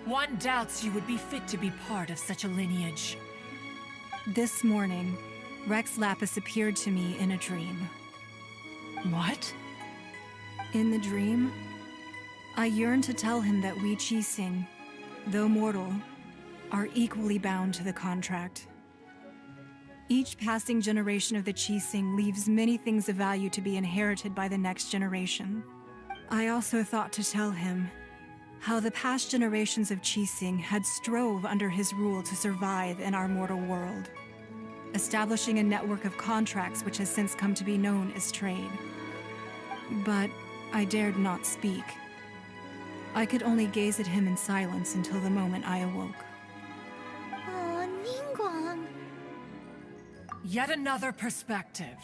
One doubts you would be fit to be part of such a lineage. This morning, Rex Lapis appeared to me in a dream. What? In the dream, I yearned to tell him that we Qixing, though mortal, are equally bound to the contract. Each passing generation of the Qixing leaves many things of value to be inherited by the next generation. I also thought to tell him how the past generations of Qixing had strove under his rule to survive in our mortal world, establishing a network of contracts which has since come to be known as trade. But I dared not speak. I could only gaze at him in silence until the moment I awoke. Oh, Ningguang. Yet another perspective.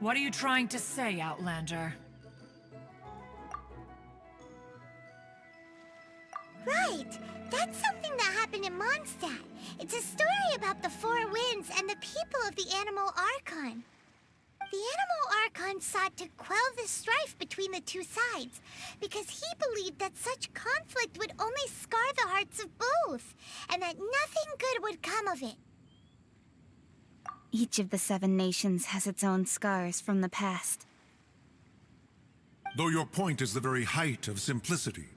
What are you trying to say, Outlander? Right! That's something that happened in Mondstadt. It's a story about the Four Winds and the people of the Animal Archon. The Animal Archon sought to quell the strife between the two sides, because he believed that such conflict would only scar the hearts of both, and that nothing good would come of it. Each of the 7 nations has its own scars from the past. Though your point is the very height of simplicity.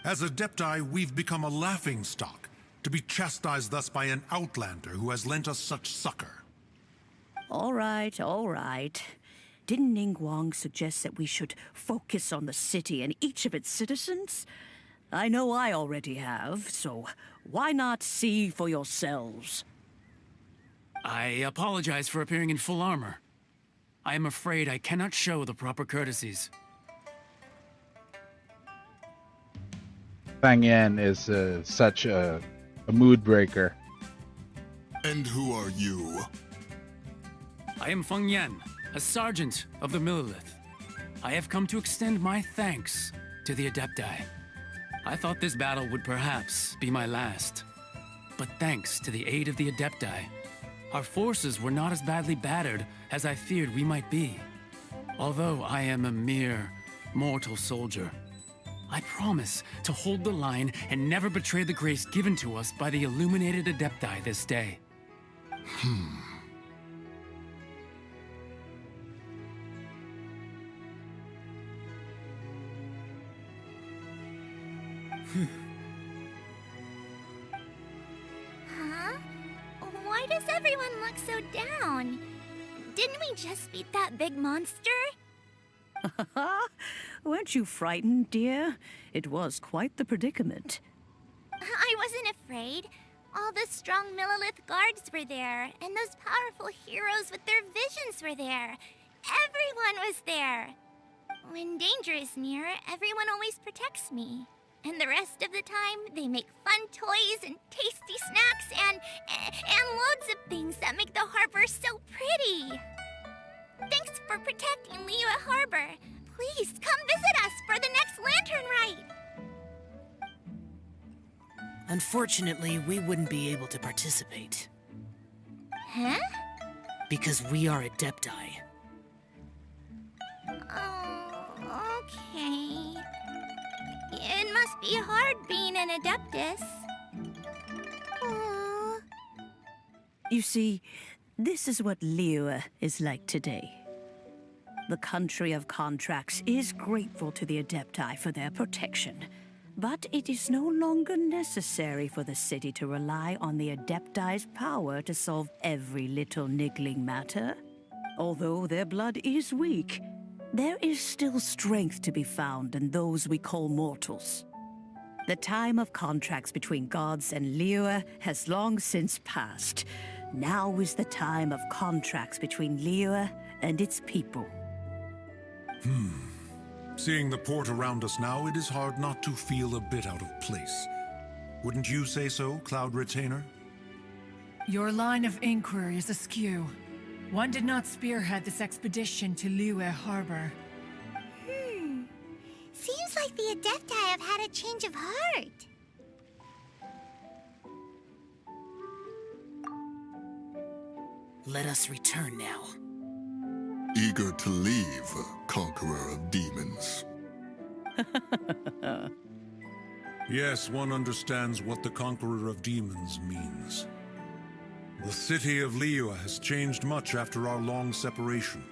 As Adepti, we've become a laughingstock, to be chastised thus by an outlander who has lent us such succor. All right, all right. Didn't Ningguang suggest that we should focus on the city and each of its citizens? I know I already have, so why not see for yourselves? I apologize for appearing in full armor. I am afraid I cannot show the proper courtesies. Fang Yan is such a mood breaker. And who are you? I am Feng Yan, a sergeant of the Millelith. I have come to extend my thanks to the Adepti. I thought this battle would perhaps be my last. But thanks to the aid of the Adepti, our forces were not as badly battered as I feared we might be. Although I am a mere mortal soldier, I promise to hold the line and never betray the grace given to us by the illuminated Adepti this day. Huh? Why does everyone look so down? Didn't we just beat that big monster? Weren't you frightened, dear? It was quite the predicament. I wasn't afraid. All the strong Millelith guards were there, and those powerful heroes with their visions were there. Everyone was there. When danger is near, everyone always protects me. And the rest of the time, they make fun toys and tasty snacks and loads of things that make the harbor so pretty. Thanks for protecting Liyue Harbor. Please come visit us for the next lantern rite. Unfortunately, we wouldn't be able to participate. Huh? Because we are Adepti. Oh, okay. It must be hard being an Adeptus. Aww. You see, this is what Liyue is like today. The country of contracts is grateful to the Adepti for their protection, but it is no longer necessary for the city to rely on the Adepti's power to solve every little niggling matter. Although their blood is weak, there is still strength to be found in those we call mortals. The time of contracts between gods and Liyue has long since passed. Now is the time of contracts between Liyue and its people. Seeing the port around us now, it is hard not to feel a bit out of place. Wouldn't you say so, Cloud Retainer? Your line of inquiry is askew. One did not spearhead this expedition to Liyue Harbor. Seems like the Adepti have had a change of heart. Let us return now. Eager to leave, Conqueror of Demons. Yes, one understands what the Conqueror of Demons means. The city of Liyue has changed much after our long separation.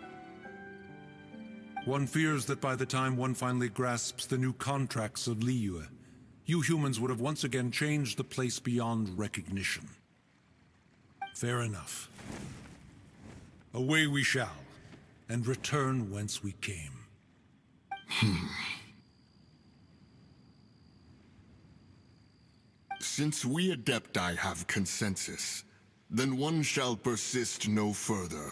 One fears that by the time one finally grasps the new contracts of Liyue, you humans would have once again changed the place beyond recognition. Fair enough. Away we shall, and return whence we came. Since we Adepti have consensus, then one shall persist no further.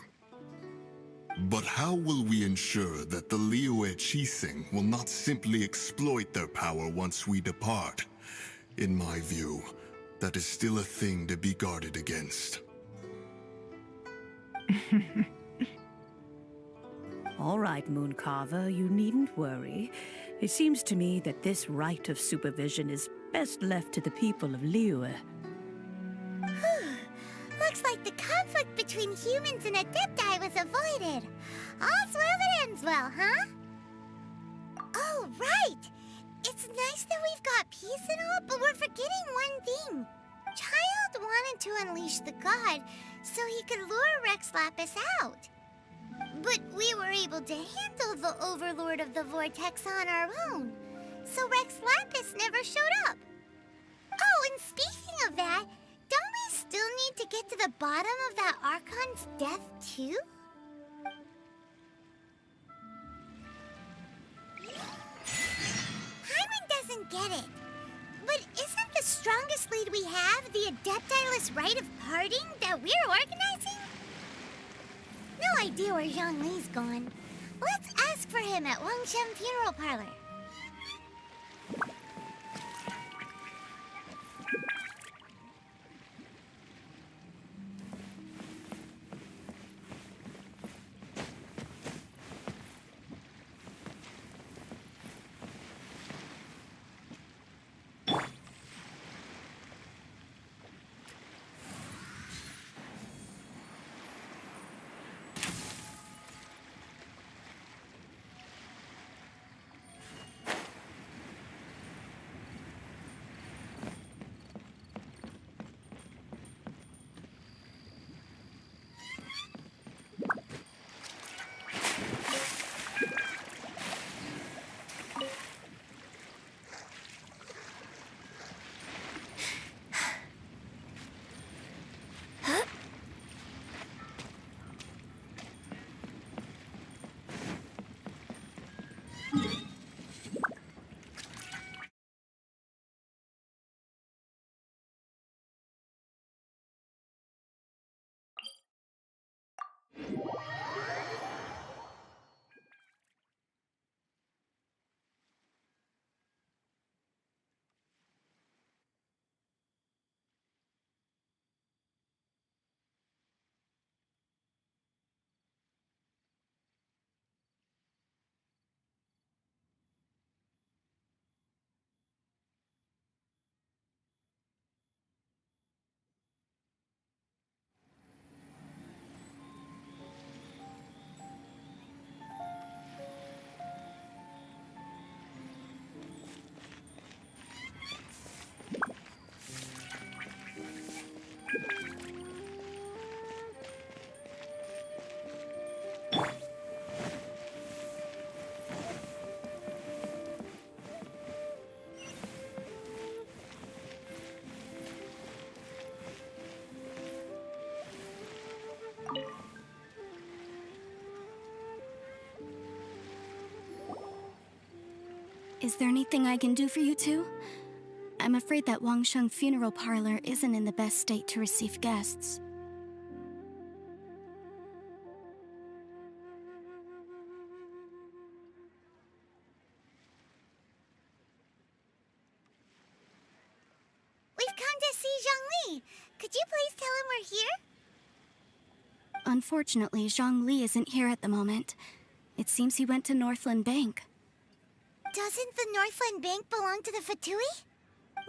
But how will we ensure that the Liyue Qixing will not simply exploit their power once we depart? In my view, that is still a thing to be guarded against. All right, Mooncarver, you needn't worry. It seems to me that this right of supervision is best left to the people of Liyue. Looks like the conflict between humans and Adepti was avoided. All's well that ends well, huh? Oh, right! It's nice that we've got peace and all, but we're forgetting one thing. Child wanted to unleash the god so he could lure Rex Lapis out. But we were able to handle the Overlord of the Vortex on our own, so Rex Lapis never showed up. Oh, and speaking of that, don't we still need to get to the bottom of that Archon's death, too? Paimon doesn't get it. But isn't the strongest lead we have the Adeptiless Rite of Parting that we're organizing? No idea where Zhongli's gone. Let's ask for him at Wangshen Funeral Parlor. Is there anything I can do for you two? I'm afraid that Wangsheng Funeral Parlor isn't in the best state to receive guests. We've come to see Zhongli. Could you please tell him we're here? Unfortunately, Zhongli isn't here at the moment. It seems he went to Northland Bank. Doesn't the Northland Bank belong to the Fatui?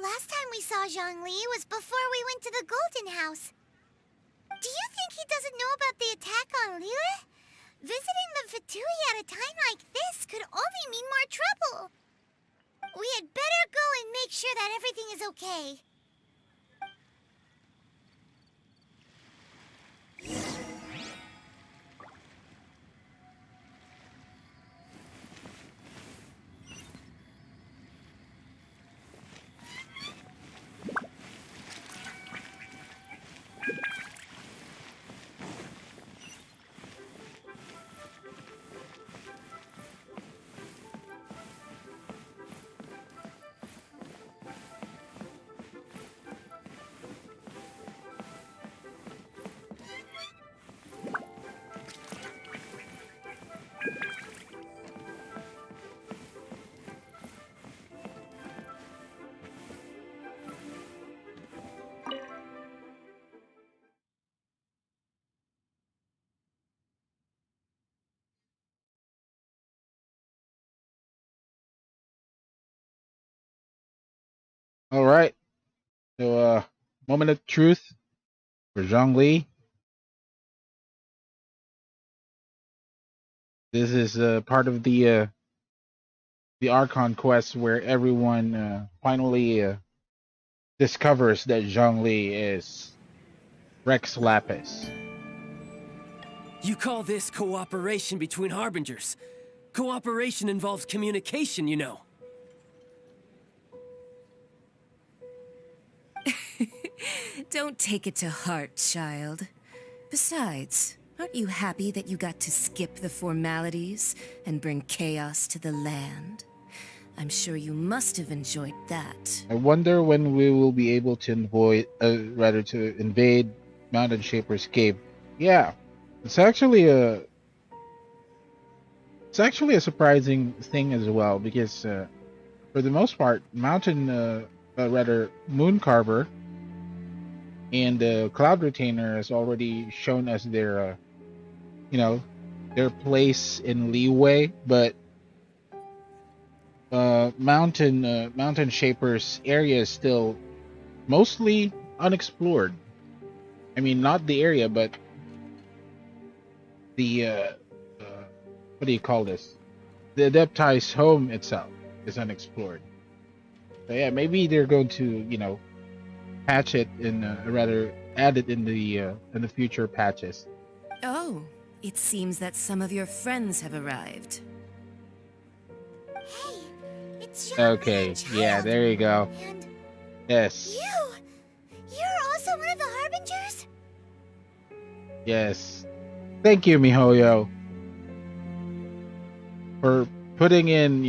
Last time we saw Zhongli was before we went to the Golden House. Do you think he doesn't know about the attack on Liyue? Visiting the Fatui at a time like this could only mean more trouble. We had better go and make sure that everything is okay. All right. So, moment of truth for Zhongli. This is part of the Archon quest where everyone finally discovers that Zhongli is Rex Lapis. You call this cooperation between Harbingers? Cooperation involves communication, you know. Don't take it to heart, child. Besides, aren't you happy that you got to skip the formalities and bring chaos to the land? I'm sure you must have enjoyed that. I wonder when we will be able to invade Mountain Shaper's cave. Yeah, it's actually a surprising thing as well because for the most part, Mooncarver and the Cloud Retainer has already shown us their place in Liyue, but Mountain Shaper's area is still mostly unexplored. I mean, not the area, but the what do you call this? The Adepti's home itself is unexplored. So yeah, maybe they're going to patch it add it in the future patches. Oh, it seems that some of your friends have arrived. Hey, it's Zhongli Okay, and yeah, Child. there you go. And Yes, you're also one of the Harbingers? yes. Thank you, Mihoyo, for putting in,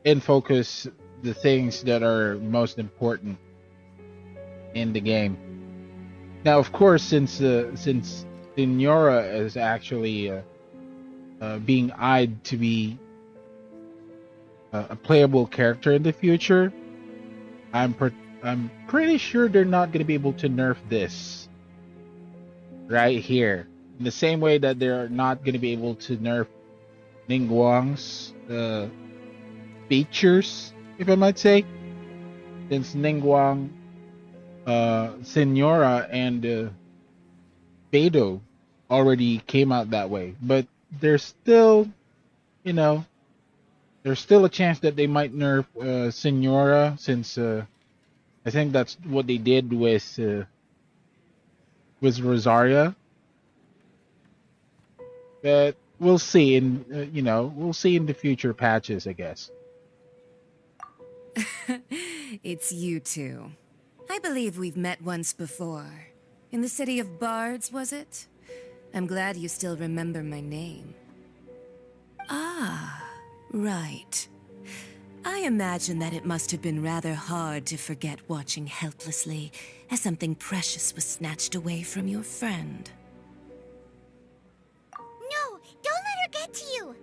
in focus the things that are most important in the game. Now, of course, since Signora is actually being eyed to be a playable character in the future, I'm pretty sure they're not going to be able to nerf this right here. In the same way that they're not going to be able to nerf Ningguang's features, if I might say, since Ningguang, Signora, and Beidou already came out that way. But there's still, there's still a chance that they might nerf Signora, since I think that's what they did with Rosaria. But we'll see in we'll see in the future patches, I guess. It's you two. I believe we've met once before. In the city of Bards, was it? I'm glad you still remember my name. Ah, right. I imagine that it must have been rather hard to forget watching helplessly as something precious was snatched away from your friend. No, don't let her get to you.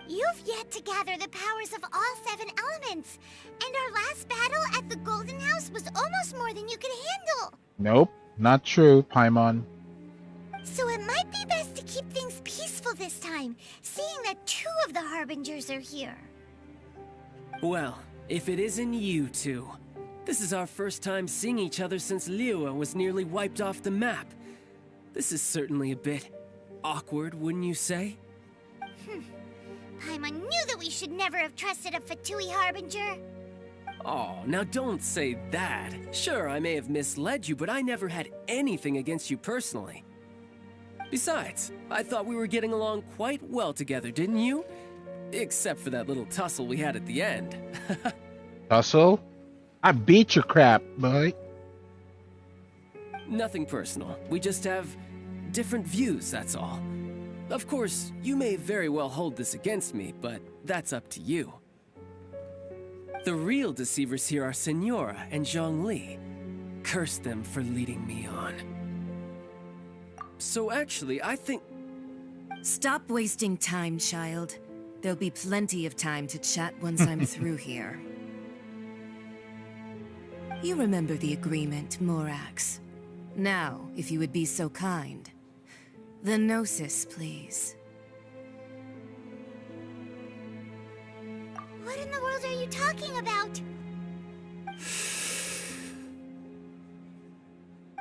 You've yet to gather the powers of all 7 elements, and our last battle at the Golden House was almost more than you could handle. Nope, not true, Paimon. So it might be best to keep things peaceful this time, seeing that 2 of the Harbingers are here. Well, if it isn't you two. This is our first time seeing each other since Liyue was nearly wiped off the map. This is certainly a bit awkward, wouldn't you say? Paimon knew that we should never have trusted a Fatui Harbinger. Oh, now don't say that. Sure, I may have misled you, but I never had anything against you personally. Besides, I thought we were getting along quite well together, didn't you? Except for that little tussle we had at the end. Tussle? I beat your crap, boy. Nothing personal. We just have different views, that's all. Of course, you may very well hold this against me, but that's up to you. The real deceivers here are Signora and Zhongli. Curse them for leading me on. So actually, I think... Stop wasting time, child. There'll be plenty of time to chat once I'm through here. You remember the agreement, Morax. Now, if you would be so kind. The Gnosis, please. What in the world are you talking about?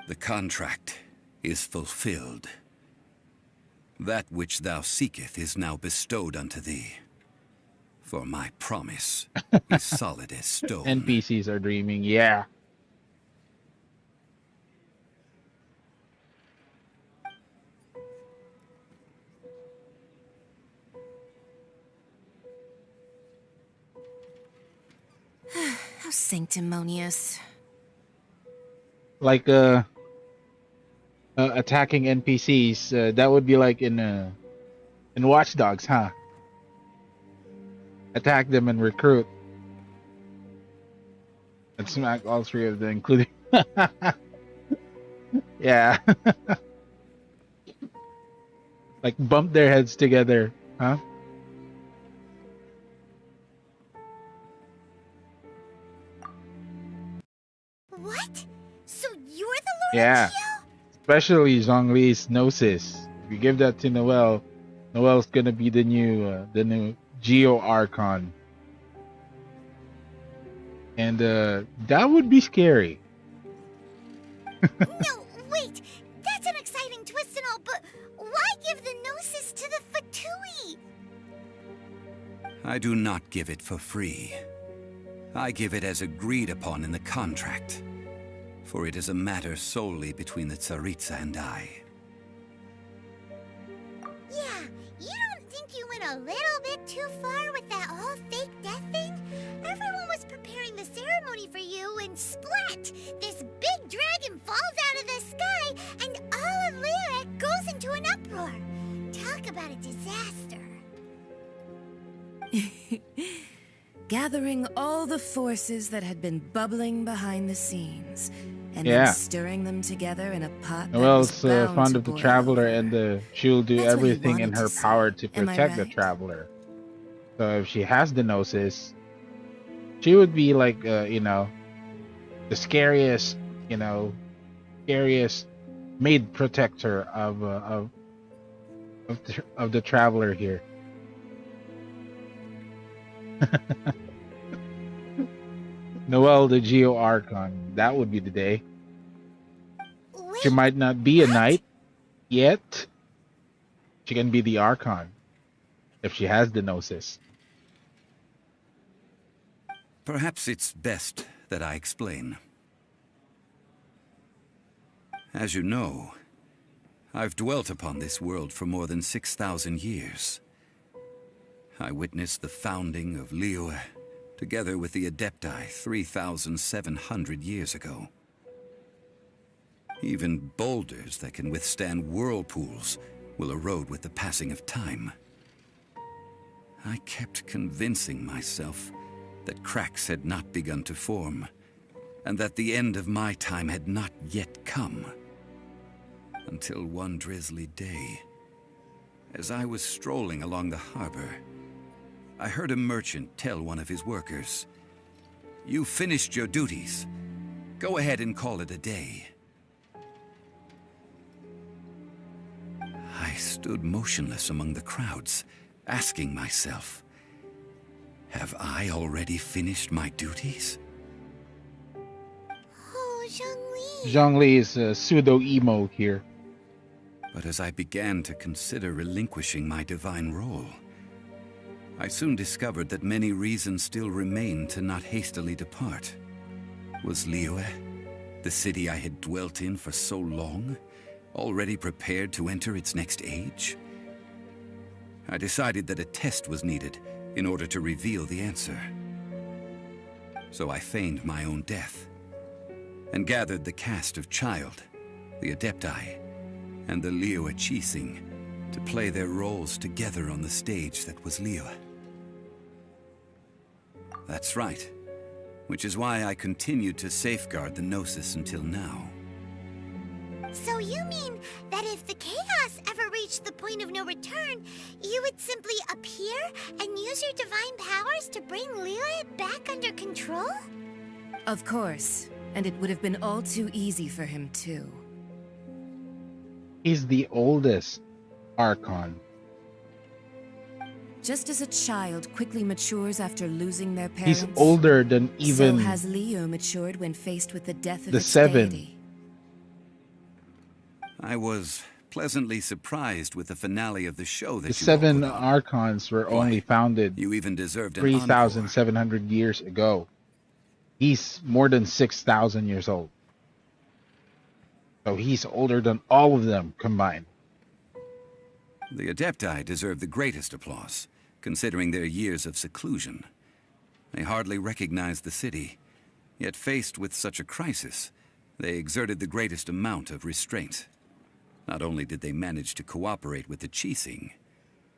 The contract is fulfilled. That which thou seeketh is now bestowed unto thee. For my promise is solid as stone. NPCs are dreaming, yeah. How sanctimonious. Like attacking NPCs, that would be like in Watch Dogs, huh? Attack them and recruit. And smack all 3 of them, including... yeah. Like bump their heads together, huh? What? So you're the Lord Yeah. of Geo? Especially Zhongli's Gnosis. If you give that to Noelle, Noelle's gonna be the new Geo Archon. And that would be scary. No, wait! That's an exciting twist and all, but why give the Gnosis to the Fatui? I do not give it for free. I give it as agreed upon in the contract. For it is a matter solely between the Tsaritsa and I. Yeah, you don't think you went a little bit too far with that whole fake death thing? Everyone was preparing the ceremony for you, and splat! This big dragon falls out of the sky, and all of Lyric goes into an uproar. Talk about a disaster. Gathering all the forces that had been bubbling behind the scenes, and Yeah. then stirring them together in a pot that Noelle's was bound fond to of the boil Traveler, over. and she'll do That's what he everything in wanted her to power say. to Am I protect the right? Traveler. So if she has the Gnosis, she would be like, you know, the scariest, you know, scariest maid protector of the Traveler here. Noelle, the Geo Archon. That would be the day. She might not be a knight yet. She can be the Archon if she has the Gnosis. Perhaps it's best that I explain. As you know, I've dwelt upon this world for more than 6,000 years. I witnessed the founding of Liyue, together with the Adepti 3,700 years ago. Even boulders that can withstand whirlpools will erode with the passing of time. I kept convincing myself that cracks had not begun to form, and that the end of my time had not yet come. Until one drizzly day, as I was strolling along the harbor, I heard a merchant tell one of his workers, "You finished your duties. Go ahead and call it a day." I stood motionless among the crowds, asking myself, have I already finished my duties? Oh, Zhongli. Zhongli is a pseudo-emo here. But as I began to consider relinquishing my divine role, I soon discovered that many reasons still remained to not hastily depart. Was Liyue, the city I had dwelt in for so long, already prepared to enter its next age? I decided that a test was needed in order to reveal the answer. So I feigned my own death, and gathered the cast of Child, the Adepti, and the Liyue Qixing to play their roles together on the stage that was Liyue. That's right, which is why I continued to safeguard the Gnosis until now. So you mean that if the chaos ever reached the point of no return, you would simply appear and use your divine powers to bring Liyue back under control? Of course, and it would have been all too easy for him too. He's the oldest Archon. Just as a child quickly matures after losing their parents, He's older than even so has Liyue matured when faced with the death of the its Seven. deity. I was pleasantly surprised with the finale of the show that the you all seven put on. Archons were only founded You even deserved an encore. 3,700 years ago. He's more than 6,000 years old. So he's older than all of them combined. The Adepti deserve the greatest applause, considering their years of seclusion. They hardly recognized the city, yet faced with such a crisis, they exerted the greatest amount of restraint. Not only did they manage to cooperate with the Qixing,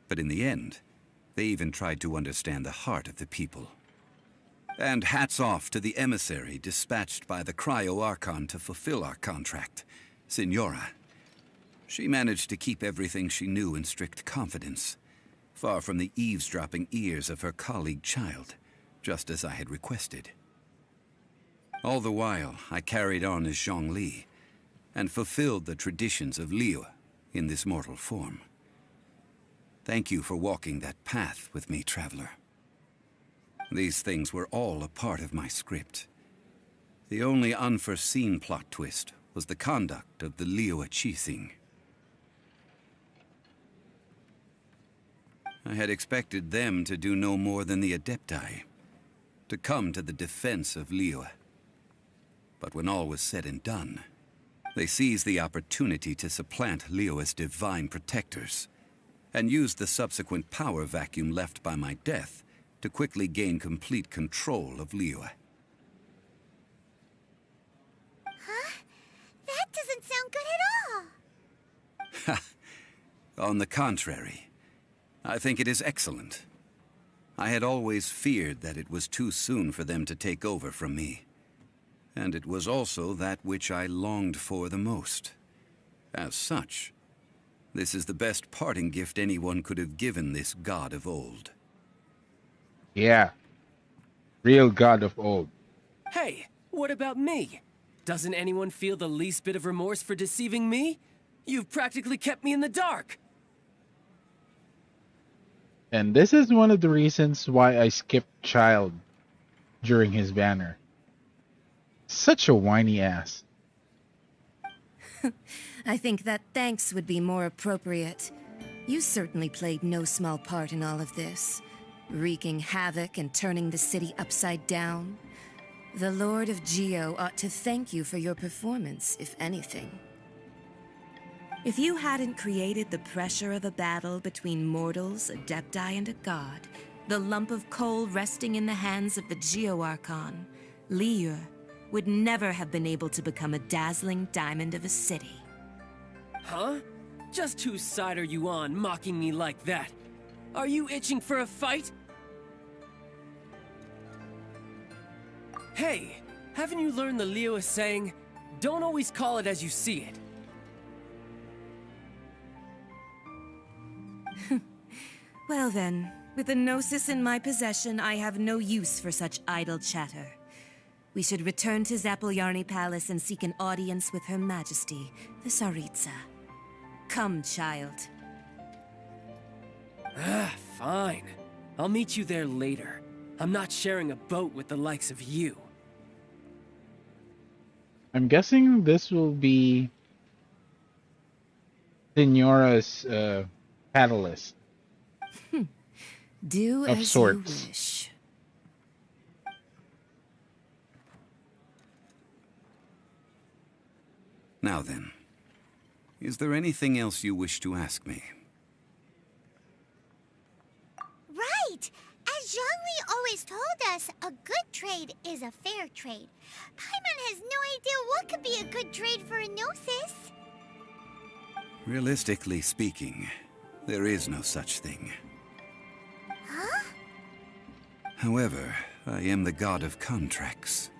but in the end, they even tried to understand the heart of the people. And hats off to the emissary dispatched by the Cryo-Archon to fulfill our contract, Signora. She managed to keep everything she knew in strict confidence, far from the eavesdropping ears of her colleague Child, just as I had requested. All the while, I carried on as Zhongli, and fulfilled the traditions of Liyue in this mortal form. Thank you for walking that path with me, Traveler. These things were all a part of my script. The only unforeseen plot twist was the conduct of the Liyue Qixing. I had expected them to do no more than the Adepti, to come to the defense of Liyue. But when all was said and done, they seized the opportunity to supplant Liyue's divine protectors, and used the subsequent power vacuum left by my death to quickly gain complete control of Liyue. Huh? That doesn't sound good at all. On the contrary, I think it is excellent. I had always feared that it was too soon for them to take over from me. And it was also that which I longed for the most. As such, this is the best parting gift anyone could have given this god of old. Yeah. Real god of old. Hey, what about me? Doesn't anyone feel the least bit of remorse for deceiving me? You've practically kept me in the dark. And this is one of the reasons why I skipped Child during his banner. Such a whiny ass. I think that thanks would be more appropriate. You certainly played no small part in all of this, wreaking havoc and turning the city upside down. The Lord of Geo ought to thank you for your performance, if anything. If you hadn't created the pressure of a battle between mortals, Adepti, and a god, the lump of coal resting in the hands of the Geo Archon, Liyue, would never have been able to become a dazzling diamond of a city. Huh? Just whose side are you on, mocking me like that? Are you itching for a fight? Hey, haven't you learned the Liyue saying, don't always call it as you see it? Well then, with the Gnosis in my possession, I have no use for such idle chatter. We should return to Zapoljarny Palace and seek an audience with Her Majesty, the Tsaritsa. Come, child. Fine. I'll meet you there later. I'm not sharing a boat with the likes of you. I'm guessing this will be Signora's catalyst. Do of as sorts. you wish. Now then, is there anything else you wish to ask me? Right! As Zhongli always told us, a good trade is a fair trade. Paimon has no idea what could be a good trade for a Gnosis. Realistically speaking, there is no such thing. Huh? However, I am the god of contracts.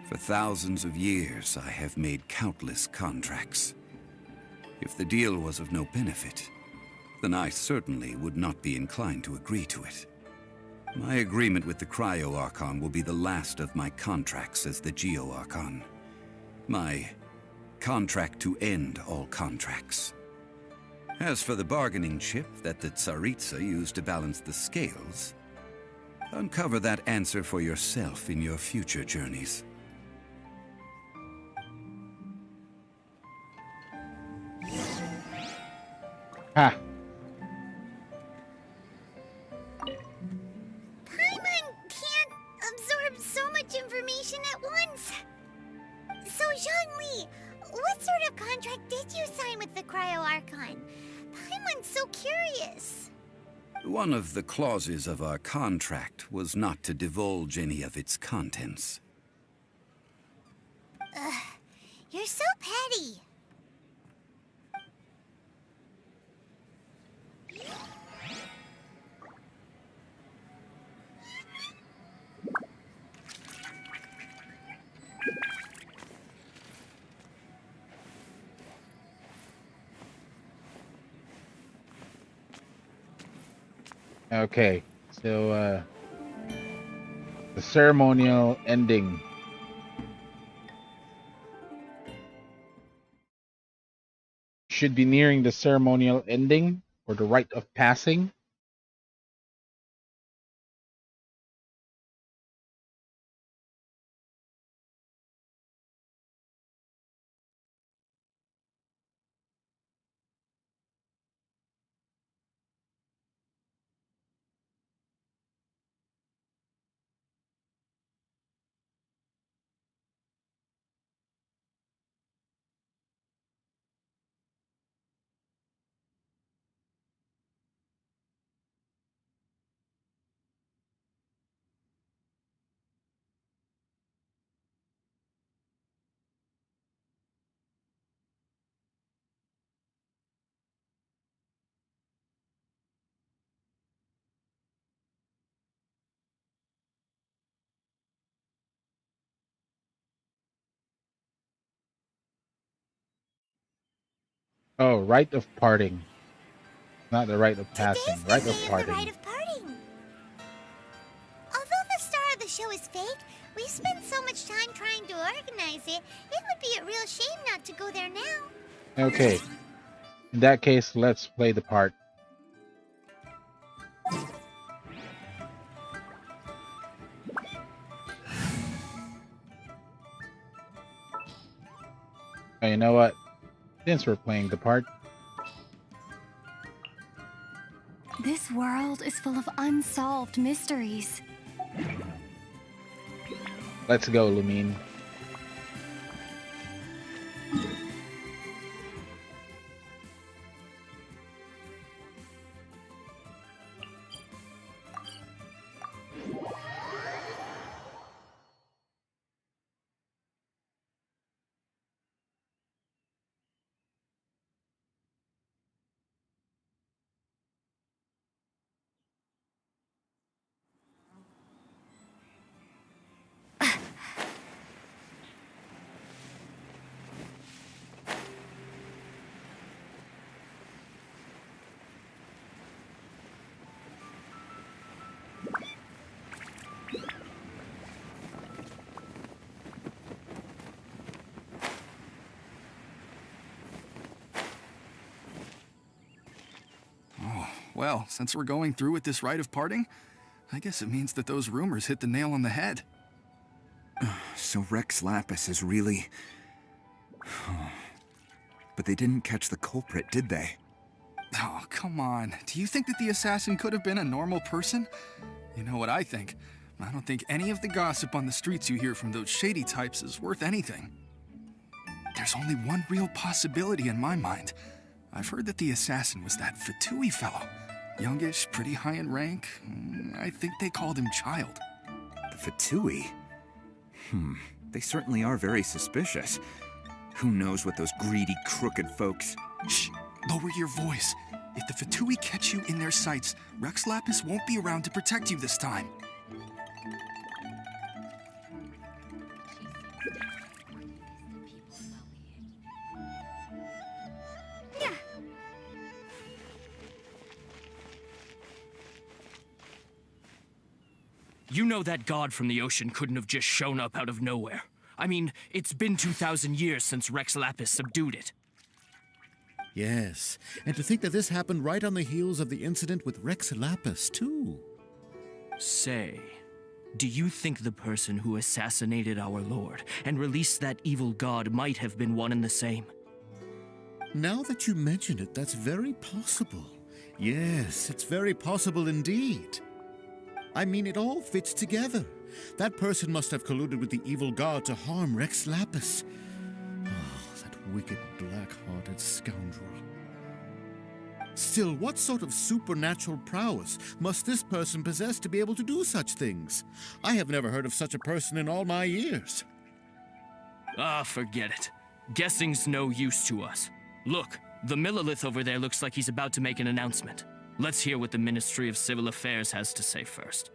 For thousands of years, I have made countless contracts. If the deal was of no benefit, then I certainly would not be inclined to agree to it. My agreement with the Cryo Archon will be the last of my contracts as the Geo Archon. My contract to end all contracts. As for the bargaining chip that the Tsaritsa used to balance the scales, uncover that answer for yourself in your future journeys. Ha! Paimon can't absorb so much information at once. So, Zhongli, what sort of contract did you sign with the Cryo Archon? Paimon's so curious. One of the clauses of our contract was not to divulge any of its contents. Ugh, you're so petty. Okay, so the ceremonial ending. Should be nearing the ceremonial ending or the rite of passing. Oh, rite of parting. Not the rite of passing. Today's Rite the of day of the parting. rite of parting. Although the star of the show is fake, we spent so much time trying to organize it, it would be a real shame not to go there now. Okay. In that case, let's play the part. Oh, you know what? Since we're playing the part, This world is full of unsolved mysteries. let's go, Lumine. Well, since we're going through with this rite of parting, I guess it means that those rumors hit the nail on the head. So Rex Lapis is really... But they didn't catch the culprit, did they? Oh, come on. Do you think that the assassin could have been a normal person? You know what I think? I don't think any of the gossip on the streets you hear from those shady types is worth anything. There's only one real possibility in my mind. I've heard that the assassin was that Fatui fellow. Youngish, pretty high in rank. I think they called him Child. The Fatui? They certainly are very suspicious. Who knows what those greedy, crooked folks... Shh! Lower your voice. If the Fatui catch you in their sights, Rex Lapis won't be around to protect you this time. You know that god from the ocean couldn't have just shown up out of nowhere. I mean, it's been 2,000 years since Rex Lapis subdued it. Yes, and to think that this happened right on the heels of the incident with Rex Lapis, too. Say, do you think the person who assassinated our lord and released that evil god might have been one and the same? Now that you mention it, that's very possible. Yes, it's very possible indeed. I mean, it all fits together. That person must have colluded with the evil god to harm Rex Lapis. Oh, that wicked, black-hearted scoundrel. Still, what sort of supernatural prowess must this person possess to be able to do such things? I have never heard of such a person in all my years. Ah, forget it. Guessing's no use to us. Look, the Millilith over there looks like he's about to make an announcement. Let's hear what the Ministry of Civil Affairs has to say first.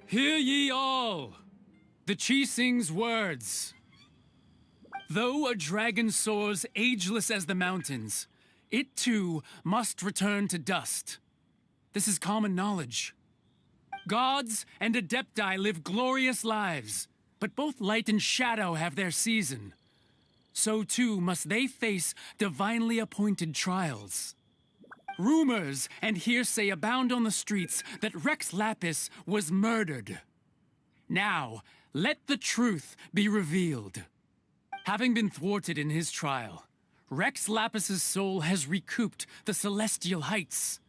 Hear ye all! The Qixing's words. Though a dragon soars ageless as the mountains, it too must return to dust. This is common knowledge. Gods and Adepti live glorious lives, but both light and shadow have their season. So too must they face divinely appointed trials. Rumors and hearsay abound on the streets that Rex Lapis was murdered. Now, let the truth be revealed. Having been thwarted in his trial, Rex Lapis's soul has recouped the celestial heights.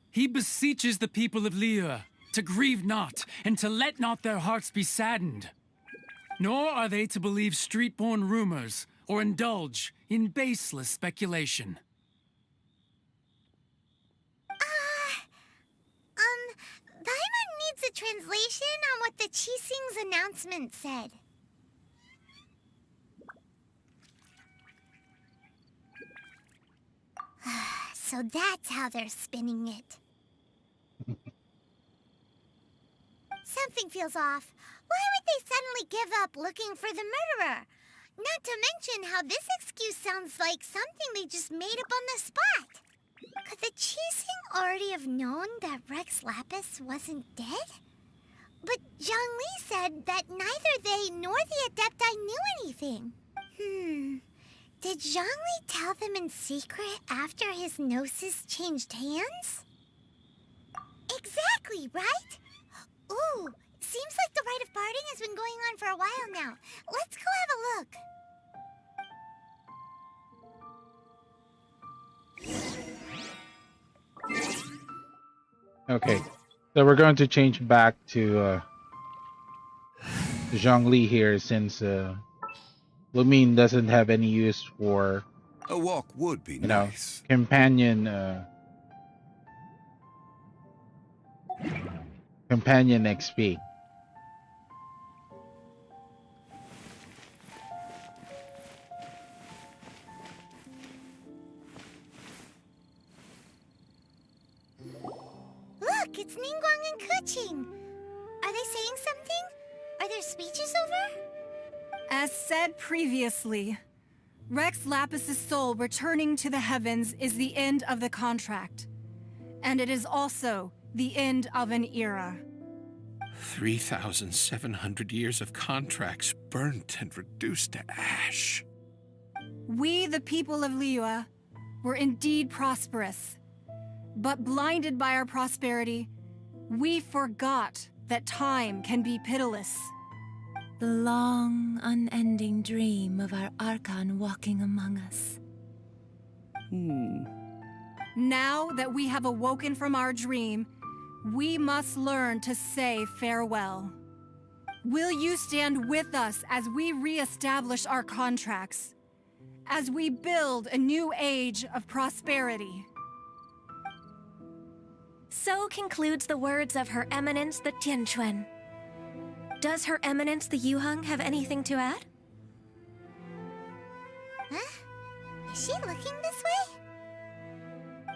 He beseeches the people of Liyue to grieve not and to let not their hearts be saddened. Nor are they to believe street-born rumors or indulge in baseless speculation. Paimon needs a translation on what the Qixing's announcement said. So that's how they're spinning it. Something feels off. Why would they suddenly give up looking for the murderer? Not to mention how this excuse sounds like something they just made up on the spot. Could the Qixing already have known that Rex Lapis wasn't dead? But Zhongli said that neither they nor the Adepti knew anything. Did Zhongli tell them in secret after his gnosis changed hands? Exactly, right? Ooh, seems like the rite of parting has been going on for a while now. Let's go have a look. Okay, so we're going to change back to Zhongli here, since Lumine doesn't have any use for a walk would be nice. Companion XP. Look, it's Ningguang and Keqing. Are they saying something? Are their speeches over? As said previously, Rex Lapis's soul returning to the heavens is the end of the contract. And it is also the end of an era. 3,700 years of contracts burnt and reduced to ash. We, the people of Liyue, were indeed prosperous. But blinded by our prosperity, we forgot that time can be pitiless. The long, unending dream of our Archon walking among us. Now that we have awoken from our dream, we must learn to say farewell. Will you stand with us as we re-establish our contracts? As we build a new age of prosperity? So concludes the words of Her Eminence the Tianquan. Does Her Eminence the Yuheng have anything to add? Huh? Is she looking this way?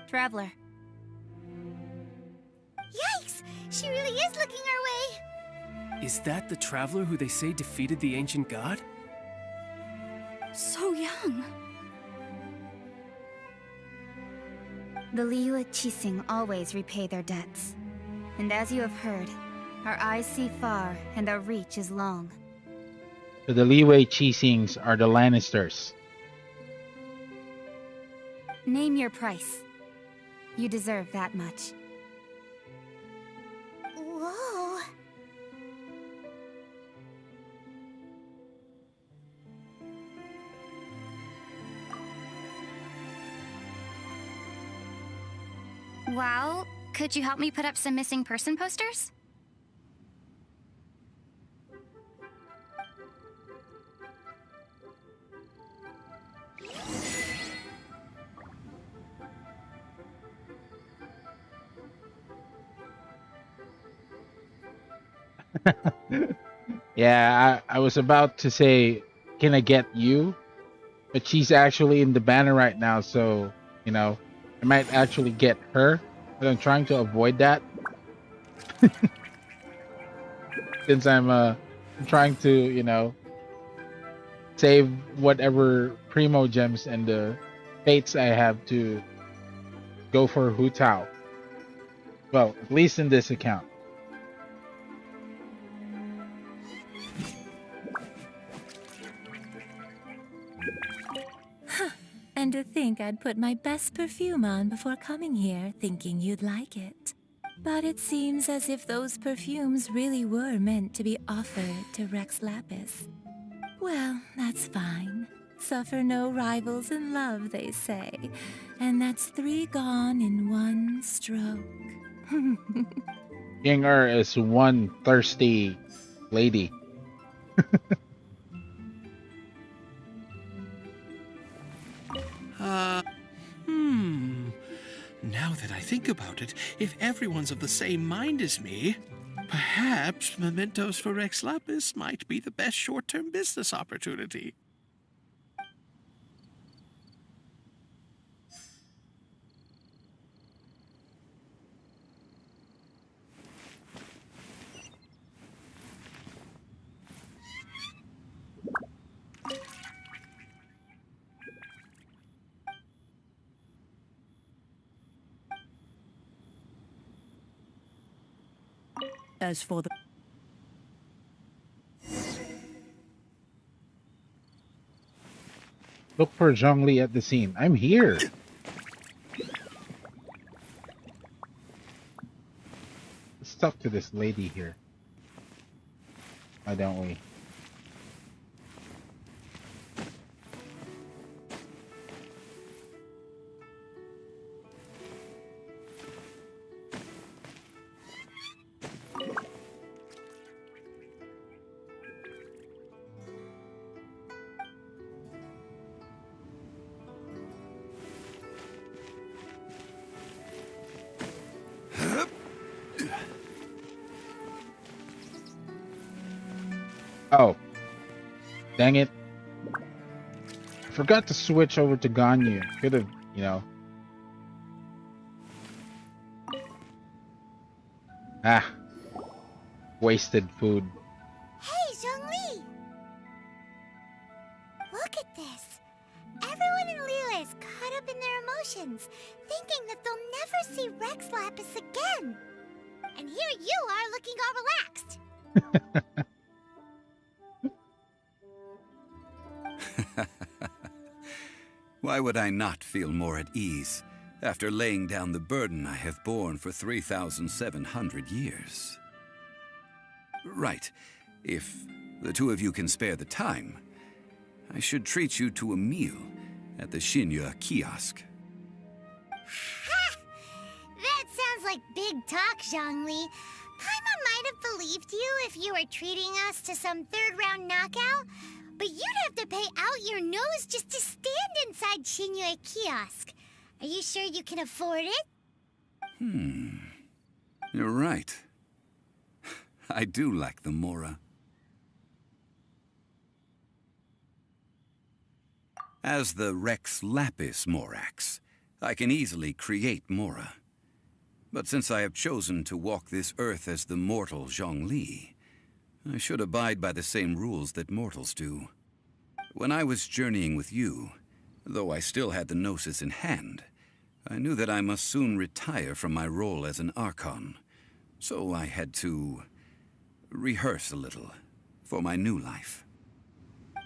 Traveler. Yikes! She really is looking our way! Is that the traveler who they say defeated the ancient god? So young. The Liyue Qixing always repay their debts. And as you have heard, our eyes see far and our reach is long. So the Liyue Qixings are the Lannisters. Name your price. You deserve that much. Whoa. Well, could you help me put up some missing person posters? Yeah, I was about to say, can I get you? But she's actually in the banner right now, so, you know, I might actually get her. But I'm trying to avoid that. Since I'm trying to, you know, save whatever Primo gems and the fates I have to go for Hu Tao. Well, at least in this account. And to think I'd put my best perfume on before coming here, thinking you'd like it. But it seems as if those perfumes really were meant to be offered to Rex Lapis. Well, that's fine. Suffer no rivals in love, they say. And that's 3 gone in one stroke. Ying is one thirsty lady. Now that I think about it, if everyone's of the same mind as me, perhaps Perhaps mementos for Rex Lapis might be the best short-term business opportunity. As for the... Look for Zhongli at the scene. I'm here. Let's talk to this lady here. Why don't we? Oh, dang it. I forgot to switch over to Ganyu. Could have, you know. Ah, wasted food. Hey, Zhongli! Look at this. Everyone in Liyue is caught up in their emotions, thinking that they'll never see Rex Lapis again. And here you are looking all relaxed. Why would I not feel more at ease after laying down the burden I have borne for 3,700 years? Right. If the two of you can spare the time, I should treat you to a meal at the Xinyue kiosk. Ha! That sounds like big talk, Zhongli. Paimon might have believed you if you were treating us to some third-round knockout, but you'd have to pay out your nose just to stand inside Xinyue kiosk. Are you sure you can afford it? You're right. I do like the Mora. As the Rex Lapis Morax, I can easily create Mora. But since I have chosen to walk this earth as the mortal Zhongli, I should abide by the same rules that mortals do. When I was journeying with you, though I still had the Gnosis in hand, I knew that I must soon retire from my role as an Archon. So I had to rehearse a little for my new life.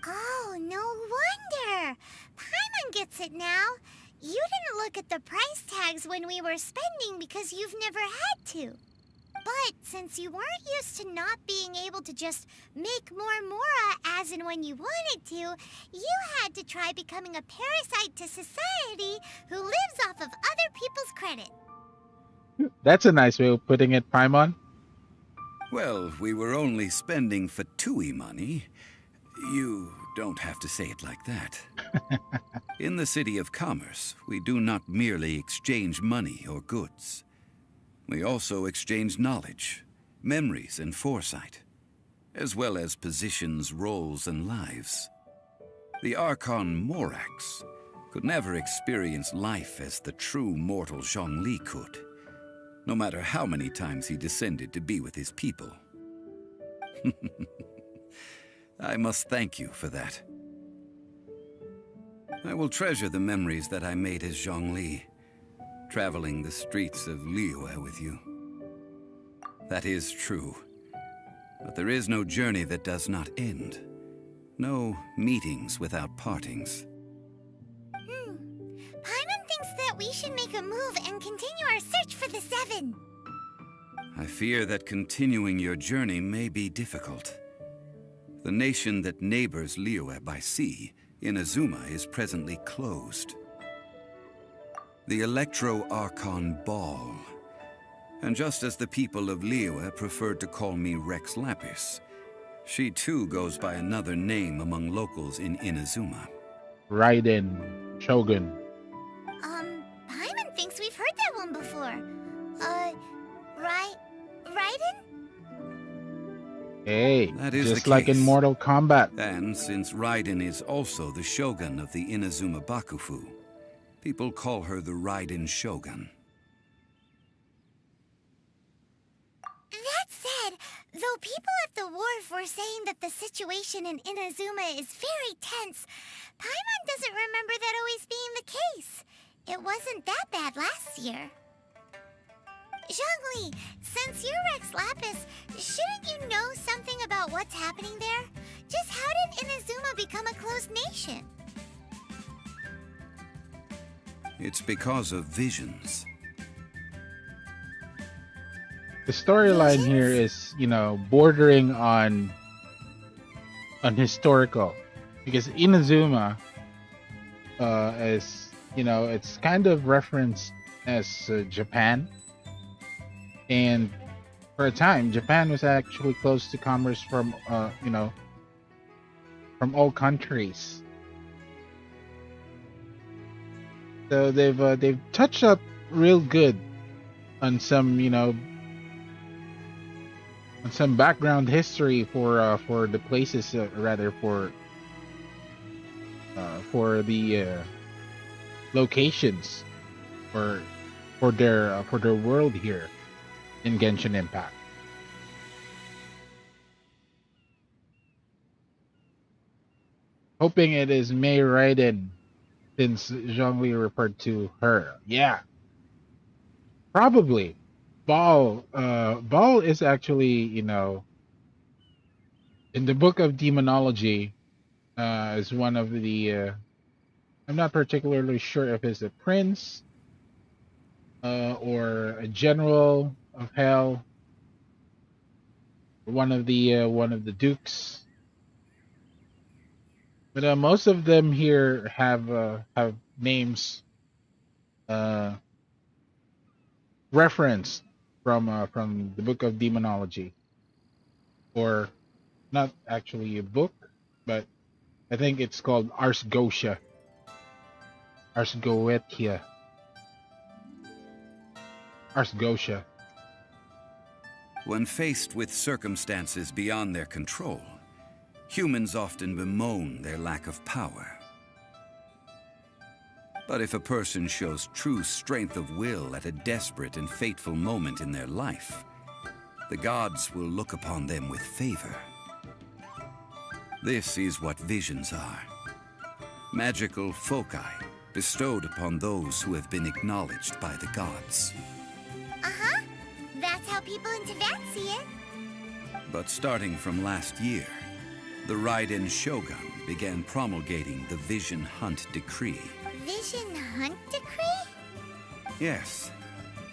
Oh, no wonder. Paimon gets it now. You didn't look at the price tags when we were spending because you've never had to. But since you weren't used to not being able to just make more Mora as and when you wanted to, you had to try becoming a parasite to society who lives off of other people's credit. That's a nice way of putting it, Paimon. Well, we were only spending Fatui money. You don't have to say it like that. In the City of Commerce, we do not merely exchange money or goods. We also exchange knowledge, memories, and foresight, as well as positions, roles, and lives. The Archon Morax could never experience life as the true mortal Zhongli could, no matter how many times he descended to be with his people. I must thank you for that. I will treasure the memories that I made as Zhongli, traveling the streets of Liyue with you. That is true. But there is no journey that does not end. No meetings without partings. Paimon thinks that we should make a move and continue our search for the Seven. I fear that continuing your journey may be difficult. The nation that neighbors Liyue by sea, Inazuma, is presently closed. The Electro-Archon Ball. And just as the people of Liyue preferred to call me Rex Lapis, she too goes by another name among locals in Inazuma. Raiden, Shogun. Paimon thinks we've heard that one before. Raiden? Hey, That is just the like in case. Mortal Kombat. And since Raiden is also the shogun of the Inazuma Bakufu, people call her the Raiden Shogun. That said, though people at the wharf were saying that the situation in Inazuma is very tense, Paimon doesn't remember that always being the case. It wasn't that bad last year. Zhongli, since you're Rex Lapis, shouldn't you know something about what's happening there? Just how did Inazuma become a closed nation? It's because of visions. The storyline here is, bordering on historical, because Inazuma is, it's kind of referenced as Japan, and for a time, Japan was actually close to commerce from, from all countries. So they've touched up real good on some, on some background history for the places, rather for the locations for their world here in Genshin Impact. Hoping it is May Raiden, since Zhongli referred to her. Yeah, probably. Ball is actually, in the book of demonology, is one of the, I'm not particularly sure if it's a prince, or a general of hell, one of the dukes. But most of them here have names referenced from the book of demonology, or not actually a book, but I think it's called Ars Goetia. Ars Goetia. Ars Goetia. When faced with circumstances beyond their control, humans often bemoan their lack of power. But if a person shows true strength of will at a desperate and fateful moment in their life, the gods will look upon them with favor. This is what visions are. Magical foci bestowed upon those who have been acknowledged by the gods. Uh-huh. That's how people in Teyvat see it. But starting from last year, the Raiden Shogun began promulgating the Vision Hunt Decree. Vision Hunt Decree? Yes,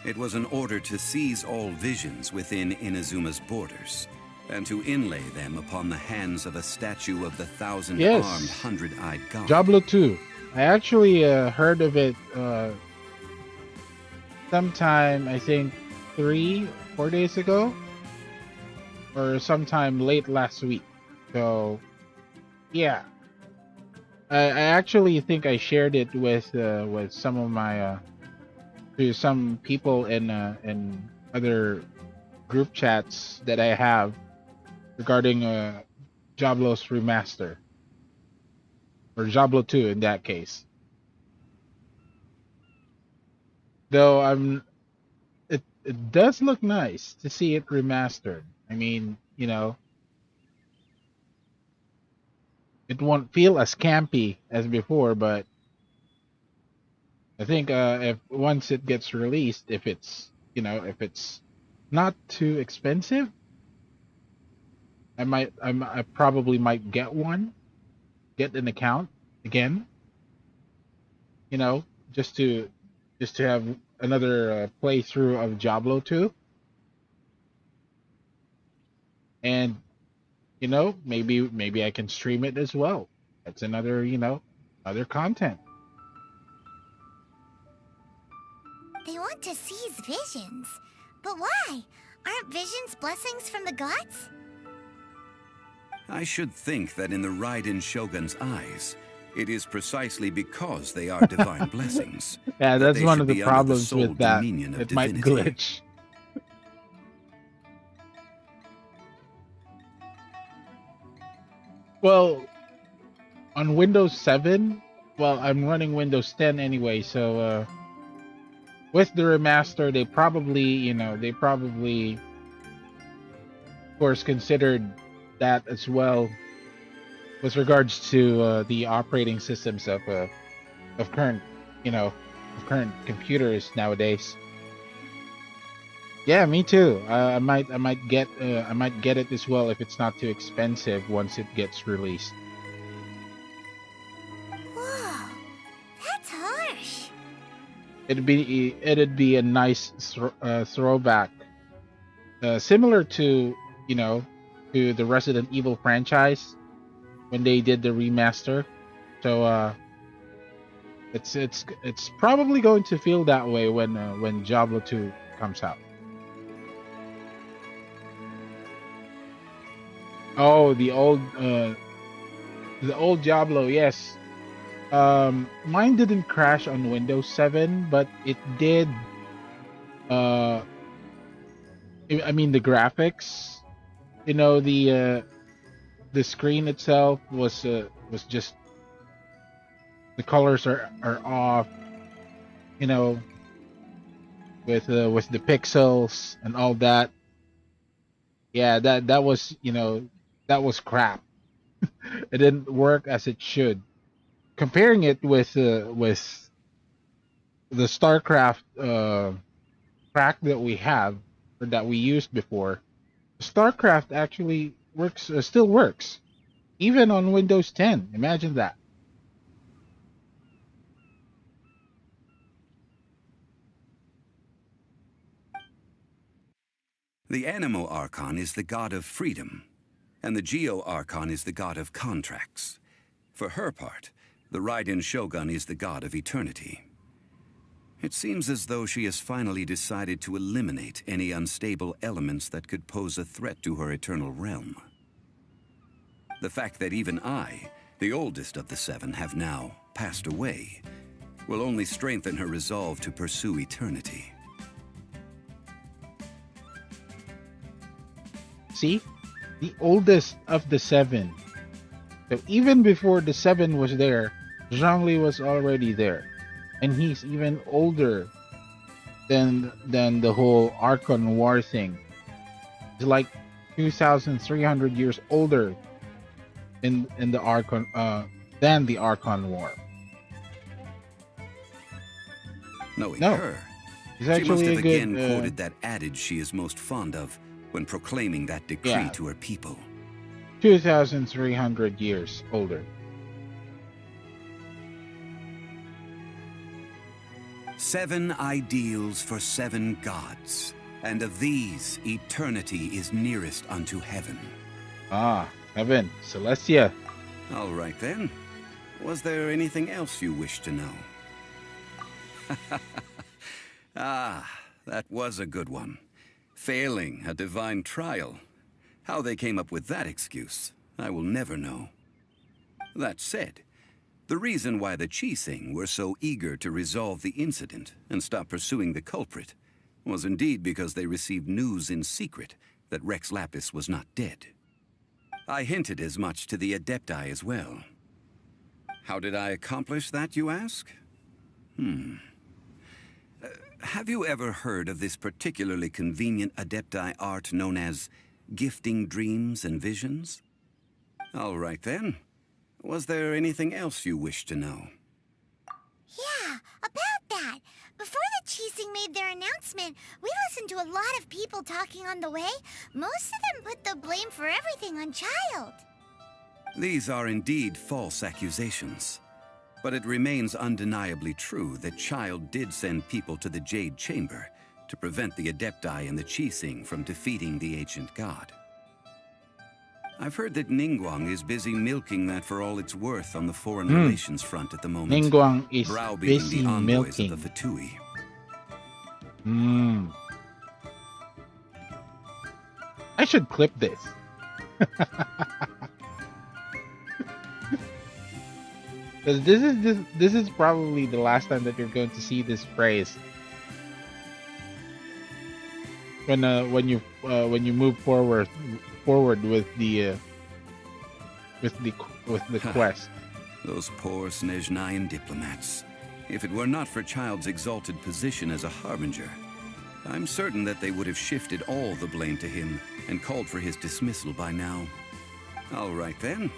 it was an order to seize all visions within Inazuma's borders, and to inlay them upon the hands of a statue of the thousand-armed, hundred-eyed god. Diablo 2. I actually heard of it sometime, I think 3-4 days ago, or sometime late last week. So, yeah. I actually think I shared it with some of my to some people in other group chats that I have regarding Diablo's remaster, or Diablo 2 in that case. Though it does look nice to see it remastered. I mean, it won't feel as campy as before, but I think if once it gets released, if it's not too expensive, I probably might get an account again. Just to have another playthrough of Diablo 2, and maybe I can stream it as well. That's another, other content. They want to seize visions. But why? Aren't visions blessings from the gods? I should think that in the Raiden Shogun's eyes, it is precisely because they are divine blessings. Yeah, that's one of should the be under problems sole with that. dominion of It might divinity. glitch. Well, on Windows 7, well, I'm running Windows 10 anyway, so with the remaster, they probably, of course, considered that as well with regards to the operating systems of current, of current computers nowadays. Yeah, me too. I might get it as well if it's not too expensive once it gets released. Whoa, that's harsh. It'd be a nice throwback, similar to to the Resident Evil franchise when they did the remaster. So it's probably going to feel that way when Diablo 2 comes out. Oh, the old Diablo, yes. Mine didn't crash on Windows 7, but it did. I mean the graphics. The screen itself was just, the colors are off. With the pixels and all that. Yeah, that was that was crap. It didn't work as it should. Comparing it with the StarCraft crack that we have, or that we used before, StarCraft actually works, still works, even on Windows 10. Imagine that. The Animo Archon is the god of freedom, and the Geo Archon is the god of contracts. For her part, the Raiden Shogun is the god of eternity. It seems as though she has finally decided to eliminate any unstable elements that could pose a threat to her eternal realm. The fact that even I, the oldest of the seven, have now passed away, will only strengthen her resolve to pursue eternity. See? The oldest of the seven. So even before the seven was there, Zhongli was already there. And he's even older than the whole Archon War thing. He's like 2,300 years older in the Archon than the Archon War. Knowing No. her, He's she must actually have a good, again quoted that adage she is most fond of when proclaiming that decree Yeah. to her people. 2,300 years older. Seven ideals for seven gods, and of these, eternity is nearest unto heaven. Ah, heaven, Celestia. All right then. Was there anything else you wish to know? Ah, that was a good one. Failing a divine trial. How they came up with that excuse, I will never know. That said, the reason why the Qixing were so eager to resolve the incident and stop pursuing the culprit was indeed because they received news in secret that Rex Lapis was not dead. I hinted as much to the Adepti as well. How did I accomplish that, you ask? Have you ever heard of this particularly convenient Adepti art known as gifting dreams and visions? All right then. Was there anything else you wish to know? Yeah, about that. Before the Qixing made their announcement, we listened to a lot of people talking on the way. Most of them put the blame for everything on Child. These are indeed false accusations. But it remains undeniably true that Child did send people to the Jade Chamber to prevent the Adepti and the Qixing from defeating the ancient god. I've heard that Ningguang is busy milking that for all it's worth on the foreign relations front at the moment. Ningguang is browbeating busy the envoys milking. of the Fatui. I should clip this. Because this is probably the last time that you're going to see this phrase. When you move forward with the with the quest. Those poor Snezhnayan diplomats. If it were not for Child's exalted position as a harbinger, I'm certain that they would have shifted all the blame to him and called for his dismissal by now. All right then.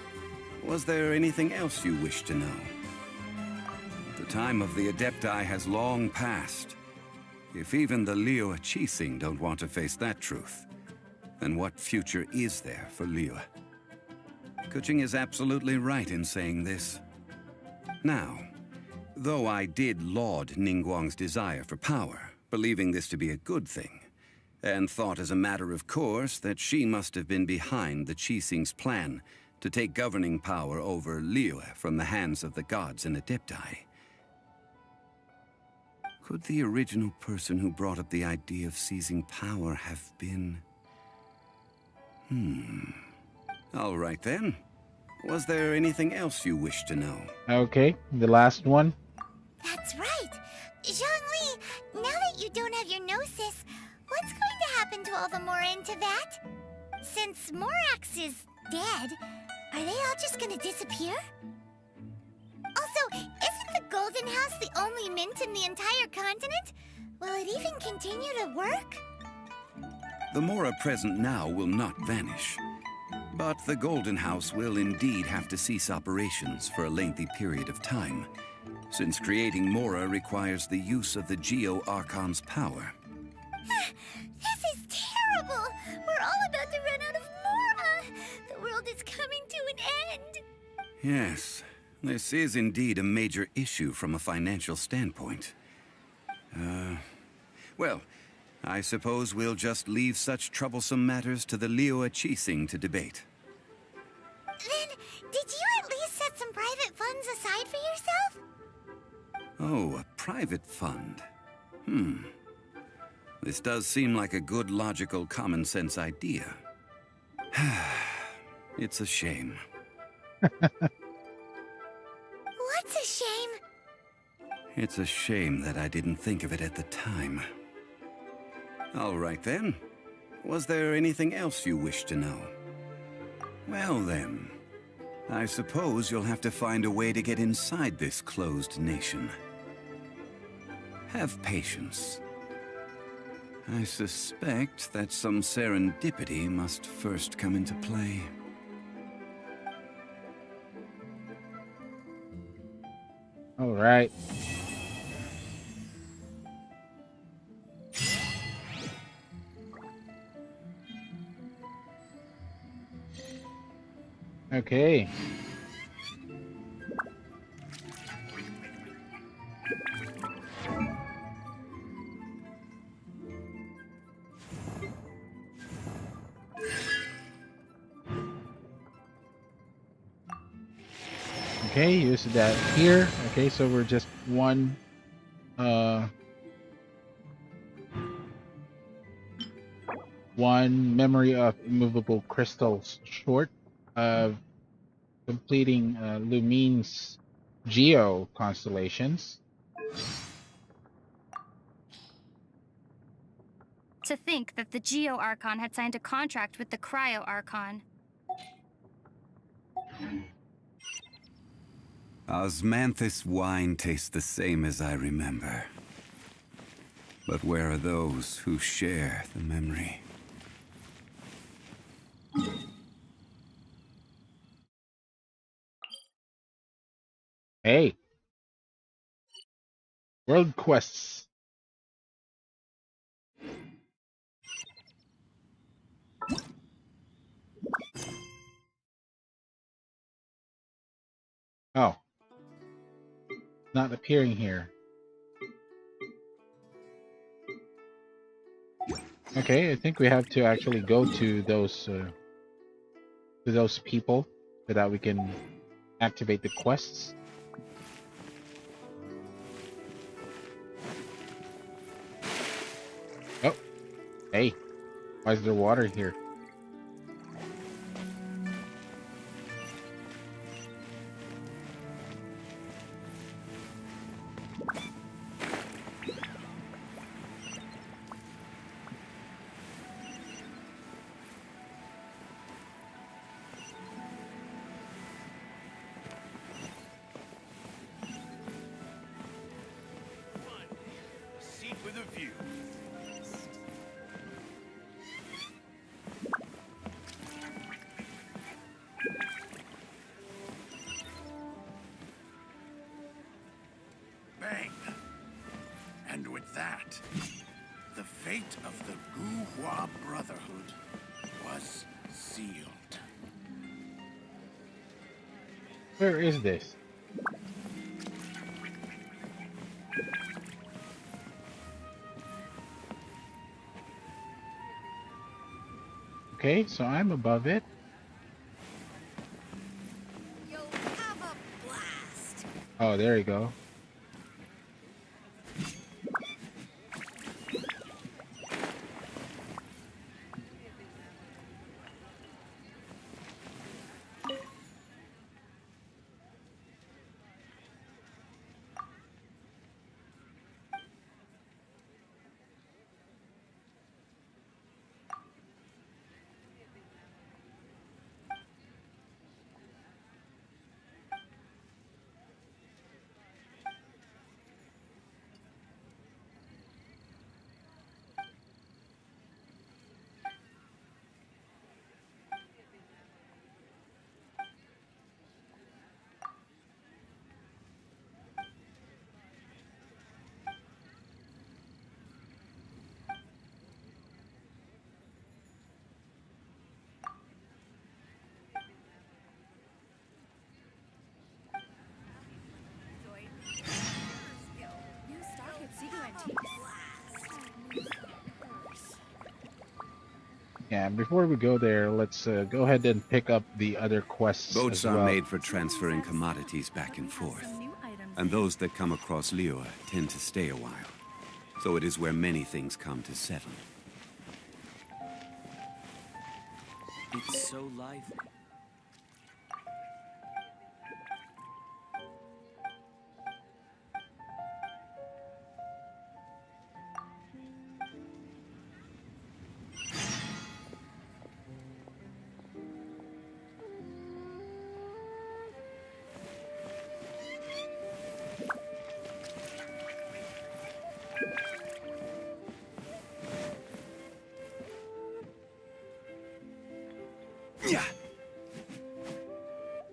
Was there anything else you wish to know? The time of the Adepti has long passed. If even the Liyue Qixing don't want to face that truth, then what future is there for Liyue? Keqing is absolutely right in saying this. Now, though I did laud Ningguang's desire for power, believing this to be a good thing, and thought as a matter of course that she must have been behind the Qixing's plan to take governing power over Liyue from the hands of the gods and Adepti. Could the original person who brought up the idea of seizing power have been... All right then. Was there anything else you wish to know? Okay, the last one. That's right. Zhongli, now that you don't have your gnosis, what's going to happen to all the Mora in Teyvat? Since Morax is dead, are they all just gonna disappear? Also, isn't the Golden House the only mint in the entire continent? Will it even continue to work? The Mora present now will not vanish. But the Golden House will indeed have to cease operations for a lengthy period of time, since creating Mora requires the use of the Geo-Archon's power. This is terrible! We're all about to run out of Mora! The world is coming to an end! Yes, this is indeed a major issue from a financial standpoint. Well, I suppose we'll just leave such troublesome matters to the Liyue Qixing to debate. Then, did you at least set some private funds aside for yourself? Oh, a private fund. This does seem like a good, logical, common-sense idea. It's a shame. What's a shame? It's a shame that I didn't think of it at the time. All right then. Was there anything else you wish to know? Well then, I suppose you'll have to find a way to get inside this closed nation. Have patience. I suspect that some serendipity must first come into play. All right. Okay. Okay, use that here. Okay, so we're just one memory of immovable crystals short of completing Lumine's Geo constellations. To think that the Geo Archon had signed a contract with the Cryo Archon. Osmanthus wine tastes the same as I remember. But where are those who share the memory? Hey. World quests. Oh. Not appearing here. Okay, I think we have to actually go to those people so that we can activate the quests. Oh, hey, why is there water here? rang. And with that, the fate of the Guhua Brotherhood was sealed. Where is this? Okay, so I'm above it. You'll have a blast. Oh, there you go. Yeah, before we go there, let's go ahead and pick up the other quests Boats as are well. made for transferring commodities back and forth. And those that come across Liyue tend to stay a while. So it is where many things come to settle. It's so lively.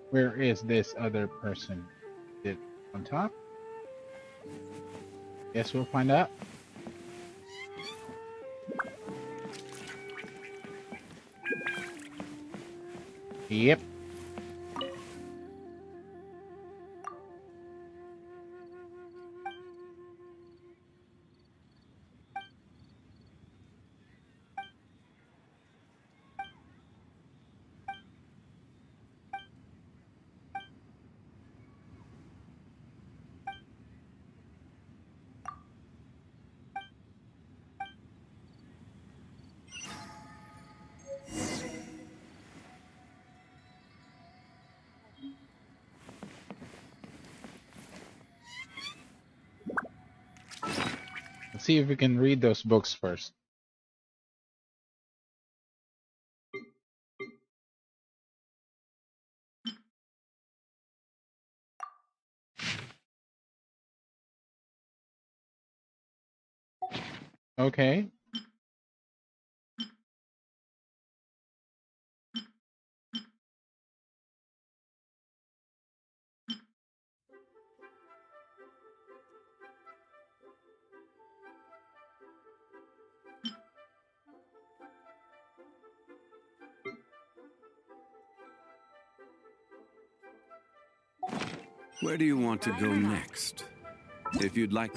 Where is this other person? Is it on top? Guess we'll find out. Yep. Let's see if we can read those books first. Okay. Where do you want to go next? If you'd like...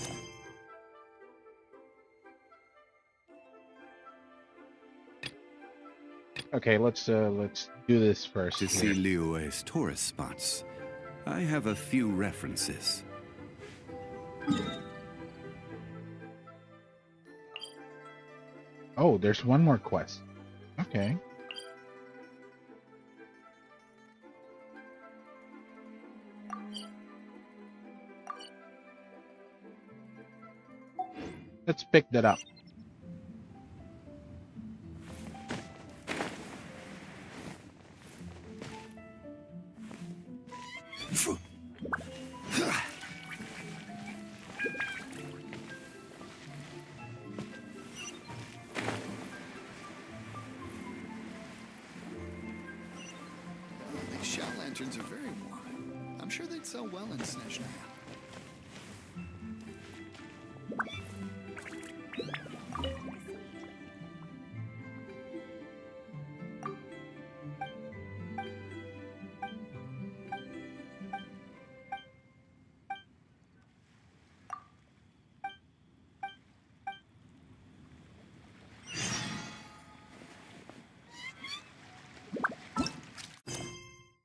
Okay, let's do this first. To see Liyue's tourist spots, I have a few references. Oh, there's one more quest. Okay. Let's pick that up. These shell lanterns are very warm. I'm sure they'd sell well in Snezhnaya.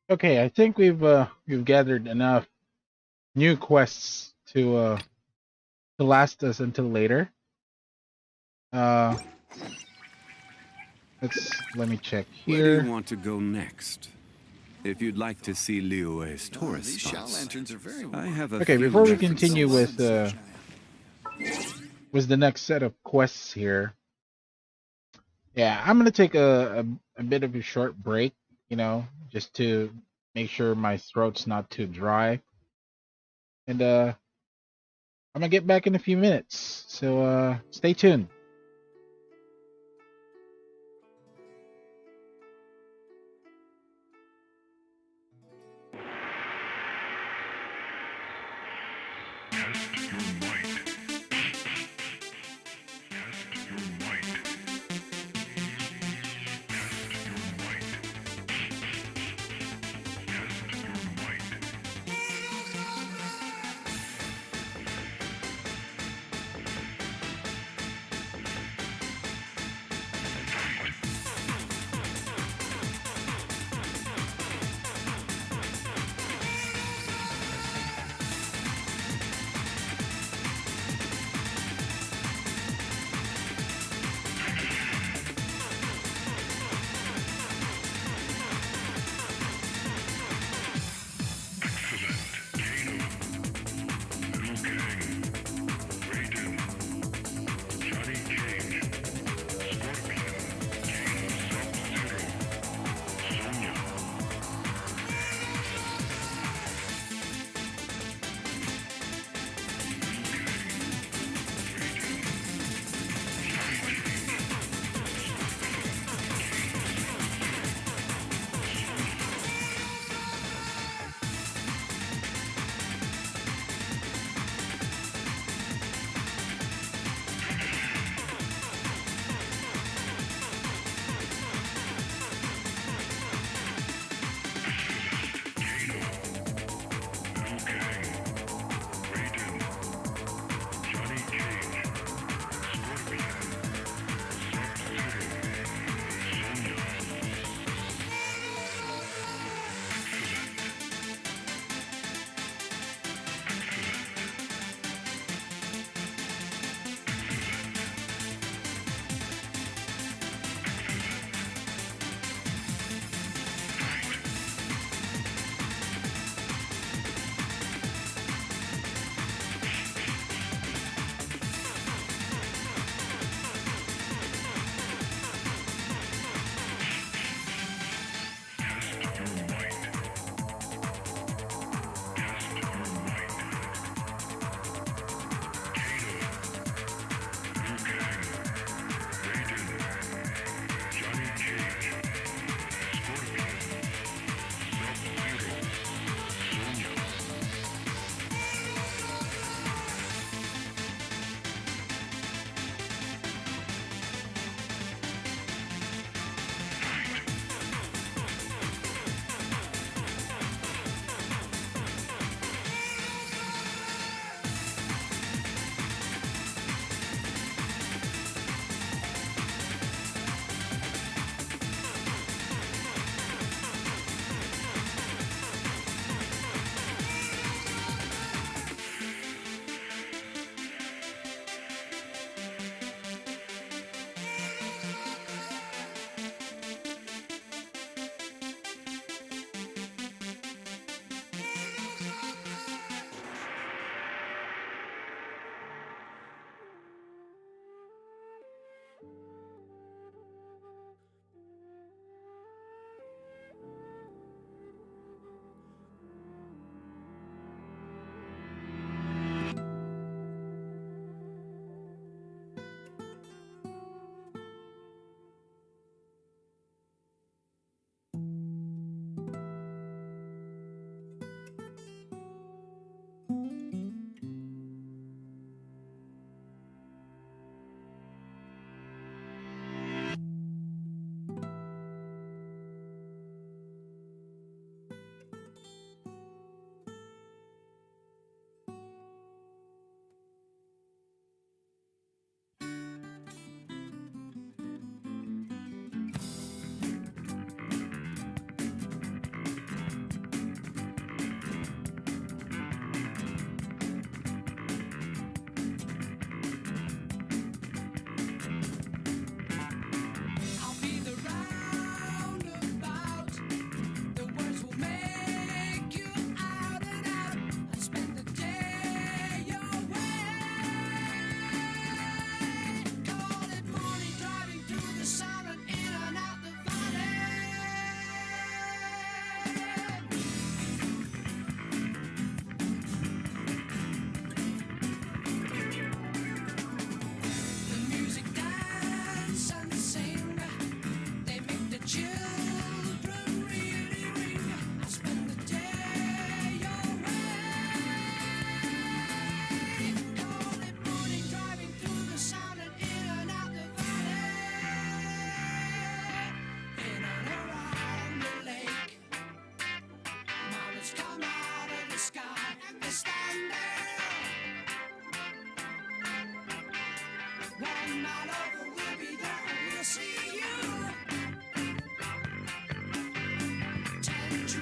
Okay, I think we've gathered enough new quests to last us until later. Let me check Where do here. you want to go next? If you'd like to see Liyue's tourist these shell spots, lanterns are very I have a Okay, few before we different continue spots. with the next set of quests here. Yeah, I'm gonna take a bit of a short break, you know, just to make sure my throat's not too dry. And I'm gonna get back in a few minutes. So stay tuned.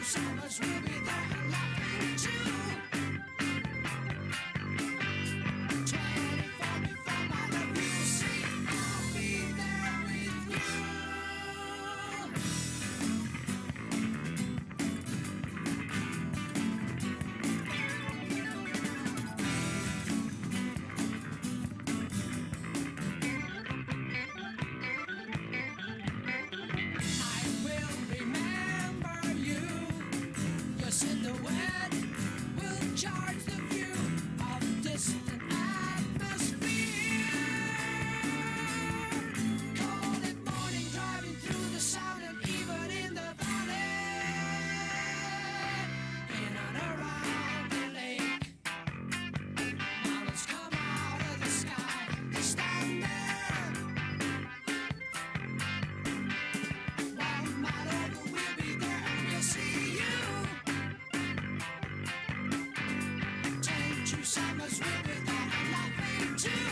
summers will be there and laughing too. 24 before my love, you'll see I'll be there with you. I will remember you. Your silhouette will charge the view of distant atmosphere. Cold at morning, driving through the sound and even in the valley. In and around the lake, mountains come out of the sky. They stand there. 1 mile over, we'll be there and we'll see you. 22 summers will be there and laughing too.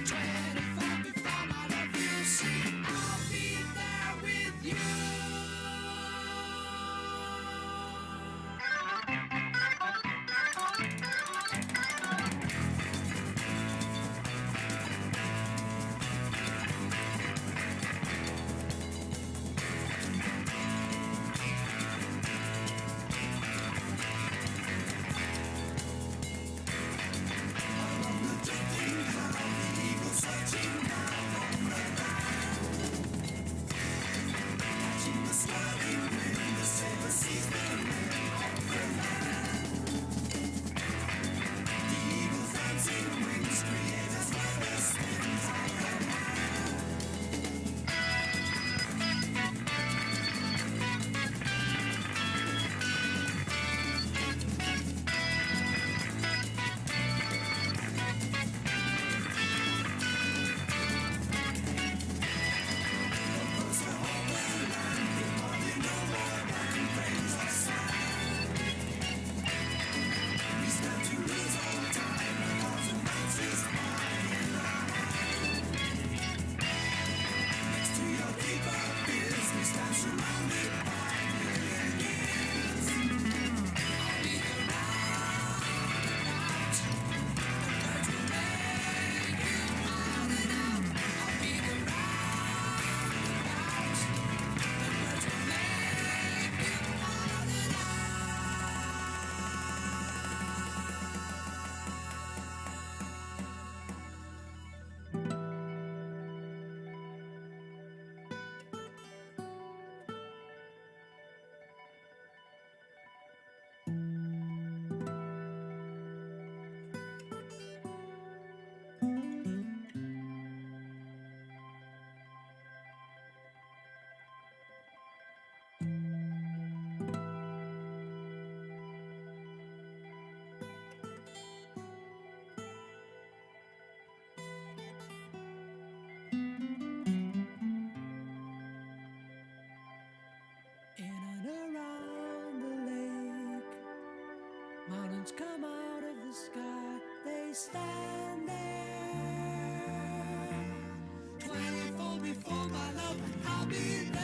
24 before my love, you'll see I'll be there with you. In and around the lake, mountains come out of the sky. They stand there. 24 before my love, I'll be there.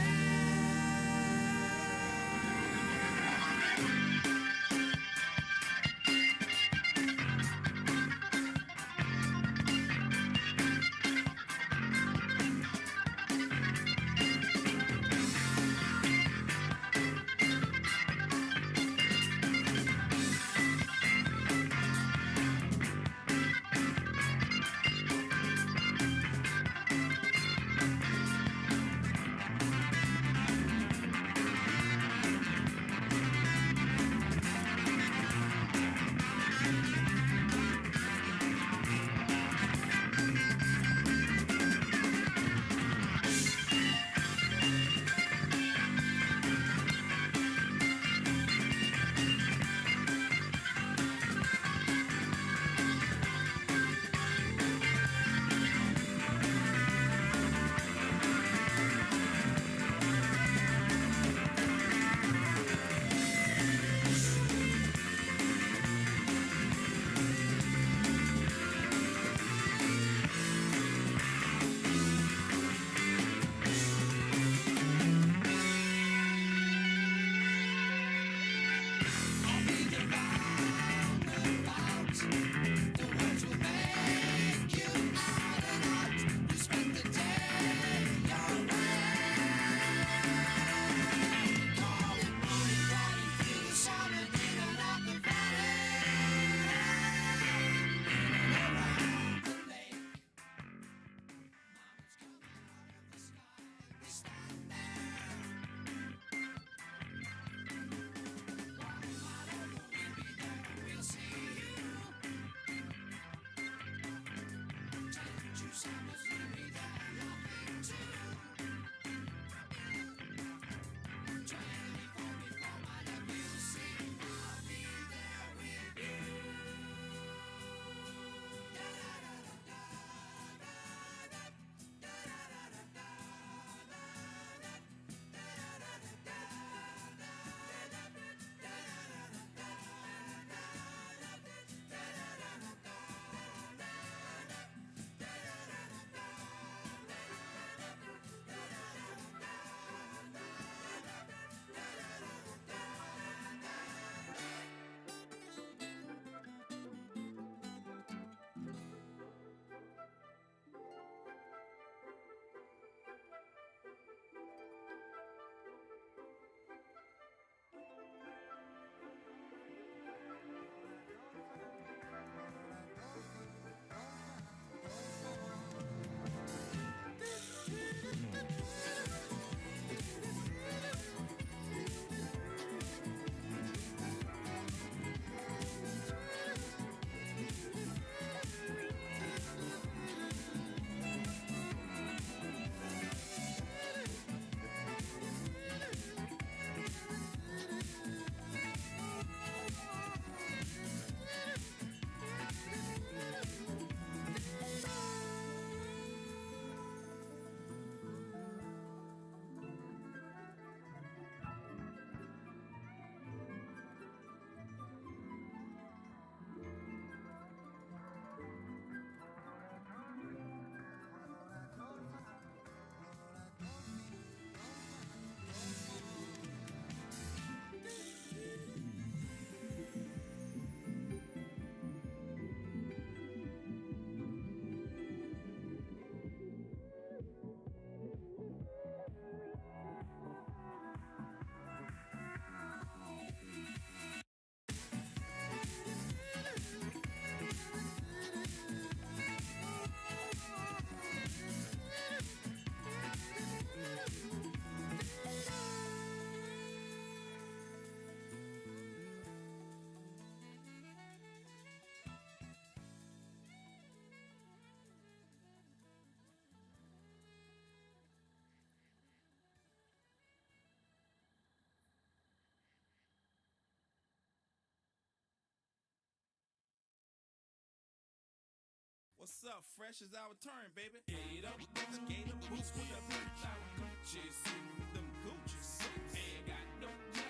What's up? Fresh is our turn, baby. Gator boots, gator boots with the boots out. Gucci suit, them Gucci suits. Ain't got no job,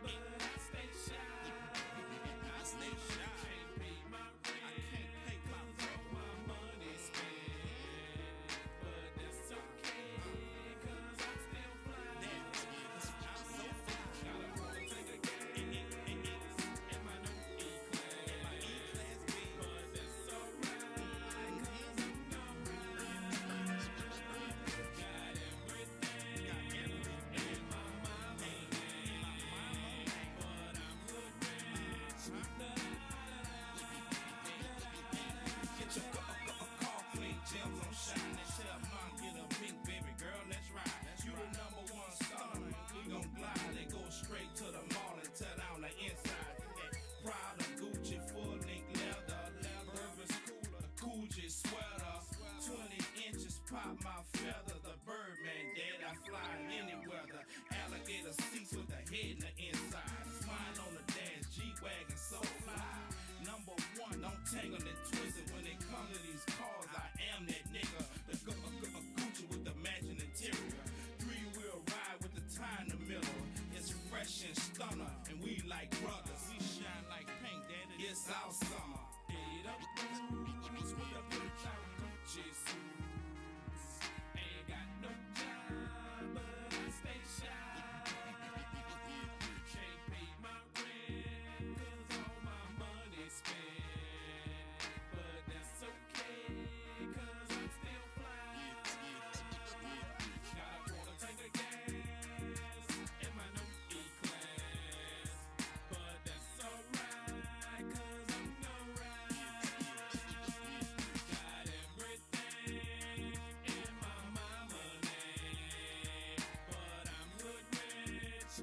but I stay shy. I stay shy. Can't pay my rent. I can't pay my rent. My money spent, but that's okay, 'cause I'm still fly. I'm so fly. Gotta wanna take a gas in my new E-Class. In my E-Class B, but that's alright, 'cause I'm gonna ride. Got everything in my mama name, but I'm hood rich. Get your car clean, gems on shine. Tell mom, get a pink baby girl, let's ride. You the number one star, we gon' glide. They go straight to the mall and tear down the inside. Proud of Gucci, full link leather, Urban Cooler, Coogee sweater. 20 inches pop my feather. The Birdman dead, I fly in any weather. Alligator seats with the head in the inside. Flying on the dash, G-Wagon so fly. Number one, don't tangle and twist it. When it comes to these cars, I am that nigga. The Gucci with the matching interior. 3-wheel ride with the tie in the middle. It's fresh and stunner, and we like brothers. We shine like paint, daddy. It's our summer. Get up, boots with the boots out. Gucci suits. Ain't got no job, but I stay shy. Can't pay my rent, 'cause all my money spent, but that's okay, 'cause I'm still fly. Gotta wanna take a gas in my new E-Class, but that's alright, 'cause I'm gonna ride. Got everything in my mama name, but I'm hood rich.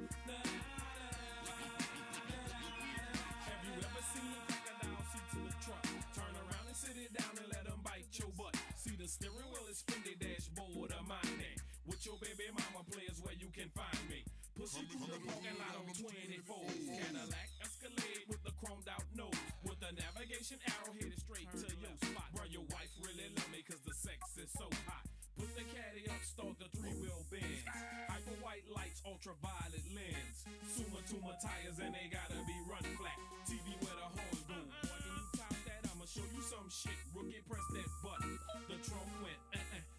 Have you ever seen a crocodile seats in the truck? Turn around and sit it down and let them bite your butt. See the steering wheel is Fendi dashboard of my name. With your baby mama players where you can find me. Pussy through the parking lot on 24. Cadillac Escalade with the chromed out nose. With the navigation arrow headed straight to your spot. Bro, your wife really love me 'cause the sex is so hot. Put the caddy up, start the 3-wheel Benz. Hyper white lights, ultraviolet lens. Suma tires and they gotta be run flat. TV where the horns go. Boy, can you top that? I'ma show you some shit. Rookie, press that button. The trunk went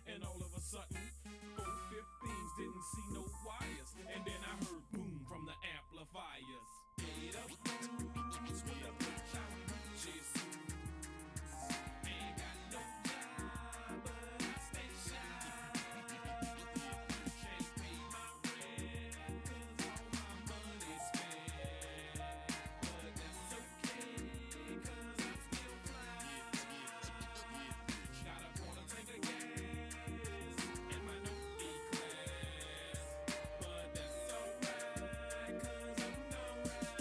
and all of a sudden, 415s didn't see no wires. And then I heard boom from the amplifiers. Get up, boots with the boots out. Gucci suits. Ain't got no job, but I stay shy. Can't pay my rent, 'cause all my money spent, but that's okay, 'cause I'm still fly. Gotta wanna take a gas in my new E-Class, but that's alright, 'cause I'm gonna ride.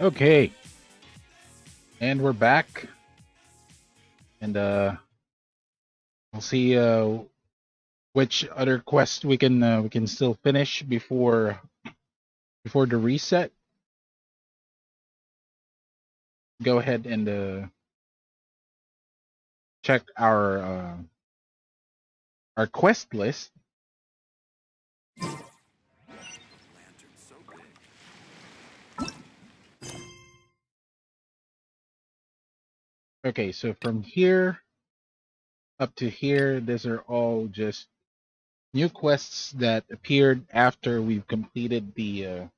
Okay. And we're back. And we'll see which other quest we can still finish before the reset. Go ahead and check our quest list. Okay, so from here up to here, these are all just new quests that appeared after we've completed the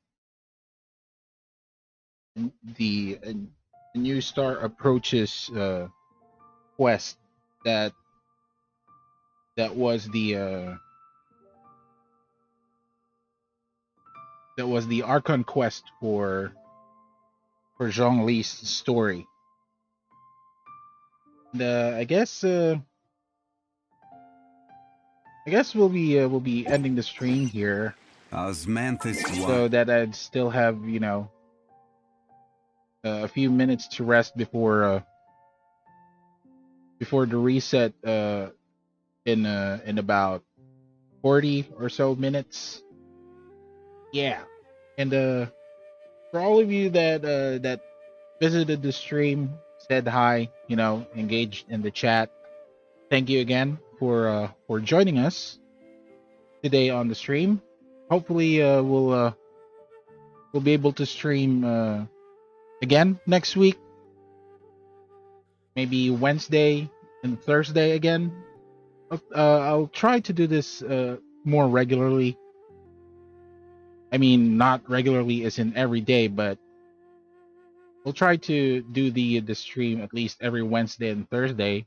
New Star Approaches quest that was the Archon quest for Zhongli's story. And I guess we'll be ending the stream here. Osmanthus, so that I'd still have, you know, a few minutes to rest before the reset in about 40 or so minutes. Yeah. And for all of you that visited the stream, said hi, you know, engaged in the chat, thank you again for joining us today on the stream. Hopefully we'll be able to stream again next week, maybe Wednesday and Thursday again. I'll try to do this more regularly. I mean, not regularly as in every day, but we'll try to do the stream at least every Wednesday and Thursday,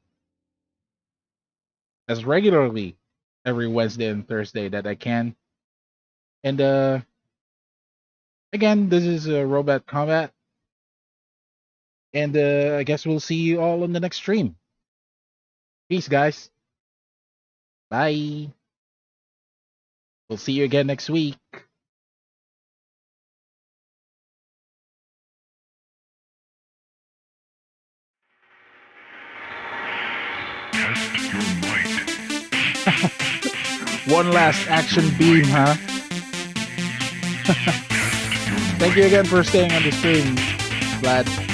as regularly every Wednesday and Thursday that I can. And again, this is Robot Combat, and I guess we'll see you all in the next stream. Peace, guys. Bye. We'll see you again next week. One last action beam, huh? Thank you again for staying on the stream, Vlad.